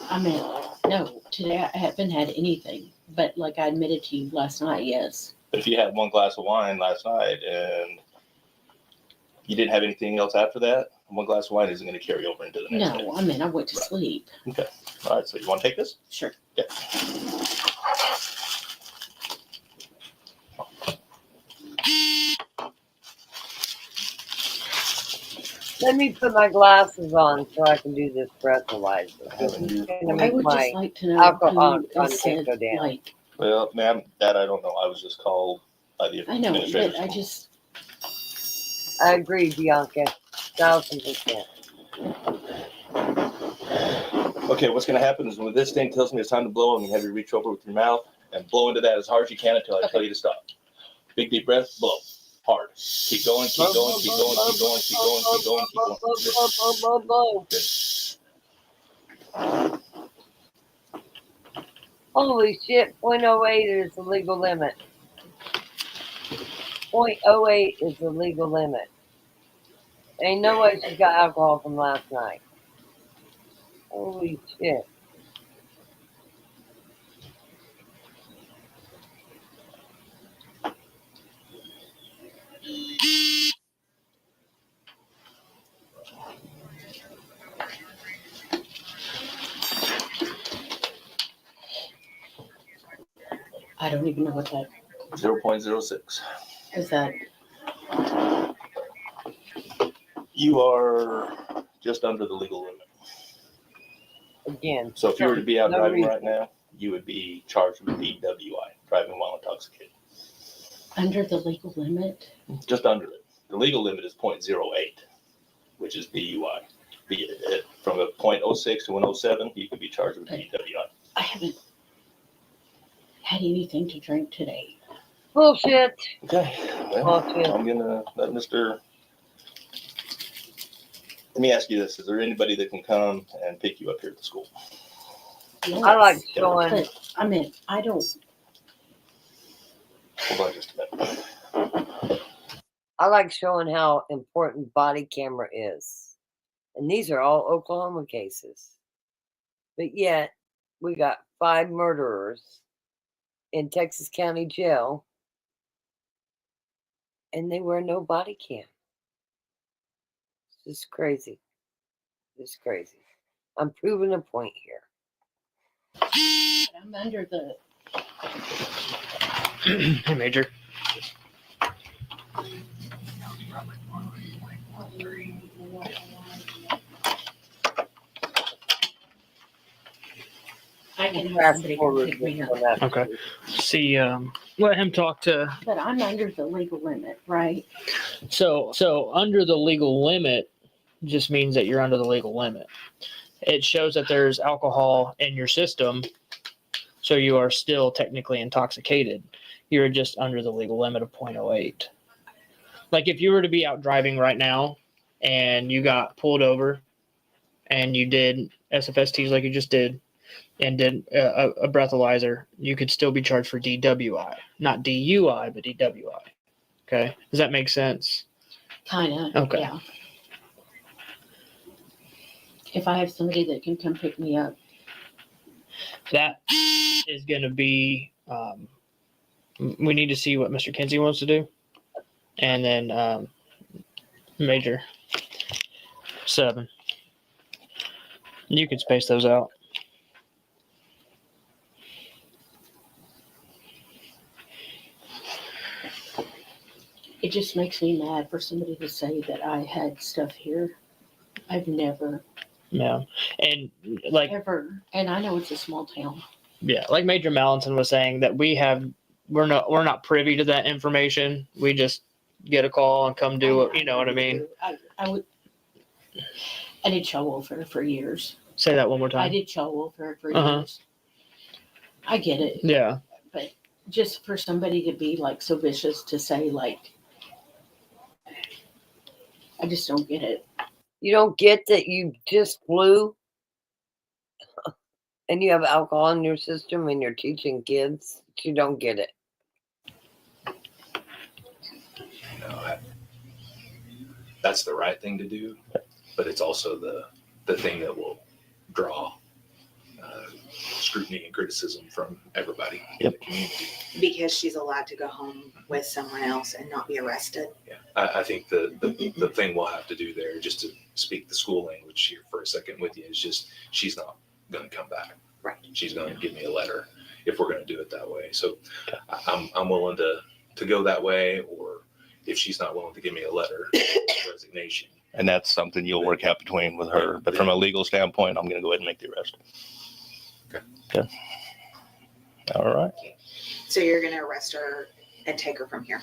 I mean, no, today I haven't had anything. But like I admitted to you last night, yes. But if you had one glass of wine last night and you didn't have anything else after that, one glass of wine isn't going to carry over into the next day. No, I mean, I went to sleep. Okay. All right. So you want to take this? Sure. Yeah. Let me put my glasses on so I can do this breathalyzer. I would just like to know alcohol who they said, content go down. like, Well, ma'am, that I don't know. I was just called by the I know, administrator. but I just, I agree, Bianca, 1000%. Okay, what's going to happen is when this thing tells me it's time to blow, I'm going to have you reach over with your mouth and blow into that as hard as you can until I tell you to stop. Big deep breath, blow. Hard. Keep going, keep going, keep going, keep going, keep going, keep going, keep going. Good. Holy shit, 0.08 is the legal limit. 0.08 is the legal limit. Ain't no way she got alcohol from last night. Holy shit. I don't even know what that 0.06. is. That You are just under the legal limit. Again. So if you were to be out no driving reason. right now, you would be charged with DWI, driving while intoxicated. under the legal limit? Just under it. The legal limit is 0.08, which is DUI. From a 0.06 to an 07, you could be charged with DWI. I haven't had anything to drink today. Bullshit. Okay. Well, Bullshit. I'm gonna let Mr. Let me ask you this: is there anybody that can come and pick you up here at the school? Yes, I like showing. But, I mean, I don't. Hold on just a minute. I like showing how important body camera is. And these are all Oklahoma cases. But yet, we got 5 murderers in Texas County Jail, and they wear no body cam. This is crazy. This is crazy. I'm proving a point here. I'm under the. Hey, Major. I can have somebody come pick me up. Okay. See, let him talk to. But I'm under the legal limit, right? So under the legal limit just means that you're under the legal limit. It shows that there's alcohol in your system, so you are still technically intoxicated. You're just under the legal limit of 0.08. Like if you were to be out driving right now and you got pulled over and you did SFSTs like you just did and did a breathalyzer, you could still be charged for DWI. Not DUI, but DWI. Okay? Does that make sense? Kind of. Okay. Yeah. If I have somebody that can come pick me up. That is going to be, we need to see what Mr. Kinsey wants to do. And then Major 7. You can space those out. It just makes me mad for somebody to say that I had stuff here. I've never. Yeah. And like ever. And I know it's a small town. Yeah, like Major Mallinson was saying that we're not privy to that information. We just get a call and come do it. You know what I mean? I did show welfare for years. Say that one more time. I did show welfare for Uh-huh. years. I get it. Yeah. But just for somebody to be like so vicious to say like, I just don't get it. You don't get that you just flew and you have alcohol in your system and you're teaching kids. You don't get it. That's the right thing to do, but it's also the thing that will draw scrutiny and criticism from everybody in the community. Because she's allowed to go home with someone else and not be arrested. Yeah, I think the thing we'll have to do there, just to speak the school language here for a second with you, is just she's not going to come back. Right. She's going to give me a letter if we're going to do it that way. So I'm willing to go that way, or if she's not willing to give me a letter of resignation. And that's something you'll work out between with her. But from a legal standpoint, I'm going to go ahead and make the arrest. Okay. All right. So you're going to arrest her and take her from here.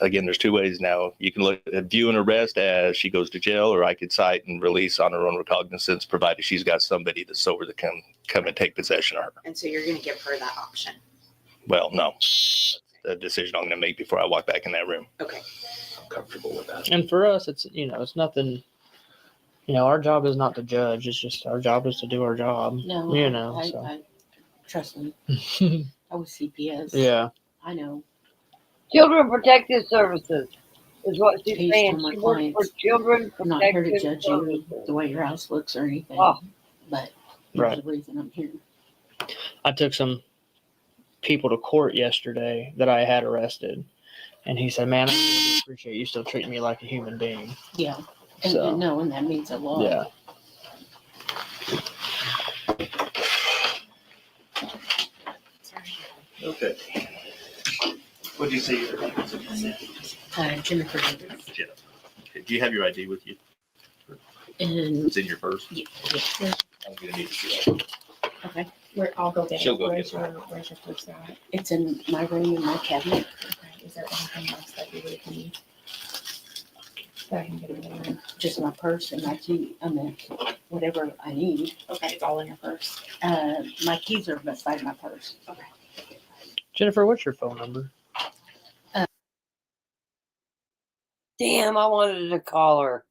Again, there's two ways now. You can look at view and arrest as she goes to jail, or I could cite and release on her own recognizance, provided she's got somebody that's sober that can come and take possession of her. And so you're going to give her that option. Well, no. That's a decision I'm going to make before I walk back in that room. Okay. I'm comfortable with that. And for us, it's it's nothing. Our job is not to judge. It's just our job is to do our job. No, I trust me. I was CPS. Yeah. I know. Children Protective Services is what she's Peace saying. to my She works for clients. Children I'm not here to Protective judge you Services. the way your house looks or anything, Oh. but Right. there's a reason I'm here. I took some people to court yesterday that I had arrested, and he said, "Man, I really appreciate you still treating me like a human being." Yeah. And, So, and no, and that means a lot. yeah. Okay. What did you say your name was? Jennifer Davis. Jennifer. Okay. Do you have your ID with you? And It's in your purse? yeah. I'm going to need to see that. Okay. I'll go get She'll it. go Where's get it. where's your purse at? It's in my room in my cabinet. Okay. Is there anything else that you would need? So I can get it in. Just my purse and my key. I mean, whatever I need. Okay, it's all in your purse. My keys are beside my purse. Okay. Jennifer, what's your phone number? Damn, I wanted to call her.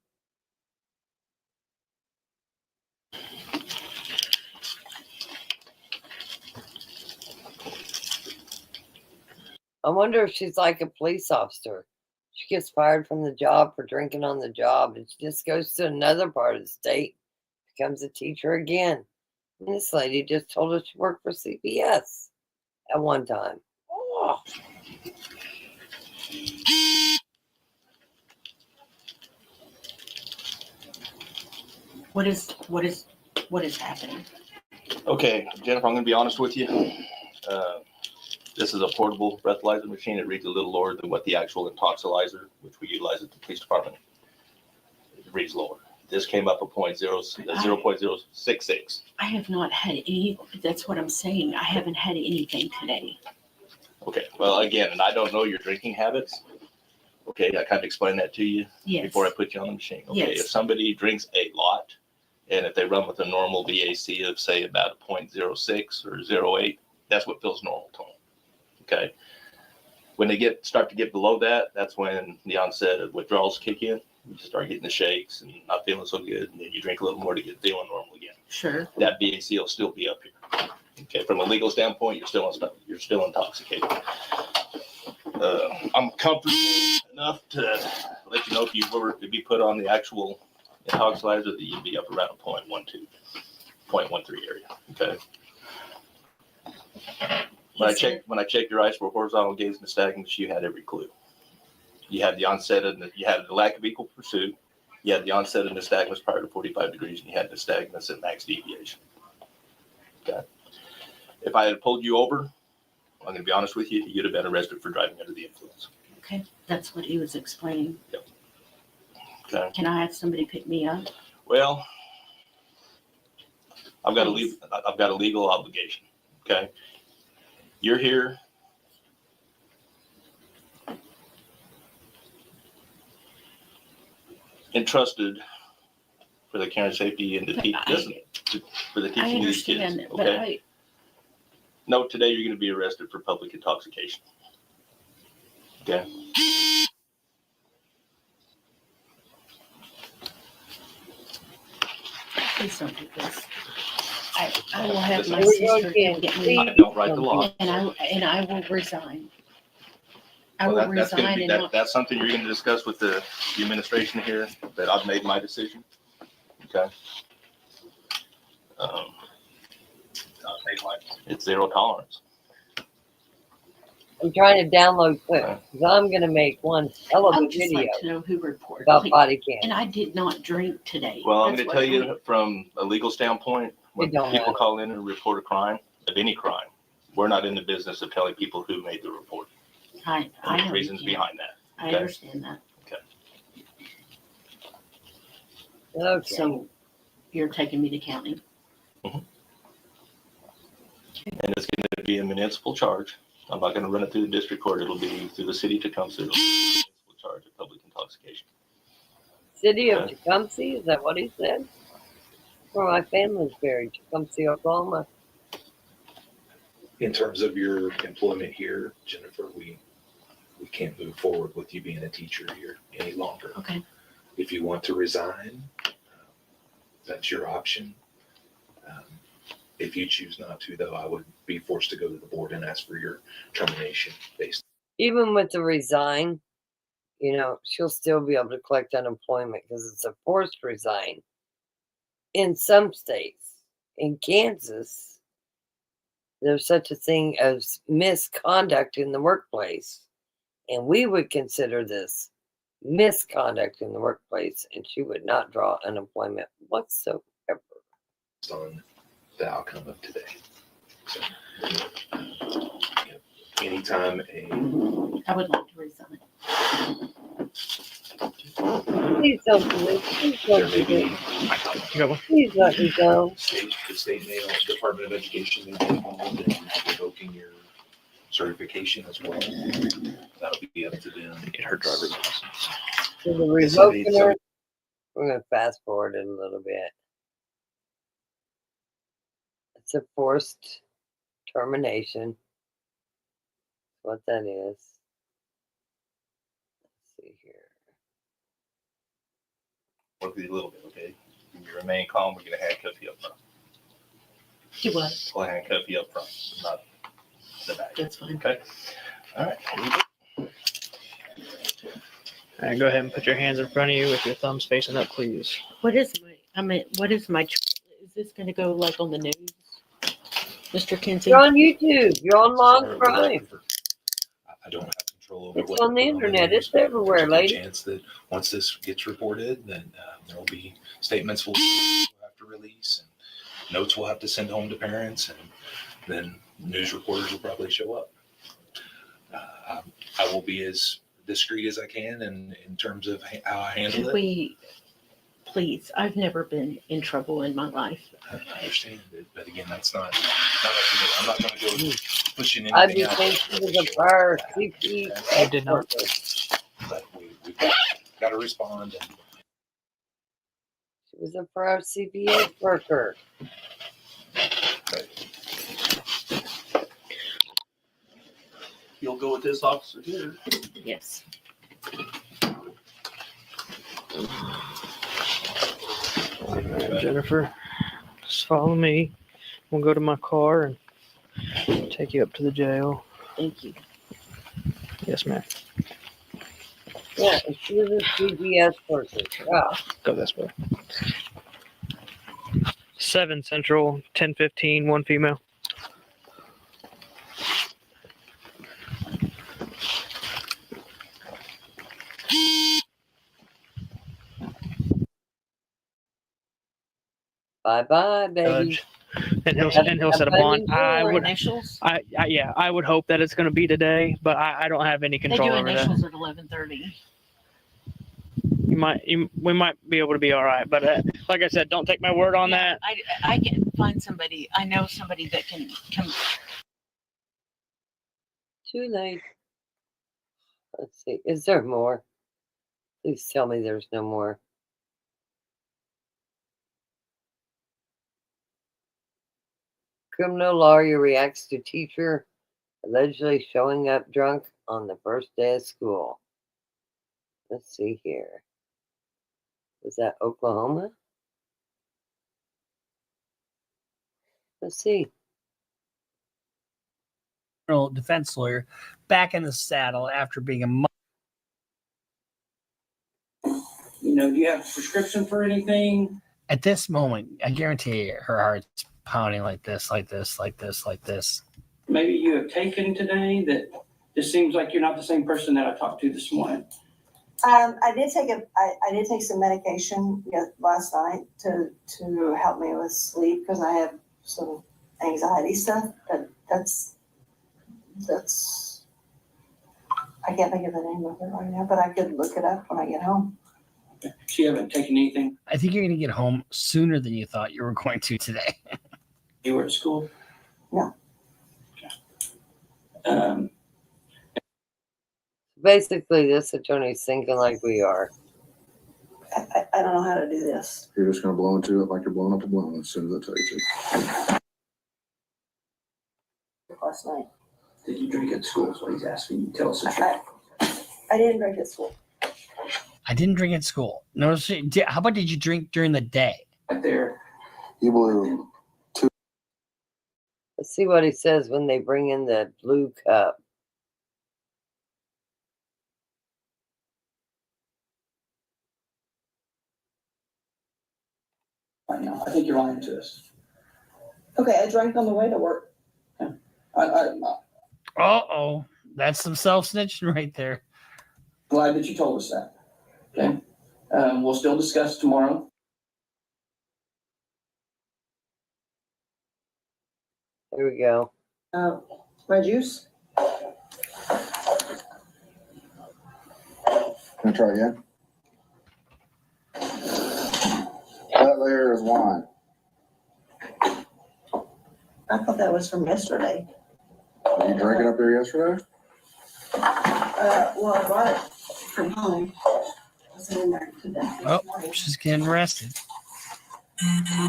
I wonder if she's like a police officer. She gets fired from the job for drinking on the job, and she just goes to another part of the state, becomes a teacher again. And this lady just told us she worked for CPS at one time. Oh. What is happening? Okay, Jennifer, I'm going to be honest with you. This is a portable breathalyzer machine. It reads a little lower than what the actual intoxilizer, which we utilize at the police department, it reads lower. This came up a 0.066. I have not had any. That's what I'm saying. I haven't had anything today. Okay, well, again, and I don't know your drinking habits. Okay, I kind of explained that to you Yes. before I put you on the machine. Okay, Yes. if somebody drinks a lot, and if they run with a normal VAC of say about a 0.06 or 0.08, that's what feels normal to them. Okay. When they start to get below that, that's when the onset of withdrawals kick in. You start getting the shakes and not feeling so good, and then you drink a little more to get feeling normal again. Sure. That VAC will still be up here. Okay, from a legal standpoint, you're still intoxicated. I'm comfortable enough to let you know if you were to be put on the actual intoxilizer that you'd be up around a 0.12, 0.13 area. Okay. When I checked your eyes for horizontal gaze nystagmus, you had every clue. You had the onset of you had the lack of equal pursuit. You had the onset of nystagmus prior to 45 degrees, and you had nystagmus at max deviation. Okay. If I had pulled you over, I'm going to be honest with you, you'd have been arrested for driving under the influence. Okay. That's what he was explaining. Yep. Okay. Can I have somebody pick me up? Well, I've got a legal obligation. Okay. You're here. Entrusted for the care and safety and the for the teaching of these kids. understand, but Okay. No, today you're going to be arrested for public intoxication. Okay. Please don't do this. I will have my Listen, sister come get me. I don't write the law. And I will resign. I Well, will that's gonna resign be, and not. that's something you're going to discuss with the administration here, that I've made my decision. Okay. It's zero tolerance. I'm trying to download clips because I'm going to make one hell of I a would just video like to know who reported. about please. body cam. And I did not drink today. Well, I'm That's going to tell what you from a legal standpoint, when It don't people matter. call in and report a crime, of any crime, we're not in the business of telling people who made the report. I And know the you reasons can't. behind that. I Okay. understand that. Okay. So you're taking me to county. And it's going to be a municipal charge. I'm not going to run it through the district court. It'll be through the city of Tecumseh. It'll be a municipal charge of public intoxication. City of Tecumseh, is that what he said? Where my family's buried, Tecumseh, Oklahoma. In terms of your employment here, Jennifer, we can't move forward with you being a teacher here any longer. Okay. If you want to resign, that's your option. If you choose not to, though, I would be forced to go to the board and ask for your termination based. Even with the resign, you know, she'll still be able to collect unemployment because it's a forced resign. In some states, in Kansas, there's such a thing as misconduct in the workplace. And we would consider this misconduct in the workplace, and she would not draw unemployment whatsoever. On the outcome of today. So, anytime I would like to resign. Please don't do it. Please don't do it. Please let me go. the state mail Department of Education may be involved in revoking your certification as well. That'll be up to them. Get her driver's license. So the revoking her, we're going to fast forward it a little bit. It's a forced termination. What that is. Let's see here. Work with you a little bit, okay? You remain calm. We're going to handcuff you up front. You what? We'll handcuff you up front, not the back. That's fine. Okay. All right. All right, go ahead and put your hands in front of you with your thumbs facing up, please. What is my, is this gonna go like on the news? Mr. Kinsey? You're on YouTube. You're on Long Crime. I don't have control over It's what on the they put internet. news. It's everywhere, There's a good lady. chance that once this gets reported, then there will be statements we'll have to release, and notes we'll have to send home to parents, and then news reporters will probably show up. I will be as discreet as I can in terms of how I handle Could it. we, please, I've never been in trouble in my life. I understand it, but again, that's not up to me. I'm not going to go pushing I anything just out. think she was a prior CP. I did not. But we've got to respond. And She was a prior CPS worker. You'll go with this officer here. Yes. Jennifer, just follow me. We'll go to my car and take you up to the jail. Thank you. Yes, ma'am. Yeah, and she was a CPS worker. Wow. Go this way. 7 Central, 1015, one female. Bye bye, baby. Judge. And he'll set a bond. I would, Initials? yeah, I would hope that it's going to be today, but I don't have any They control do over that. initials at 11:30. we might be able to be all right. But like I said, don't take my word on that. I can find somebody. I know somebody that can come. Too late. Let's see. Is there more? Please tell me there's no more. Criminal lawyer reacts to teacher allegedly showing up drunk on the first day of school. Let's see here. Was that Oklahoma? Let's see. Defense lawyer back in the saddle after being a month. You know, do you have a prescription for anything? At this moment, I guarantee you, her heart's pounding like this, like this, like this, like this. Maybe you have taken today that just seems like you're not the same person that I talked to this morning. I did take some medication last night to help me with sleep because I have some anxiety stuff, but that's I can't think of the name of it right now, but I could look it up when I get home. So you haven't taken anything? I think you're going to get home sooner than you thought you were going to today. You were at school? No. Okay. Basically, this attorney's thinking like we are. I don't know how to do this. You're just gonna blow into it like you're blowing up a balloon as soon as I tell you to. Last night. Did you drink at school? Is what he's asking you. Tell us the truth. I didn't drink at school. I didn't drink at school. No, how about did you drink during the day? Right there. You blew two. Let's see what he says when they bring in the blue cup. Right now, I think you're lying to us. Okay, I drank on the way to work. Uh-oh. That's some self-snitching right there. Glad that you told us that. Okay. We'll still discuss tomorrow. There we go. My juice? Can I try again? That there is wine. I thought that was from yesterday. Were you drinking up there yesterday? Well, I brought it from home. I was in there today. Oh, she's getting arrested. Can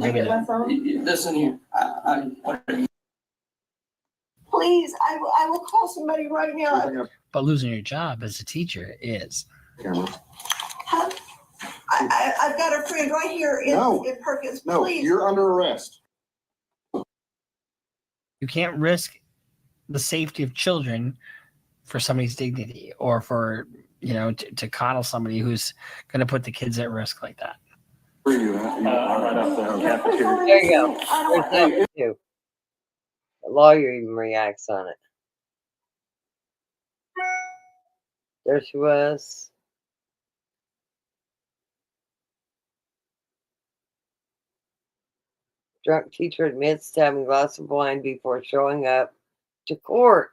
I get my phone? Listen here. What are you? Please, I will call somebody right now. But losing your job as a teacher is. Huh? I've got a friend right here in Perkins. No, Please. you're under arrest. You can't risk the safety of children for somebody's dignity or for, to coddle somebody who's going to put the kids at risk like that. There you go. There's that too. The lawyer even reacts on it. There she was. Drunk teacher admits to having a glass of wine before showing up to court.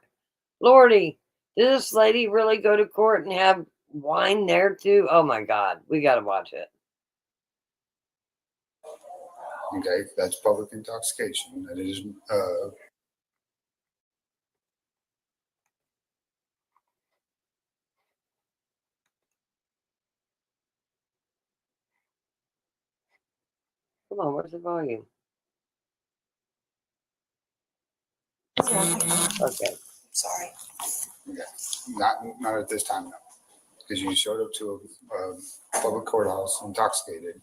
Lordy, did this lady really go to court and have wine there too? Oh my God, we got to watch it. Okay, that's public intoxication. That is, Come on, where's the volume? Okay. Sorry. okay. Not at this time, no. Because you showed up to a public courthouse intoxicated.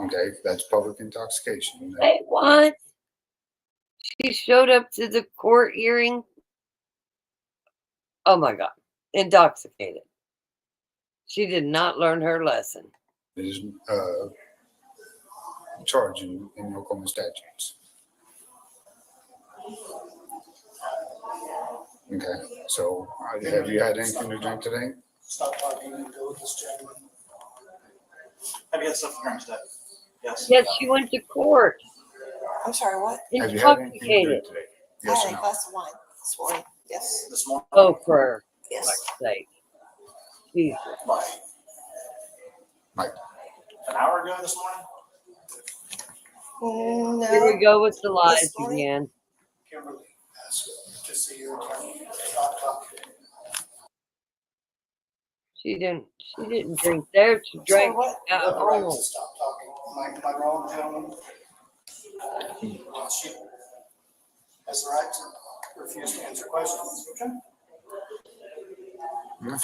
Okay, that's public intoxication. Hey, what? She showed up to the court hearing. Oh my God, intoxicated. She did not learn her lesson. It is charged in Oklahoma statutes. Okay, so have you had anything to drink today? Stop talking and go with this gentleman. Have you had stuff from today? Yes. Yes, she went to court. I'm sorry, what? Have you had anything to drink Intoxicated. today? I Yes had or a no? glass of wine this morning. Yes. This morning? Oh, for Yes. fuck's sake. Jesus. Mike. An hour ago this morning? No. Here we go with the lies This morning? again. Kimberly asked to see your attorney. Stop talking. She didn't drink there. She drank what? at You have the right home. to stop talking. Am I wrong, gentlemen? She has the right to refuse to answer questions. Okay? Yeah.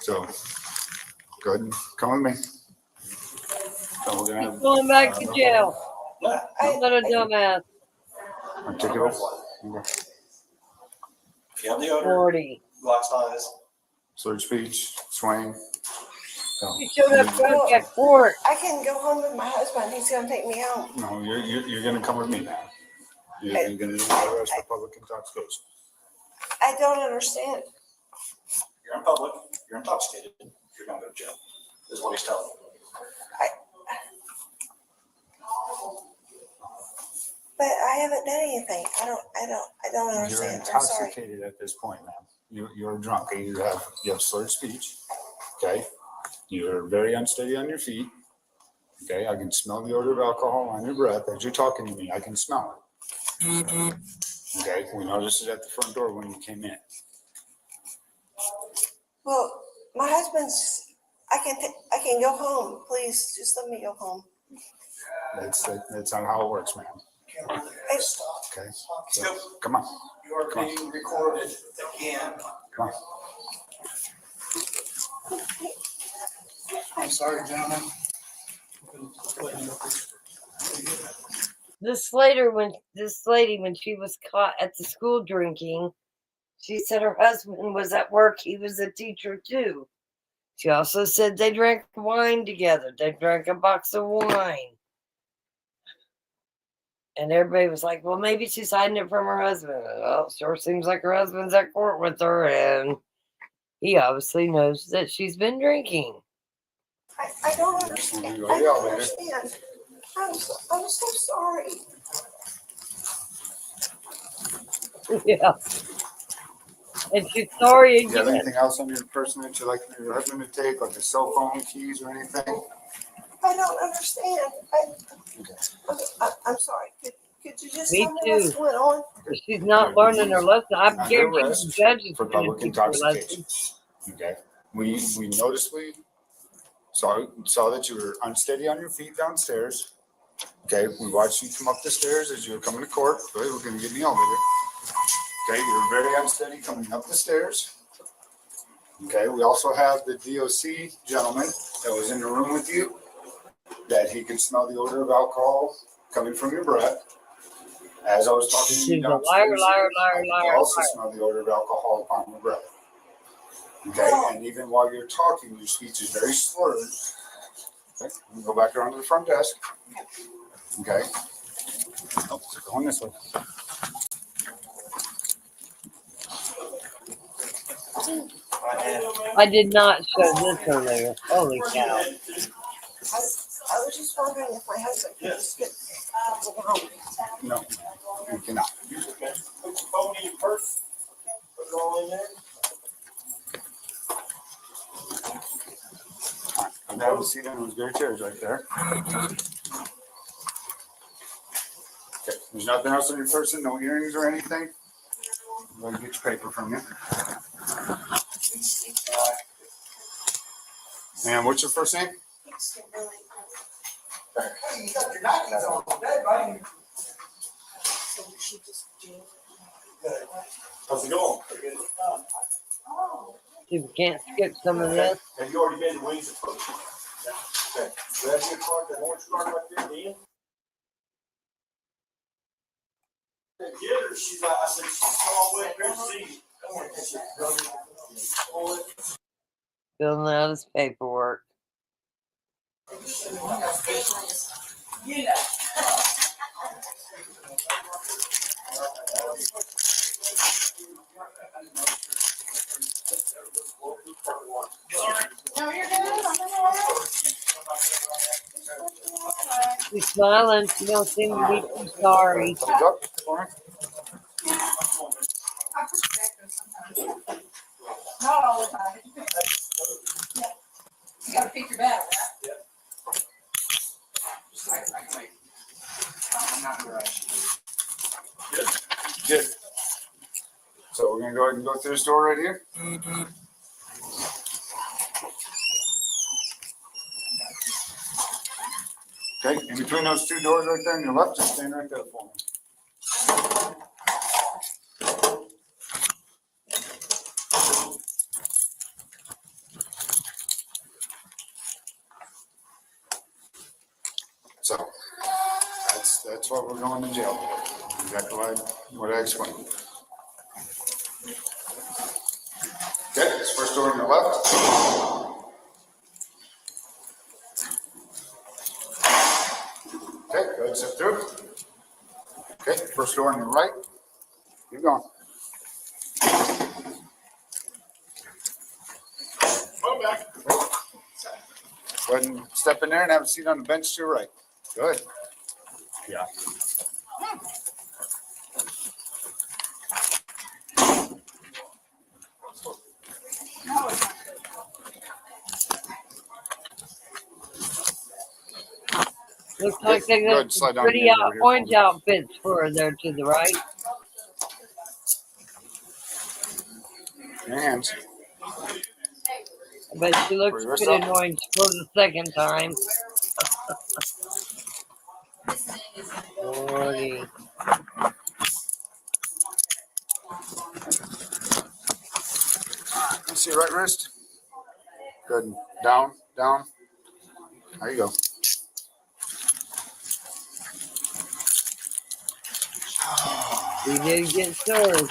So, go ahead and come with me. So we're gonna He's have, going back to jail. What? What a dumbass. Articulate. Okay. If you have the odor, 40. glass eyes. Slurred speech, swaying. So, He showed up drunk at court. I can go home with my husband. He's gonna take me home. no, you're gonna come with me now. You're gonna do the arrest for public intoxication. I don't understand. You're in public, you're intoxicated, you're gonna go to jail, is what he's telling you. But I haven't done anything. I don't You're understand. I'm sorry. intoxicated at this point, ma'am. You're drunk. You have slurred speech. Okay. You're very unsteady on your feet. Okay. I can smell the odor of alcohol on your breath as you're talking to me. I can smell it. Okay. We noticed it at the front door when you came in. Well, my husband's. I can go home. Please, just let me go home. That's not how it works, ma'am. Stop. Okay. So, come on. You are being recorded again. Come on. I'm sorry, gentlemen. This lady, when she was caught at the school drinking, she said her husband was at work. He was a teacher too. She also said they drank wine together. They drank a box of wine. And everybody was like, well, maybe she's hiding it from her husband. Well, sure seems like her husband's at court with her, and he obviously knows that she's been drinking. I don't understand. I don't understand. I'm so sorry. Yeah. And she's sorry You have again. anything else on your person that you'd like your husband to take, like a cell phone, keys, or anything? I don't understand. I'm sorry. Could you just Me tell me what's too. going on? She's not learning her lesson. I'm Under guaranteed the arrest judge is for going public to teach her lesson. intoxication. Okay. We noticeably saw that you were unsteady on your feet downstairs. Okay. We watched you come up the stairs as you were coming to court. Okay, we're gonna get in the elevator. Okay, you were very unsteady coming up the stairs. Okay, we also have the DOC gentleman that was in the room with you, that he could smell the odor of alcohol coming from your breath. As I was talking to you She's a downstairs, liar, I could also smell the odor of alcohol upon your breath. Okay, and even while you're talking, your speech is very slurred. Okay, we go back around to the front desk. Okay. Oh, going this way. I did not show this earlier. Holy cow. I was just wondering if my husband could just get home. No, you cannot. Put your phone in your purse. Put it all in there. And have a seat in those good chairs right there. Okay, there's nothing else on your person, no earrings or anything? I'm gonna get your paper from you. And what's your first name? Hey, you got your Nikes on today, buddy. Good. How's it going? Good. You can't skip some of this. Have you already been to Wings of Food? Okay. Grab your card, that orange card right there, Dean. Get her. She's like, I said, she's all the way up there to see you. Filling out his paperwork. No, you're good. She's smiling. She don't seem to be too sorry. Thumbs up for me. Not all the time. You gotta pick your battle, right? I'm not gonna Good. So we're gonna go ahead and go through this door right here. Okay, in between those two doors right there on your left, just stand right there for me. So that's what we're going to jail for. Exactly what I explained. Okay, this first door on your left. Okay, go ahead and step through. Okay, first door on your right. Keep going. Go back. Go ahead and step in there and have a seat on the bench to your right. Good. Yeah. Looks like they Go ahead got and some slide down pretty here over here for orange me. outfits for there to the right. Your hands. But she looks Wrist pretty up. annoying for the second time. Lordy. Let's see your right wrist. Good. Down, down. There you go. We did get stores.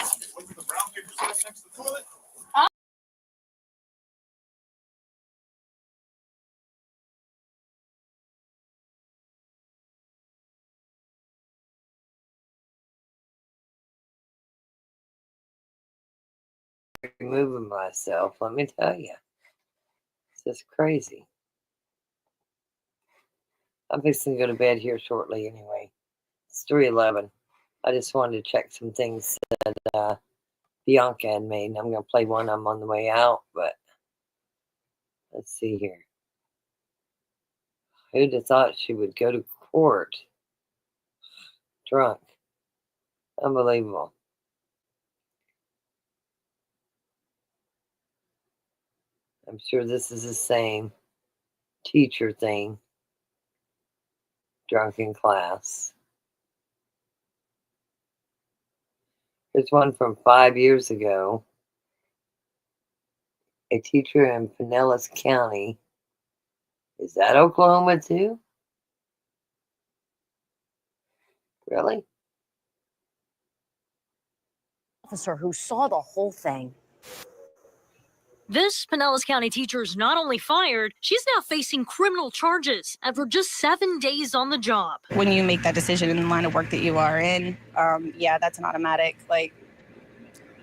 Moving myself, let me tell you. It's just crazy. I'm fixing to go to bed here shortly anyway. It's 3:11. I just wanted to check some things that Bianca had made. And I'm going to play one of them on the way out, but let's see here. Who'd have thought she would go to court drunk? Unbelievable. I'm sure this is the same teacher thing. Drunk in class. Here's one from 5 years ago. A teacher in Pinellas County. Is that Oklahoma too? Really? Officer who saw the whole thing. This Pinellas County teacher is not only fired, she's now facing criminal charges after just 7 days on the job. When you make that decision in the line of work that you are in, yeah, that's an automatic,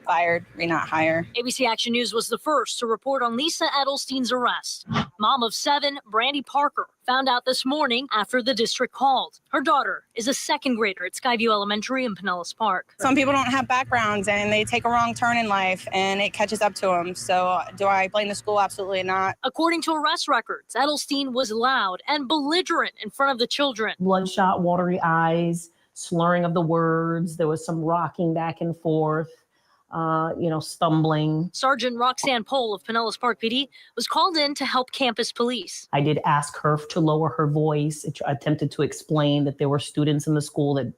fired, re-not hire. ABC Action News was the first to report on Lisa Edelstein's arrest. Mom of 7, Brandy Parker, found out this morning after the district called. Her daughter is a second grader at Skyview Elementary in Pinellas Park. Some people don't have backgrounds and they take a wrong turn in life and it catches up to them. So do I blame the school? Absolutely not. According to arrest records, Edelstein was loud and belligerent in front of the children. Bloodshot, watery eyes, slurring of the words. There was some rocking back and forth. Stumbling. Sergeant Roxanne Pohl of Pinellas Park PD was called in to help campus police. I did ask her to lower her voice. Attempted to explain that there were students in the school that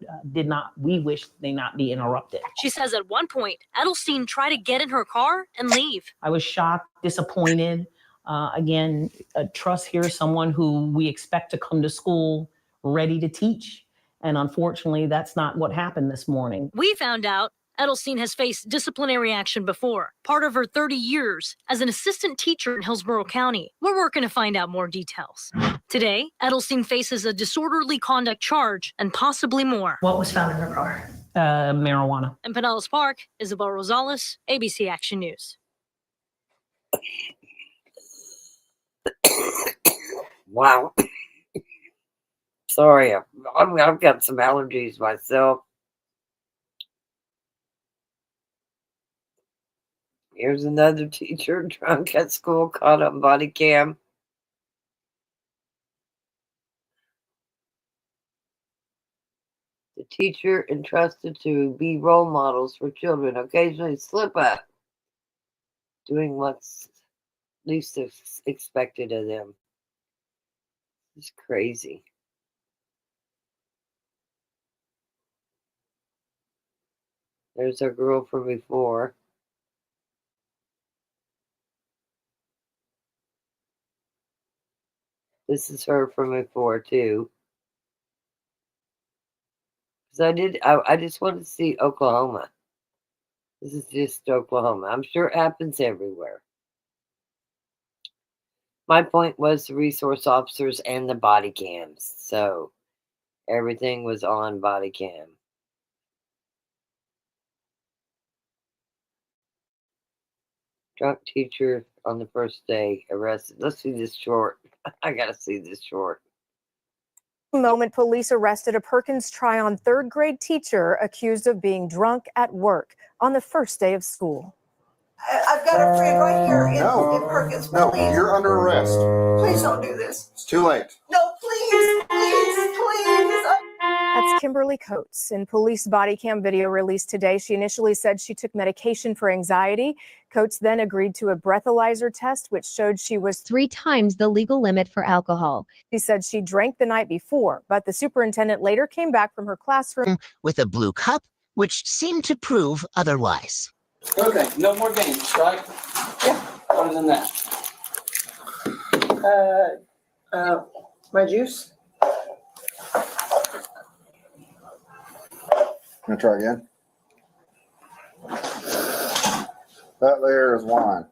we wish they not be interrupted. She says at one point, Edelstein tried to get in her car and leave. I was shocked, disappointed. Again, trust here is someone who we expect to come to school ready to teach. And unfortunately, that's not what happened this morning. We found out Edelstein has faced disciplinary action before, part of her 30 years as an assistant teacher in Hillsborough County. We're working to find out more details. Today, Edelstein faces a disorderly conduct charge and possibly more. What was found in her car? Marijuana. In Pinellas Park, Isabel Rosales, ABC Action News. Wow. Sorry, I've got some allergies myself. Here's another teacher drunk at school caught on body cam. The teacher entrusted to be role models for children occasionally slip up, doing what's least expected of them. It's crazy. There's our girl from before. This is her from before too. Because I just want to see Oklahoma. This is just Oklahoma. I'm sure it happens everywhere. My point was the resource officers and the body cams. So everything was on body cam. Drunk teacher on the first day arrested. Let's see this short. I gotta see this short. Moment police arrested a Perkins Tryon third grade teacher accused of being drunk at work on the first day of school. I've got a friend right here in Perkins. No, Please. you're under arrest. Please don't do this. It's too late. No, please, please, please. That's Kimberly Coates. In police body cam video released today, she initially said she took medication for anxiety. Coates then agreed to a breathalyzer test, which showed she was 3 times the legal limit for alcohol. She said she drank the night before, but the superintendent later came back from her classroom with a blue cup, which seemed to prove otherwise. Okay, no more games, right? Yeah. Other than that. My juice. Gonna try again. That there is wine.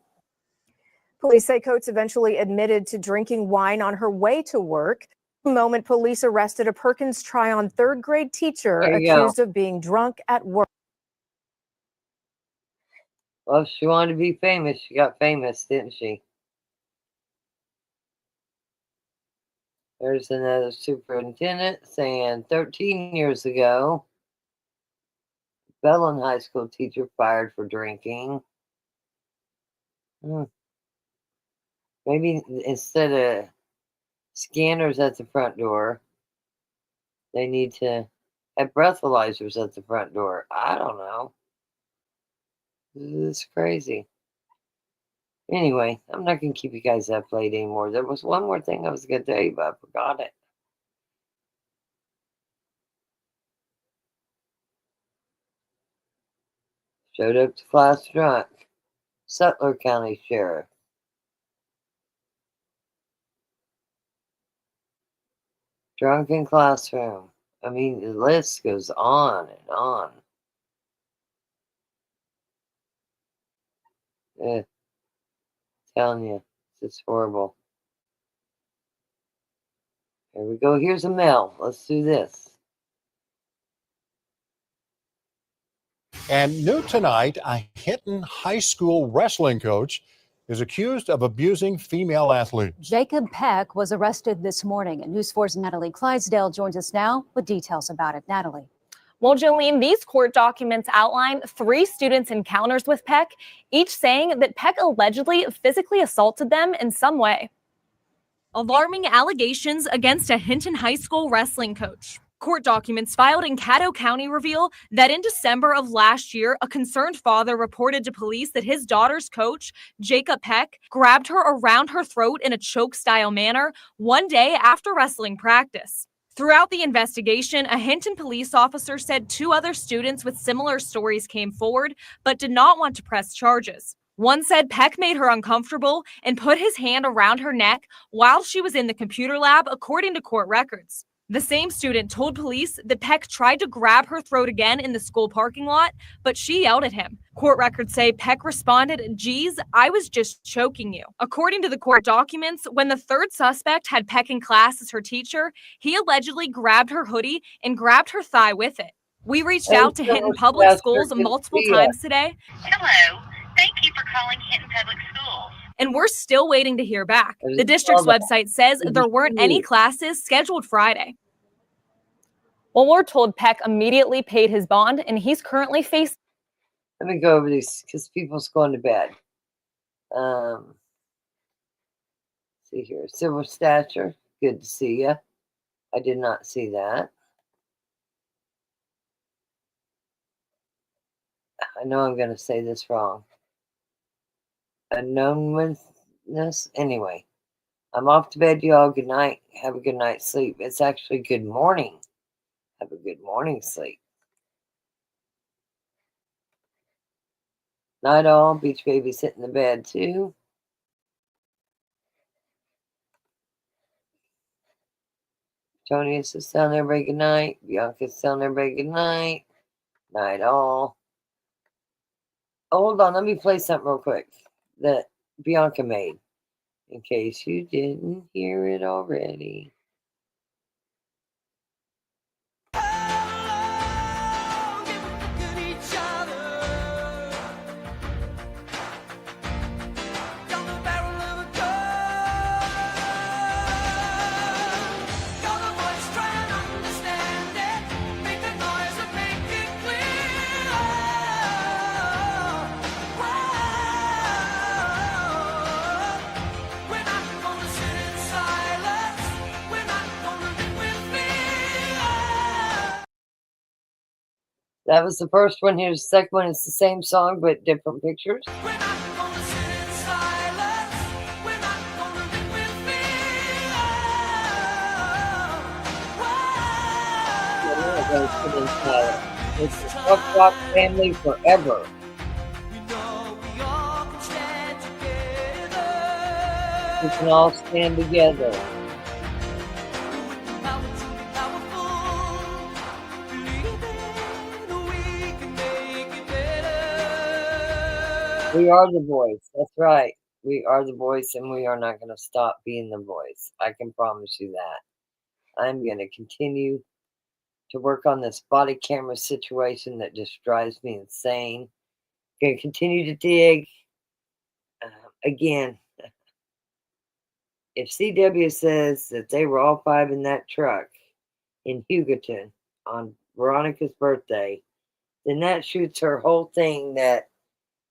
Police say Coates eventually admitted to drinking wine on her way to work. Moment police arrested a Perkins Tryon third grade teacher accused of being drunk at work. Well, if she wanted to be famous, she got famous, didn't she? There's another superintendent saying 13 years ago, Bellin High School teacher fired for drinking. Maybe instead of scanners at the front door, they need to have breathalyzers at the front door. I don't know. This is crazy. Anyway, I'm not going to keep you guys up late anymore. There was one more thing I was going to tell you, but I forgot it. Showed up to class drunk. Sutler County Sheriff. Drunken classroom. I mean, the list goes on and on. Telling you, it's just horrible. Here we go. Here's a mail. Let's do this. And new tonight, a Hinton High School wrestling coach is accused of abusing female athletes. Jacob Peck was arrested this morning, and News 4's Natalie Clydesdale joins us now with details about it. Natalie. Well, Jolene, these court documents outline 3 students' encounters with Peck, each saying that Peck allegedly physically assaulted them in some way. Alarming allegations against a Hinton High School wrestling coach. Court documents filed in Caddo County reveal that in December of last year, a concerned father reported to police that his daughter's coach, Jacob Peck, grabbed her around her throat in a choke-style manner one day after wrestling practice. Throughout the investigation, a Hinton police officer said 2 other students with similar stories came forward, but did not want to press charges. One said Peck made her uncomfortable and put his hand around her neck while she was in the computer lab, according to court records. The same student told police that Peck tried to grab her throat again in the school parking lot, but she yelled at him. Court records say Peck responded, "Geez, I was just choking you." According to the court documents, when the third suspect had Peck in class as her teacher, he allegedly grabbed her hoodie and grabbed her thigh with it. We reached out to Hinton Public Schools multiple times today. Hello, thank you for calling Hinton Public Schools. And we're still waiting to hear back. The district's website says there weren't any classes scheduled Friday. Well, we're told Peck immediately paid his bond, and he's currently facing Let me go over these because people's going to bed. See here. Civil stature. Good to see you. I did not see that. I know I'm going to say this wrong. Unknownness. Anyway, I'm off to bed, y'all. Good night. Have a good night's sleep. It's actually good morning. Have a good morning sleep. Night all. Beach baby's hitting the bed too. Tony's is telling everybody good night. Bianca's telling everybody good night. Night all. Hold on, let me play something real quick that Bianca made. In case you didn't hear it already. That was the first one. Here's the second one. It's the same song, but different pictures. It's the Chuck Rock family forever. We can all stand together. We are the voice. That's right. We are the voice, and we are not going to stop being the voice. I can promise you that. I'm going to continue to work on this body camera situation that just drives me insane. Going to continue to dig. Again, if CW says that they were all five in that truck in Hugoton on Veronica's birthday, then that shoots her whole thing that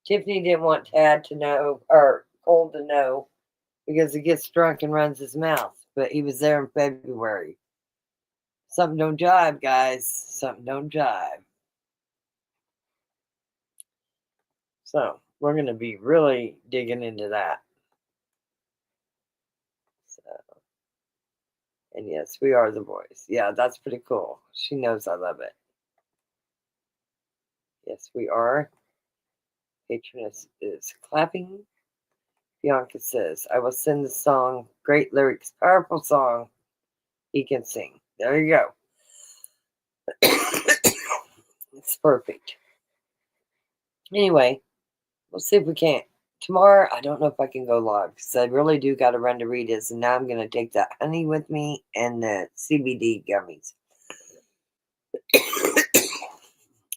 Tiffany didn't want Tad to know, or Cole to know, because he gets drunk and runs his mouth. But he was there in February. Something don't jive, guys. Something don't jive. So we're going to be really digging into that. So, and yes, we are the boys. Yeah, that's pretty cool. She knows I love it. Yes, we are. Patroness is clapping. Bianca says, I will send the song. Great lyrics, powerful song. He can sing. There you go. It's perfect. Anyway, we'll see if we can't. Tomorrow, I don't know if I can go live because I really do got to run to Rita's, and now I'm going to take that honey with me and the CBD gummies.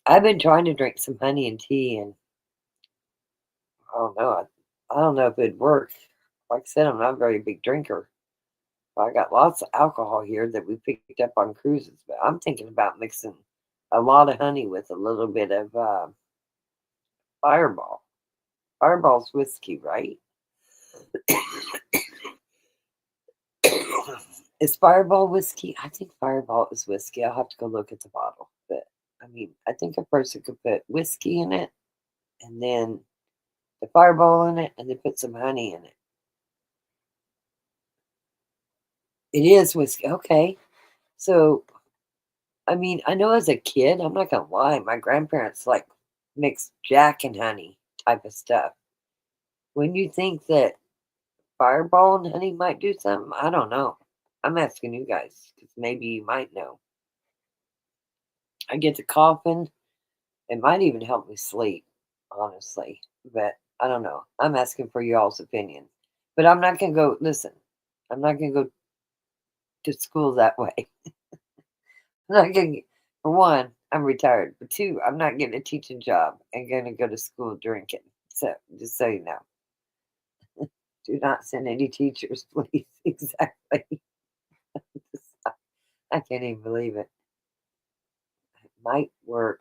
I've been trying to drink some honey and tea, and I don't know. I don't know if it'd work. Like I said, I'm not a very big drinker. But I got lots of alcohol here that we picked up on cruises, but I'm thinking about mixing a lot of honey with a little bit of Fireball. Fireball's whiskey, right? Is Fireball whiskey? I think Fireball is whiskey. I'll have to go look at the bottle. But, I mean, I think a person could put whiskey in it and then the Fireball in it and then put some honey in it. It is whiskey. Okay. So, I mean, I know as a kid, I'm not going to lie, my grandparents like mixed Jack and honey type of stuff. When you think that Fireball and honey might do something, I don't know. I'm asking you guys because maybe you might know. I get to coughing. It might even help me sleep, honestly. But I don't know. I'm asking for y'all's opinion. But I'm not going to go, listen, I'm not going to go to school that way. I'm not going to, for one, I'm retired. For two, I'm not getting a teaching job and going to go to school drinking. So, just so you know. Do not send any teachers, please. Exactly. I can't even believe it. It might work.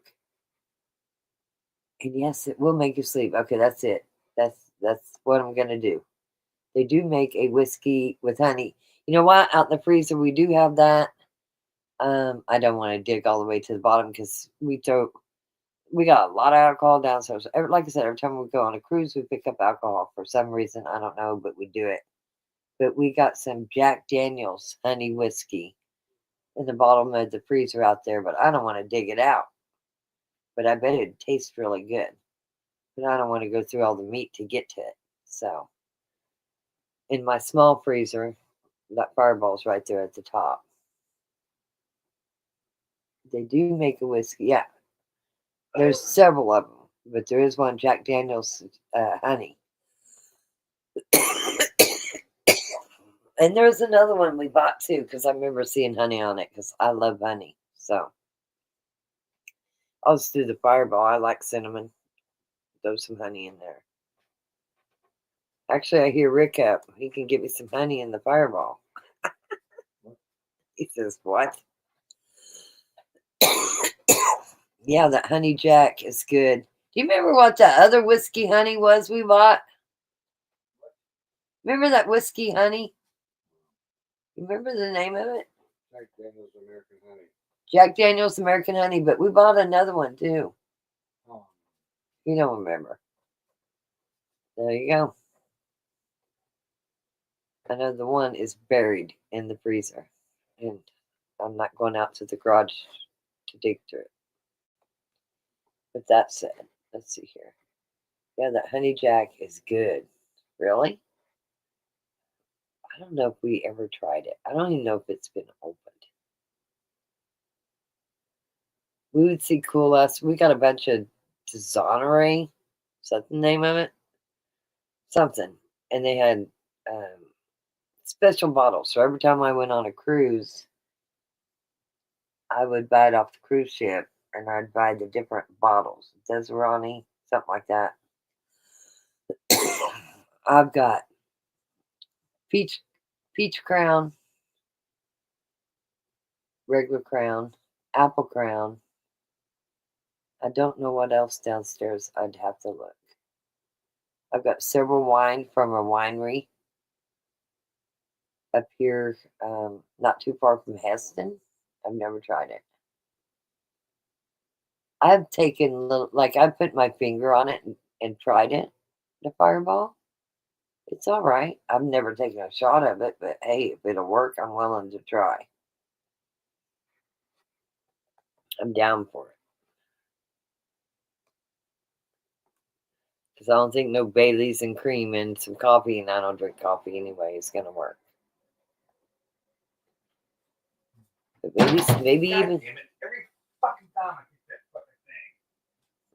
And yes, it will make you sleep. Okay, that's it. That's what I'm gonna do. They do make a whiskey with honey. You know what? Out in the freezer, we do have that. I don't want to dig all the way to the bottom because we got a lot of alcohol downstairs. Like I said, every time we go on a cruise, we pick up alcohol for some reason. I don't know, but we do it. But we got some Jack Daniels honey whiskey in the bottom of the freezer out there, but I don't want to dig it out. But I bet it tastes really good. But I don't want to go through all the meat to get to it. So, in my small freezer, that Fireball's right there at the top. They do make a whiskey, yeah. There's several of them, but there is one Jack Daniels honey. And there's another one we bought too, because I remember seeing honey on it, because I love honey. So I'll just do the Fireball. I like cinnamon. Throw some honey in there. Actually, I hear Rick up. He can give me some honey in the Fireball. He says, what? Yeah, that honey Jack is good. Do you remember what the other whiskey honey was we bought? Remember that whiskey honey? You remember the name of it? Jack Daniels American Honey. Jack Daniels American Honey, but we bought another one too. Oh. You don't remember. There you go. Another one is buried in the freezer. And I'm not going out to the garage to dig through it. With that said, let's see here. Yeah, that honey Jack is good. Really? I don't know if we ever tried it. I don't even know if it's been opened. We would see cool us. We got a bunch of Dishonorary. Is that the name of it? Something. And they had special bottles. So every time I went on a cruise, I would buy it off the cruise ship. And I'd buy the different bottles. Desirani, something like that. I've got peach crown, regular crown, apple crown. I don't know what else downstairs. I'd have to look. I've got several wine from a winery up here, not too far from Heston. I've never tried it. I've taken I put my finger on it and tried it, the Fireball. It's all right. I've never taken a shot of it, but hey, if it'll work, I'm willing to try. I'm down for it. Because I don't think no Baileys and cream and some coffee, and I don't drink coffee anyway, is going to work. But maybe God even... damn it. Every fucking time I get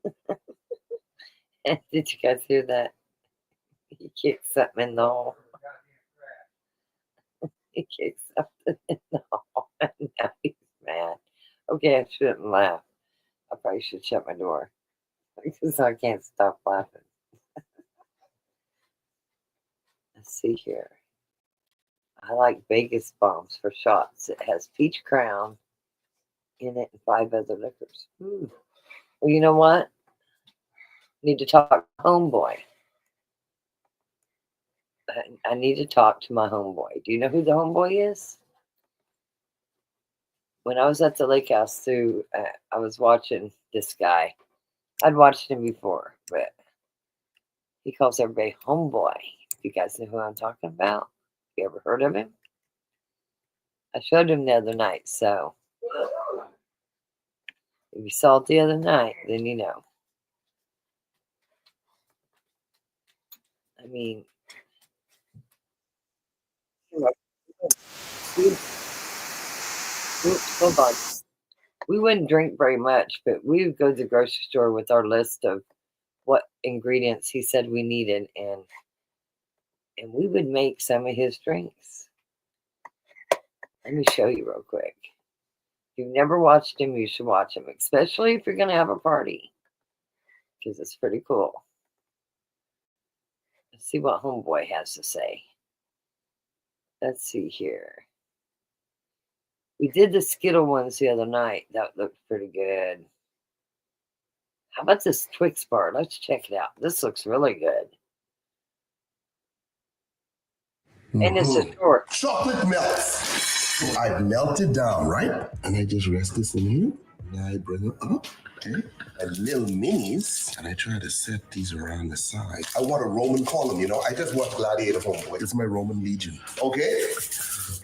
that fucking thing. Did you guys hear that? He kicked something in the hole. He kicked something in the hole. Now he's mad. Okay, I shouldn't laugh. I probably should shut my door. Because I can't stop laughing. Let's see here. I like Vegas bombs for shots. It has peach crown in it and 5 other liquors. Well, you know what? Need to talk to homeboy. I need to talk to my homeboy. Do you know who the homeboy is? When I was at the lake house I was watching this guy. I'd watched him before, but he calls everybody homeboy. You guys know who I'm talking about? You ever heard of him? I showed him the other night, so if you saw it the other night, then you know. I mean, hold on. We wouldn't drink very much, but we would go to the grocery store with our list of what ingredients he said we needed, and we would make some of his drinks. Let me show you real quick. If you've never watched him, you should watch him, especially if you're going to have a party, because it's pretty cool. Let's see what homeboy has to say. Let's see here. We did the Skittle ones the other night. That looked pretty good. How about this Twix bar? Let's check it out. This looks really good. And it's a short. Chocolate melts. I've melted down, right? And I just rest this in here. And I bring it up. Okay. And little minis. And I try to set these around the side. I want a Roman column, you know. I just want Gladiator homeboy. It's my Roman legion. Okay?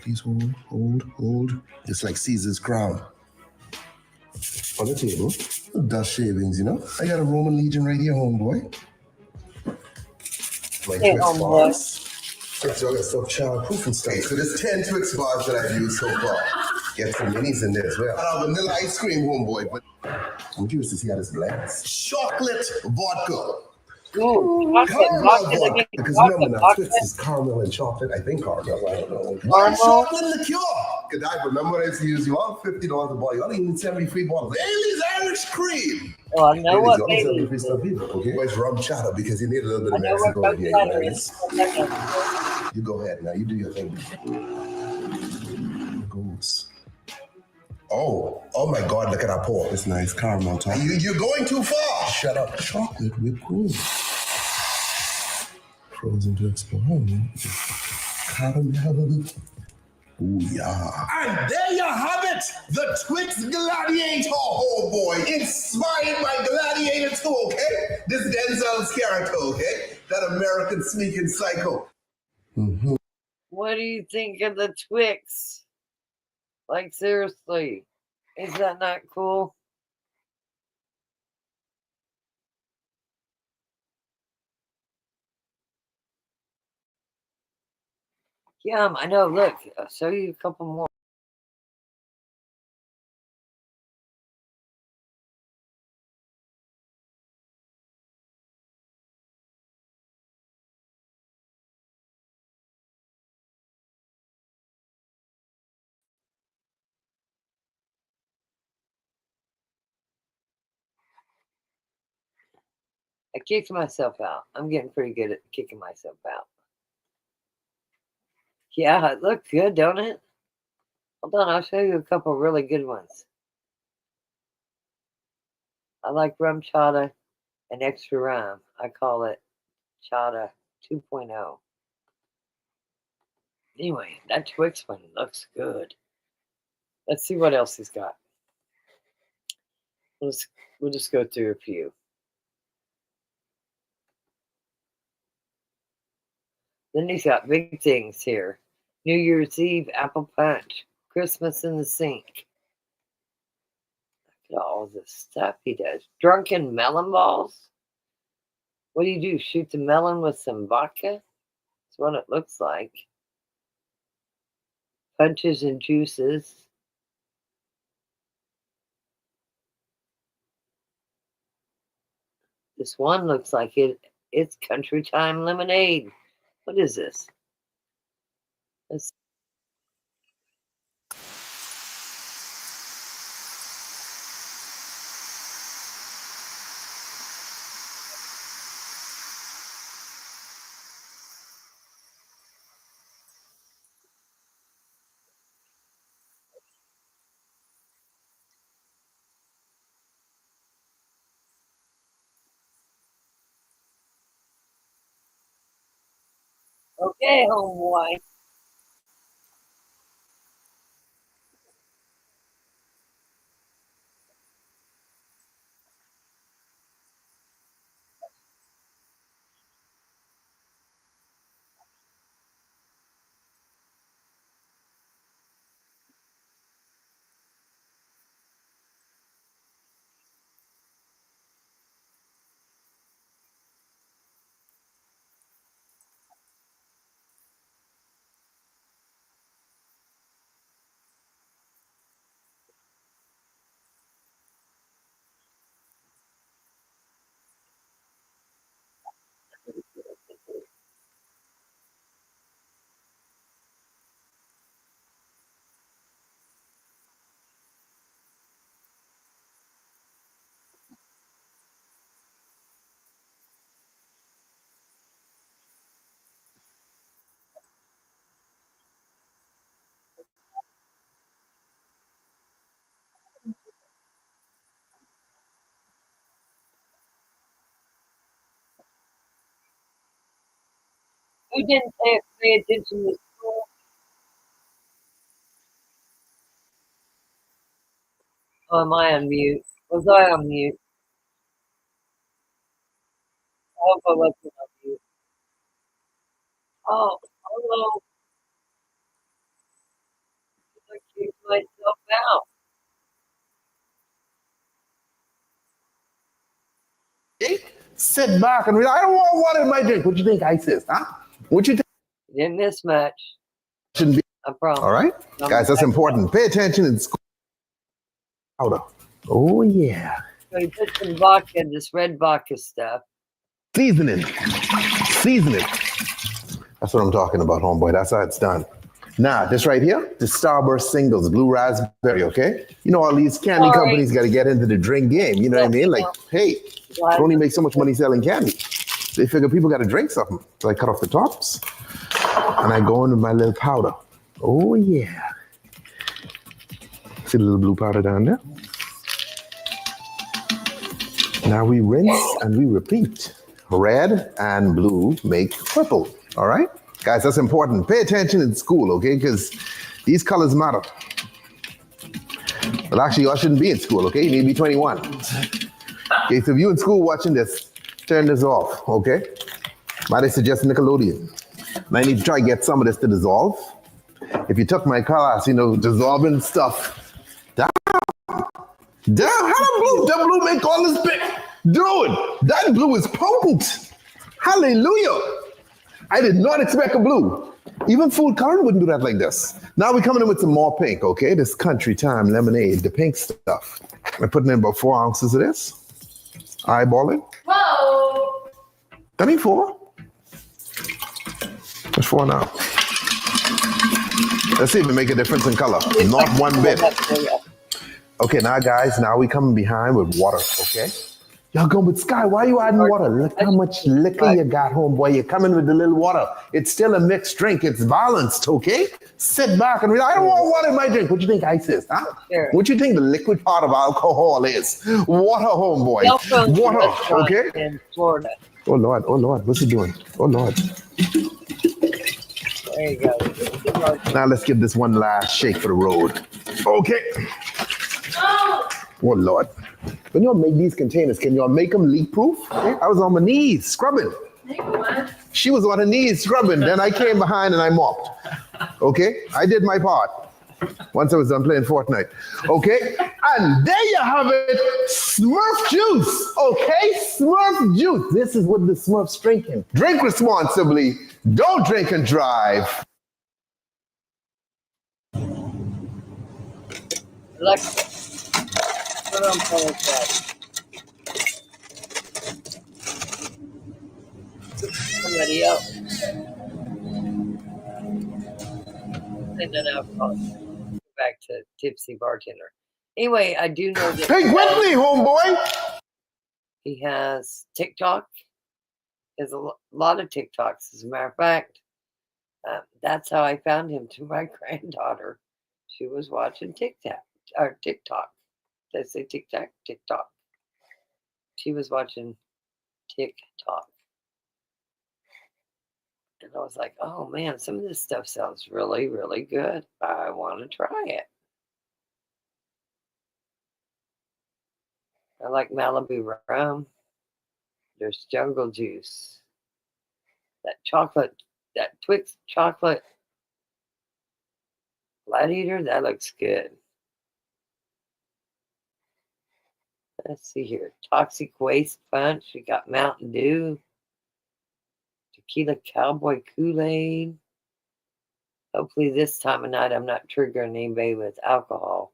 Please hold. It's like Caesar's crown. On the table. Dust shavings, you know. I got a Roman legion right here, homeboy. My Hey, Twix homeboy. bars. So I got stuff child-proof and stuff. So there's 10 Twix bars that I've used so far. Get some minis in there as well. Vanilla ice cream, homeboy. But I'm curious to see how this blends. Chocolate vodka. Ooh, Caramel vodka. Because remember now, Twix is caramel and chocolate. I think caramel. I don't know. White chocolate liqueur. Because I remember when I used to use you all $50 a bottle. You only need 73 bottles. Bailey's Irish cream. Oh, I know what Bailey's Bailey's free stuff either. Okay. Where's rum chata? Because you need a little bit of Mexico in here. You go ahead now. You do your thing. Goes. Oh my God, look at that pour. It's nice caramel top. You're going too far. Shut up. Chocolate whipped cream. Frozen to explode. Caramel. Ooh, yeah. And there you have it. The Twix Gladiator, oh boy. Inspired by Gladiator 2, okay? This Denzel's character, okay? That American sneaking psycho. Mm-hmm. What do you think of the Twix? Like, seriously, is that not cool? Yum, I know. Look, I'll show you a couple more. I kicked myself out. I'm getting pretty good at kicking myself out. Yeah, it looks good, don't it? Hold on, I'll show you a couple really good ones. I like rum chata and extra rum. I call it chata 2.0. Anyway, that Twix one looks good. Let's see what else he's got. We'll just go through a few. Then he's got big things here. New Year's Eve apple punch. Christmas in the sink. Look at all this stuff he does. Drunken melon balls. What do? Shoot the melon with some vodka? That's what it looks like. Punches and juices. This one looks like it's Country Time Lemonade. What is this? Okay, homeboy. Who didn't pay attention to school? Oh, am I on mute? Was I on mute? I hope I wasn't on mute. Oh, hello. I kicked myself out. Sit back and relax. I don't want water in my drink. What you think I says, huh? What you think? You didn't miss much. Shouldn't be. I promise. All right, guys, that's important. Pay attention in school. Powder. Oh yeah. So you put some vodka in this red vodka stuff. Seasoning. Seasoning. That's what I'm talking about, homeboy. That's how it's done. Now, this right here, the Starburst singles, blue raspberry, okay? You know, all these candy companies got to get into the drink game. You know what I mean? Like, hey, you only make so much money selling candy. They figure people got to drink something. So I cut off the tops and I go in with my little powder. Oh, yeah. See the little blue powder down there? Now we rinse and we repeat. Red and blue make purple, all right? Guys, that's important. Pay attention in school, okay? Because these colors matter. Well, actually, y'all shouldn't be in school, okay? You need to be 21. Okay, so if you're in school watching this, turn this off, okay? Might I suggest Nickelodeon? And I need to try to get some of this to dissolve. If you took my class, you know, dissolving stuff. Damn, how that blue make all this big? Dude, that blue is potent. Hallelujah. I did not expect a blue. Even food coloring wouldn't do that like this. Now we're coming in with some more pink, okay? This Country Time lemonade, the pink stuff. I'm putting in about 4 ounces of this. Eyeballing. Whoa! That ain't 4. That's 4 now. Let's see if it make a difference in color. Not one bit. Okay, now guys, now we coming behind with water, okay? Y'all going with Sky, why are you adding water? Look how much liquor you got, homeboy. You're coming with the little water. It's still a mixed drink. It's balanced, okay? Sit back and relax. I don't want water in my drink. What you think ice is, huh? Sure. What you think the liquid part of alcohol is? Water, homeboy. Water, okay? In Florida. Oh, Lord. What's he doing? Oh, Lord. There you go. Now let's give this one last shake for the road. Okay. Oh, Lord. When y'all make these containers, can y'all make them leak proof? I was on my knees scrubbing. She was on her knees scrubbing. Then I came behind and I mopped. Okay? I did my part. Once I was done playing Fortnite. Okay? And there you have it. Smurf juice. Okay? Smurf juice. This is what the Smurf's drinking. Drink responsibly. Don't drink and drive. Alexa, put on podcast. Somebody else. And then I'll go back to Tipsy Bartender. Anyway, I do know that. Hey, with me, homeboy. He has TikTok. He has a lot of TikToks. As a matter of fact, that's how I found him to my granddaughter. She was watching TikTok. Did I say TikTok? TikTok. She was watching TikTok. And I was like, oh man, some of this stuff sounds really, really good. I want to try it. I like Malibu rum. There's jungle juice. That chocolate, that Twix chocolate Light Eater, that looks good. Let's see here. Toxic Waste Punch. We got Mountain Dew. Tequila Cowboy Kool-Aid. Hopefully this time of night I'm not triggering anybody with alcohol.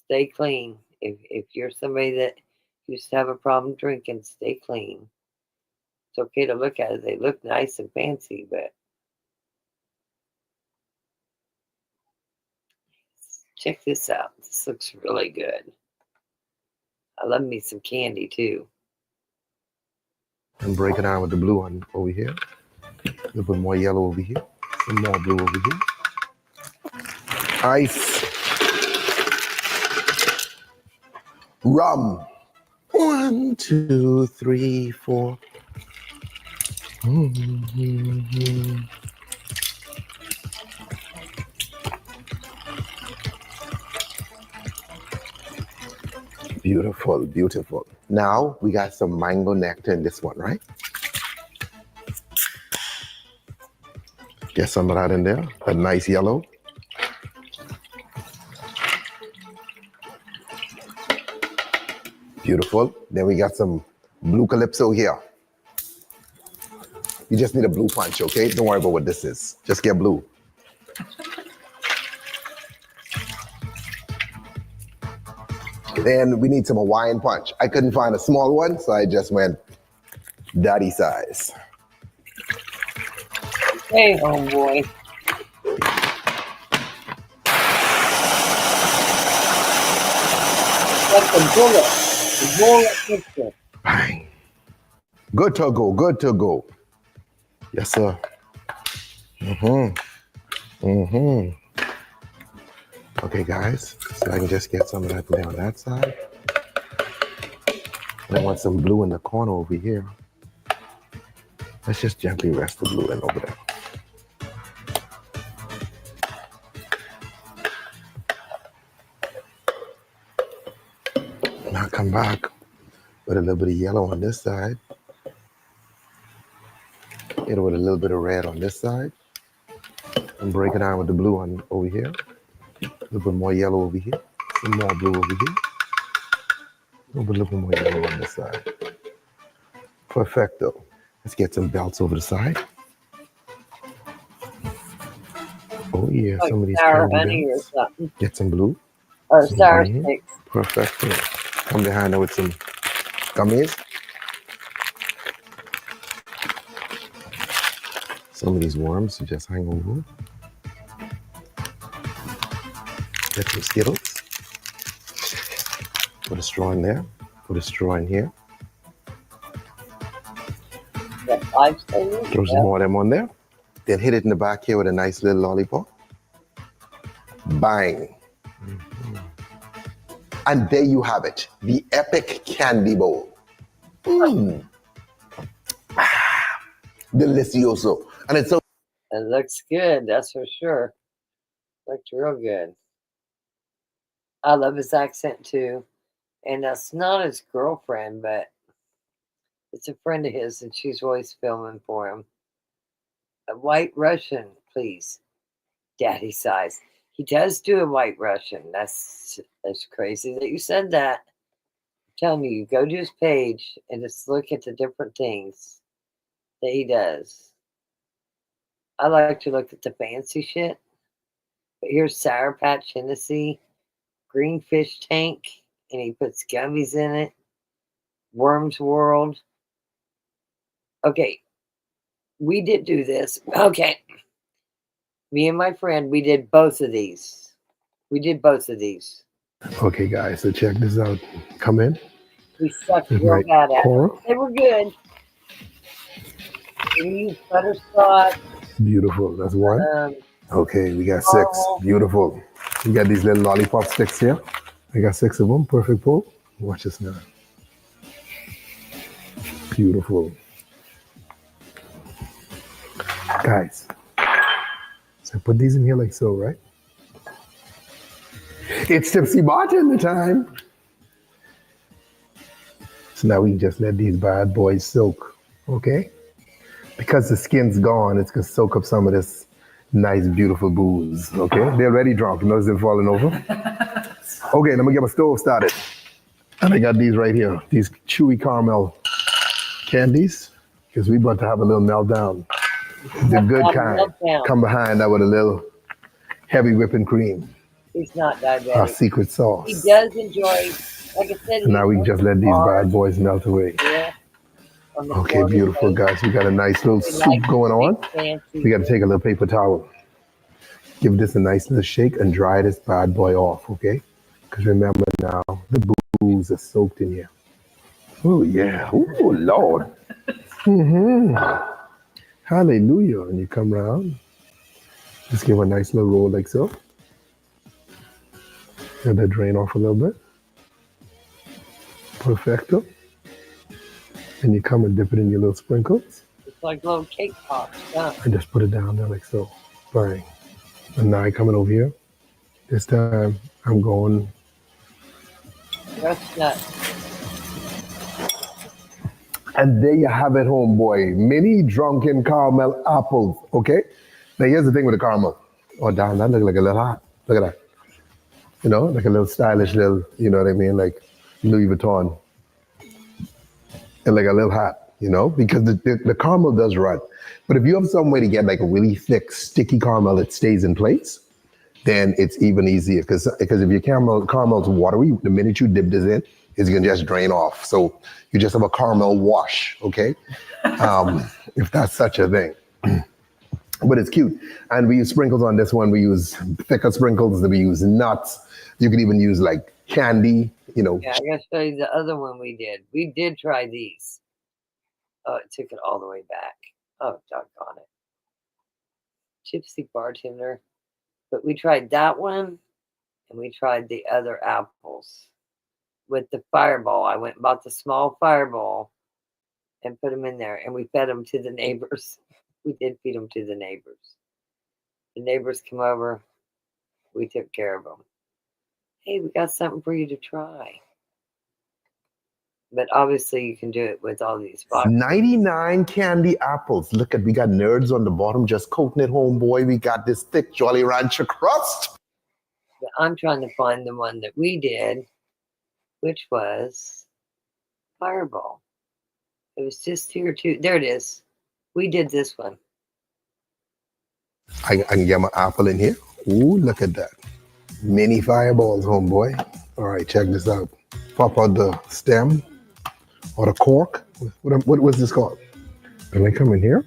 Stay clean. If you're somebody that used to have a problem drinking, stay clean. It's okay to look at it. They look nice and fancy, but check this out. This looks really good. I love me some candy too. And break it down with the blue one over here. A little bit more yellow over here. Some more blue over here. Ice. Rum. 1, 2, 3, 4. Beautiful, beautiful. Now we got some mango nectar in this one, right? Get some of that in there, a nice yellow. Beautiful. Then we got some blue calypso here. You just need a blue punch, okay? Don't worry about what this is. Just get blue. Then we need some Hawaiian punch. I couldn't find a small one, so I just went daddy size. Hey, homeboy. Like a bullet. A bullet picture. Bang. Good to go, good to go. Yes, sir. Okay, guys, so I can just get some of that blue on that side. And I want some blue in the corner over here. Let's just gently rest the blue in over there. Now come back with a little bit of yellow on this side. Hit it with a little bit of red on this side. And break it down with the blue on over here. A little bit more yellow over here. Some more blue over here. A little bit more yellow on this side. Perfecto. Let's get some belts over the side. Oh yeah, Like some of these sour candy honey or belts. something. Get some blue. Or Some sour green. sticks. Perfecto. Come behind her with some gummies. Some of these worms you just hang over. Get some Skittles. Put a straw in there. Put a straw in here. Got 5 fingers. Throw some more of them on there. Then hit it in the back here with a nice little lollipop. Bang. And there you have it. The epic candy bowl. Delicioso. And it's so... It looks good, that's for sure. Looked real good. I love his accent too. And that's not his girlfriend, but it's a friend of his, and she's always filming for him. A White Russian, please. Daddy size. He does do a White Russian. That's crazy that you said that. I'm telling you, go to his page and just look at the different things that he does. I like to look at the fancy shit. But here's Sour Patch Hennessy, Green Fish Tank, and he puts gummies in it. Worms World. Okay, we did do this. Okay. Me and my friend, we did both of these. We did both of these. Okay, guys, so check this out. Come in. We sucked This is real my bad at Cora. it. They were good. We used butterscotch. Beautiful. That's one. Okay, we got 6. Oh. Beautiful. We got these little lollipop sticks here. I got 6 of them. Perfect pull. Watch this now. Beautiful. Guys, so put these in here like so, right? It's Tipsy Bartender time. So now we can just let these bad boys soak, okay? Because the skin's gone, it's gonna soak up some of this nice, beautiful booze, okay? They're already drunk. You notice they're falling over? Okay, let me get my stove started. And I got these right here, these chewy caramel candies, because we about to have a little meltdown. The good kind. Come behind that with a little heavy whipping cream. He's not diabetic. Our secret sauce. He does enjoy, like I said. And now we can just let these bad boys melt away. Yeah. Okay, beautiful, guys. We got a nice little soup going on. We got to take a little paper towel. Give this a nice little shake and dry this bad boy off, okay? Because remember now, the booze is soaked in here. Oh, yeah. Oh, Lord. Hallelujah. And you come around. Just give a nice little roll like so. Let that drain off a little bit. Perfecto. And you come and dip it in your little sprinkles. like little cake pops. Yeah. I just put it down there like so. Bang. And now I coming over here. This time I'm going. That's nuts. And there you have it, homeboy. Mini drunken caramel apples. Okay? Now here's the thing with the caramel. Oh, damn, that look like a little hot. Look at that. You know, like a little stylish little, you know what I mean? Like Louis Vuitton. And like a little hat, you know? Because the caramel does run. But if you have some way to get like a really thick, sticky caramel that stays in place, then it's even easier. Because if your caramel's watery, the minute you dip this in, it's gonna just drain off. So you just have a caramel wash, okay? If that's such a thing. But it's cute. And we use sprinkles on this one. We use thicker sprinkles. We use nuts. You can even use like candy, you know. Yeah, I gotta show you the other one we did. We did try these. Oh, it took it all the way back. Oh, doggone it. Gypsy Bartender. But we tried that one, and we tried the other apples. With the Fireball, I went and bought the small Fireball and put them in there, and we fed them to the neighbors. We did feed them to the neighbors. The neighbors come over. We took care of them. Hey, we got something for you to try. But obviously, you can do it with all these boxes. 99 candy apples. Look at, we got nerds on the bottom just coating it, homeboy. We got this thick Jolly Rancher crust. But I'm trying to find the one that we did, which was Fireball. It was just here too. There it is. We did this one. I can get my apple in here. Ooh, look at that. Mini Fireballs, homeboy. All right, check this out. Pop out the stem or the cork. What was this called? And I come in here.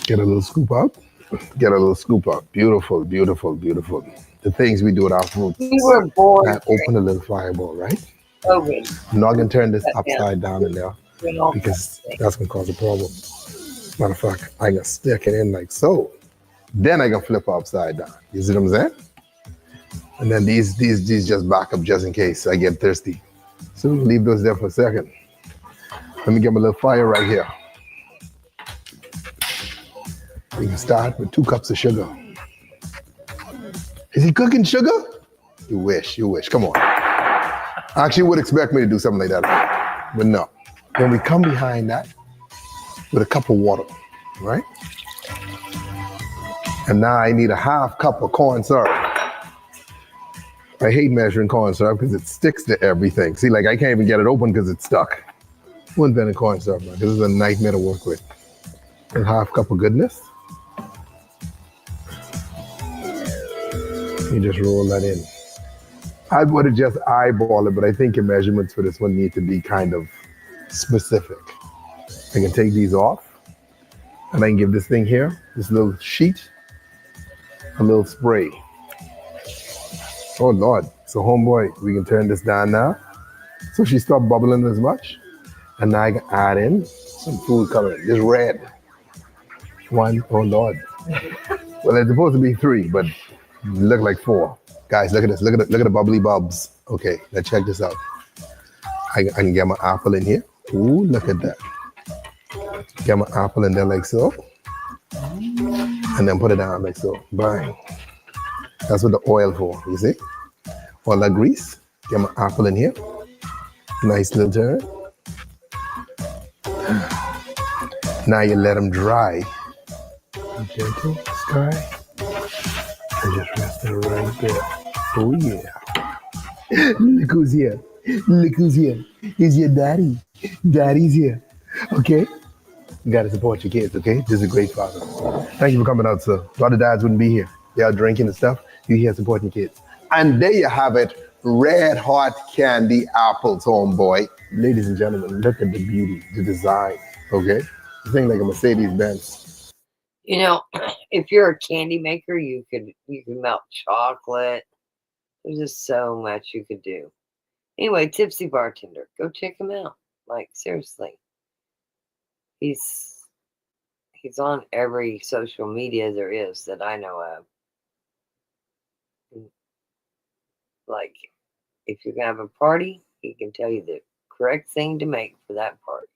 Get a little scoop out. Get a little scoop out. Beautiful, beautiful, beautiful. The things we do with our fruit. We were born. Open a little fireball, right? Okay. I'm not gonna turn this upside down in there because that's gonna cause a problem. Matter of fact, I can stick it in like so. Then I can flip upside down. You see what I'm saying? And then these just back up just in case I get thirsty. So we can leave those there for a second. Let me get my little fire right here. We can start with 2 cups of sugar. Is he cooking sugar? You wish, you wish. Come on. I actually would expect me to do something like that, but no. Then we come behind that with a cup of water, right? And now I need a 1/2 cup of corn syrup. I hate measuring corn syrup because it sticks to everything. See, like I can't even get it open because it's stuck. Who invented corn syrup, man? This is a nightmare to work with. And 1/2 cup of goodness. You just roll that in. I would have just eyeballed it, but I think your measurements for this one need to be kind of specific. I can take these off, and I can give this thing here, this little sheet, a little spray. Oh Lord, so homeboy, we can turn this down now. So she stopped bubbling as much. And now I can add in some food coloring, just red. 1, oh Lord. Well, it's supposed to be 3, but look like 4. Guys, look at this. Look at the bubbly bubs. Okay, now check this out. I can get my apple in here. Ooh, look at that. Get my apple in there like so. And then put it down like so. Bang. That's what the oil for, you see? All that grease. Get my apple in here. Nice little turn. Now you let them dry. Gentle, sky. And just rest it right there. Oh yeah. Look who's here. Look who's here. It's your daddy. Daddy's here. Okay? You gotta support your kids, okay? This is a great father. Thank you for coming out, sir. A lot of dads wouldn't be here. They are drinking and stuff. You here supporting your kids. And there you have it. Red hot candy apples, homeboy. Ladies and gentlemen, look at the beauty, the design, okay? The thing like a Mercedes-Benz. You know, if you're a candy maker, you can melt chocolate. There's just so much you could do. Anyway, Tipsy Bartender, go check him out. Like, seriously. He's on every social media there is that I know of. Like, if you're gonna have a party, he can tell you the correct thing to make for that party.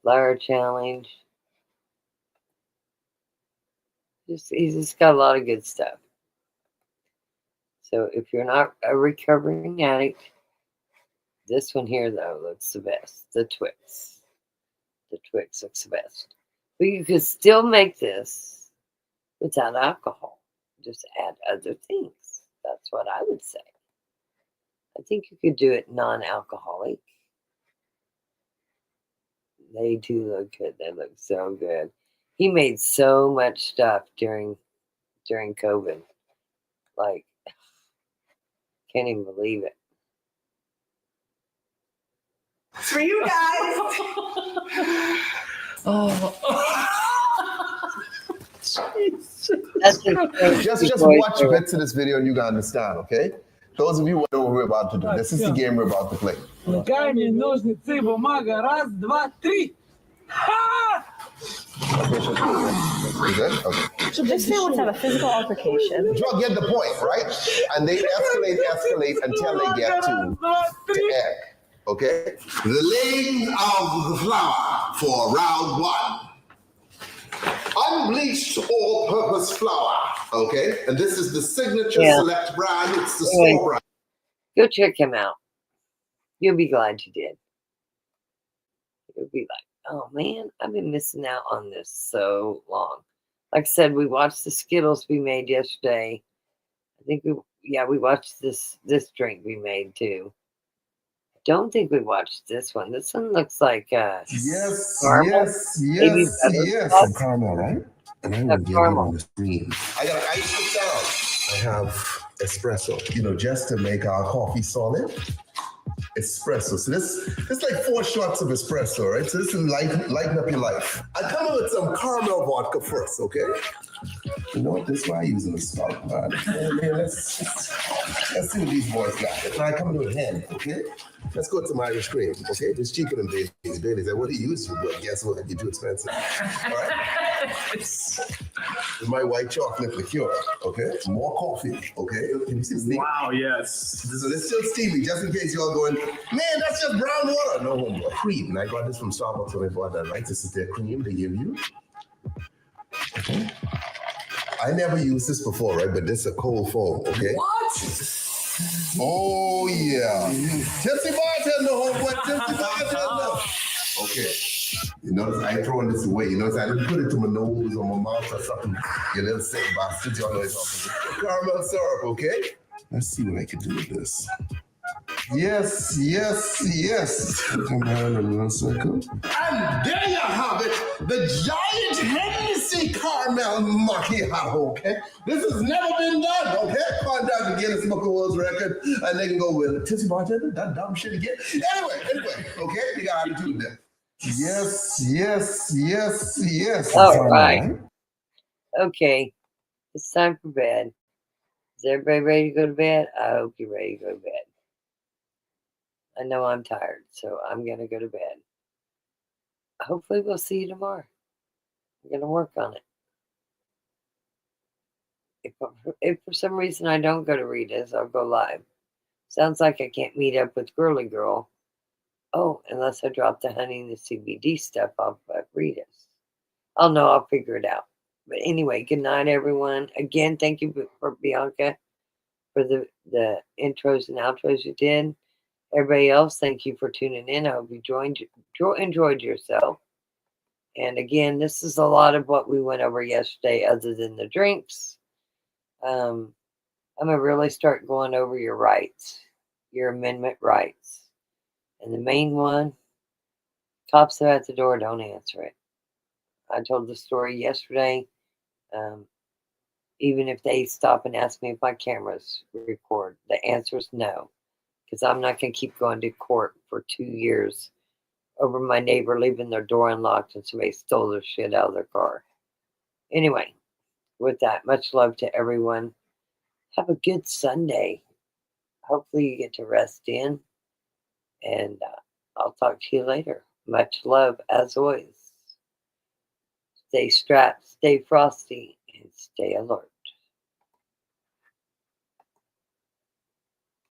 Flower challenge. He's just got a lot of good stuff. So if you're not a recovering addict, this one here, though, looks the best. The Twix. The Twix looks the best. But you could still make this without alcohol. Just add other things. That's what I would say. I think you could do it non-alcoholic. They do look good. They look so good. He made so much stuff during COVID. Like, can't even believe it. For you guys. Just watch bits of this video and you can understand, okay? Those of you who know what we're about to do. This is the game we're about to play. Камень, ножницы, бумага. Раз, два, три. Okay. So this man wants to have a physical altercation. You get the point, right? And they escalate until they get to egg. Okay? The laying of the flour for round one. Unbleached all-purpose flour. Okay? And this is the signature select brand. It's the store brand. Go check him out. You'll be glad you did. You'll be like, oh man, I've been missing out on this so long. Like I said, we watched the Skittles we made yesterday. I think we watched this drink we made too. I don't think we watched this one. This one looks like yes, caramel. Some caramel, right? And I will get it on the screen. I got to ice it down. I have espresso, just to make our coffee solid. Espresso. So this is like 4 shots of espresso, right? So this will lighten up your life. I come in with some caramel vodka first, okay? You know what? This is why I'm using the spout, man. Let's see what these boys got. Now I come in with hen, okay? Let's go to my Irish cream, okay? It's cheaper than Bailey's. Bailey's, I would have used you, but guess what? You're too expensive. All right? It's my white chocolate liqueur, okay? More coffee, okay? Wow, yes. So it's still steamy, just in case you're all going, man, that's just brown water. No, homeboy, cream. And I got this from Starbucks when I bought that, right? This is their cream they give you. Okay. I never used this before, right? But this is a cold foam, okay? What? Oh, yeah. Tipsy bartender, homeboy. Tipsy bartender. Okay. You notice I ain't throwing this away. You notice I didn't put it to my nose or my mouth or something. You little sick bastard. Y'all know it's all caramel syrup, okay? Let's see what I can do with this. Yes. Come on in 1 second. And there you have it. The giant Hennessy caramel macchiato, okay? This has never been done, okay? Contact the Guinness Book of World Record, and they can go with Tipsy bartender, that dumb shit again. Anyway, okay? You got to do that. Yes. All right. Okay. It's time for bed. Is everybody ready to go to bed? I hope you're ready to go to bed. I know I'm tired, so I'm going to go to bed. Hopefully we'll see you tomorrow. I'm going to work on it. If for some reason I don't go to Rita's, I'll go live. Sounds like I can't meet up with Girly Girl. Oh, unless I drop the honey and the CBD stuff off at Rita's. I'll figure it out. But anyway, good night, everyone. Again, thank you for Bianca for the intros and outros you did. Everybody else, thank you for tuning in. I hope you enjoyed yourself. And again, this is a lot of what we went over yesterday other than the drinks. I'm going to really start going over your rights, your amendment rights. And the main one, cops are at the door, don't answer it. I told the story yesterday. Even if they stop and ask me if my cameras record, the answer is no. Because I'm not going to keep going to court for 2 years over my neighbor leaving their door unlocked and somebody stole their shit out of their car. Anyway, with that, much love to everyone. Have a good Sunday. Hopefully you get to rest in. And I'll talk to you later. Much love as always. Stay strapped, stay frosty, and stay alert.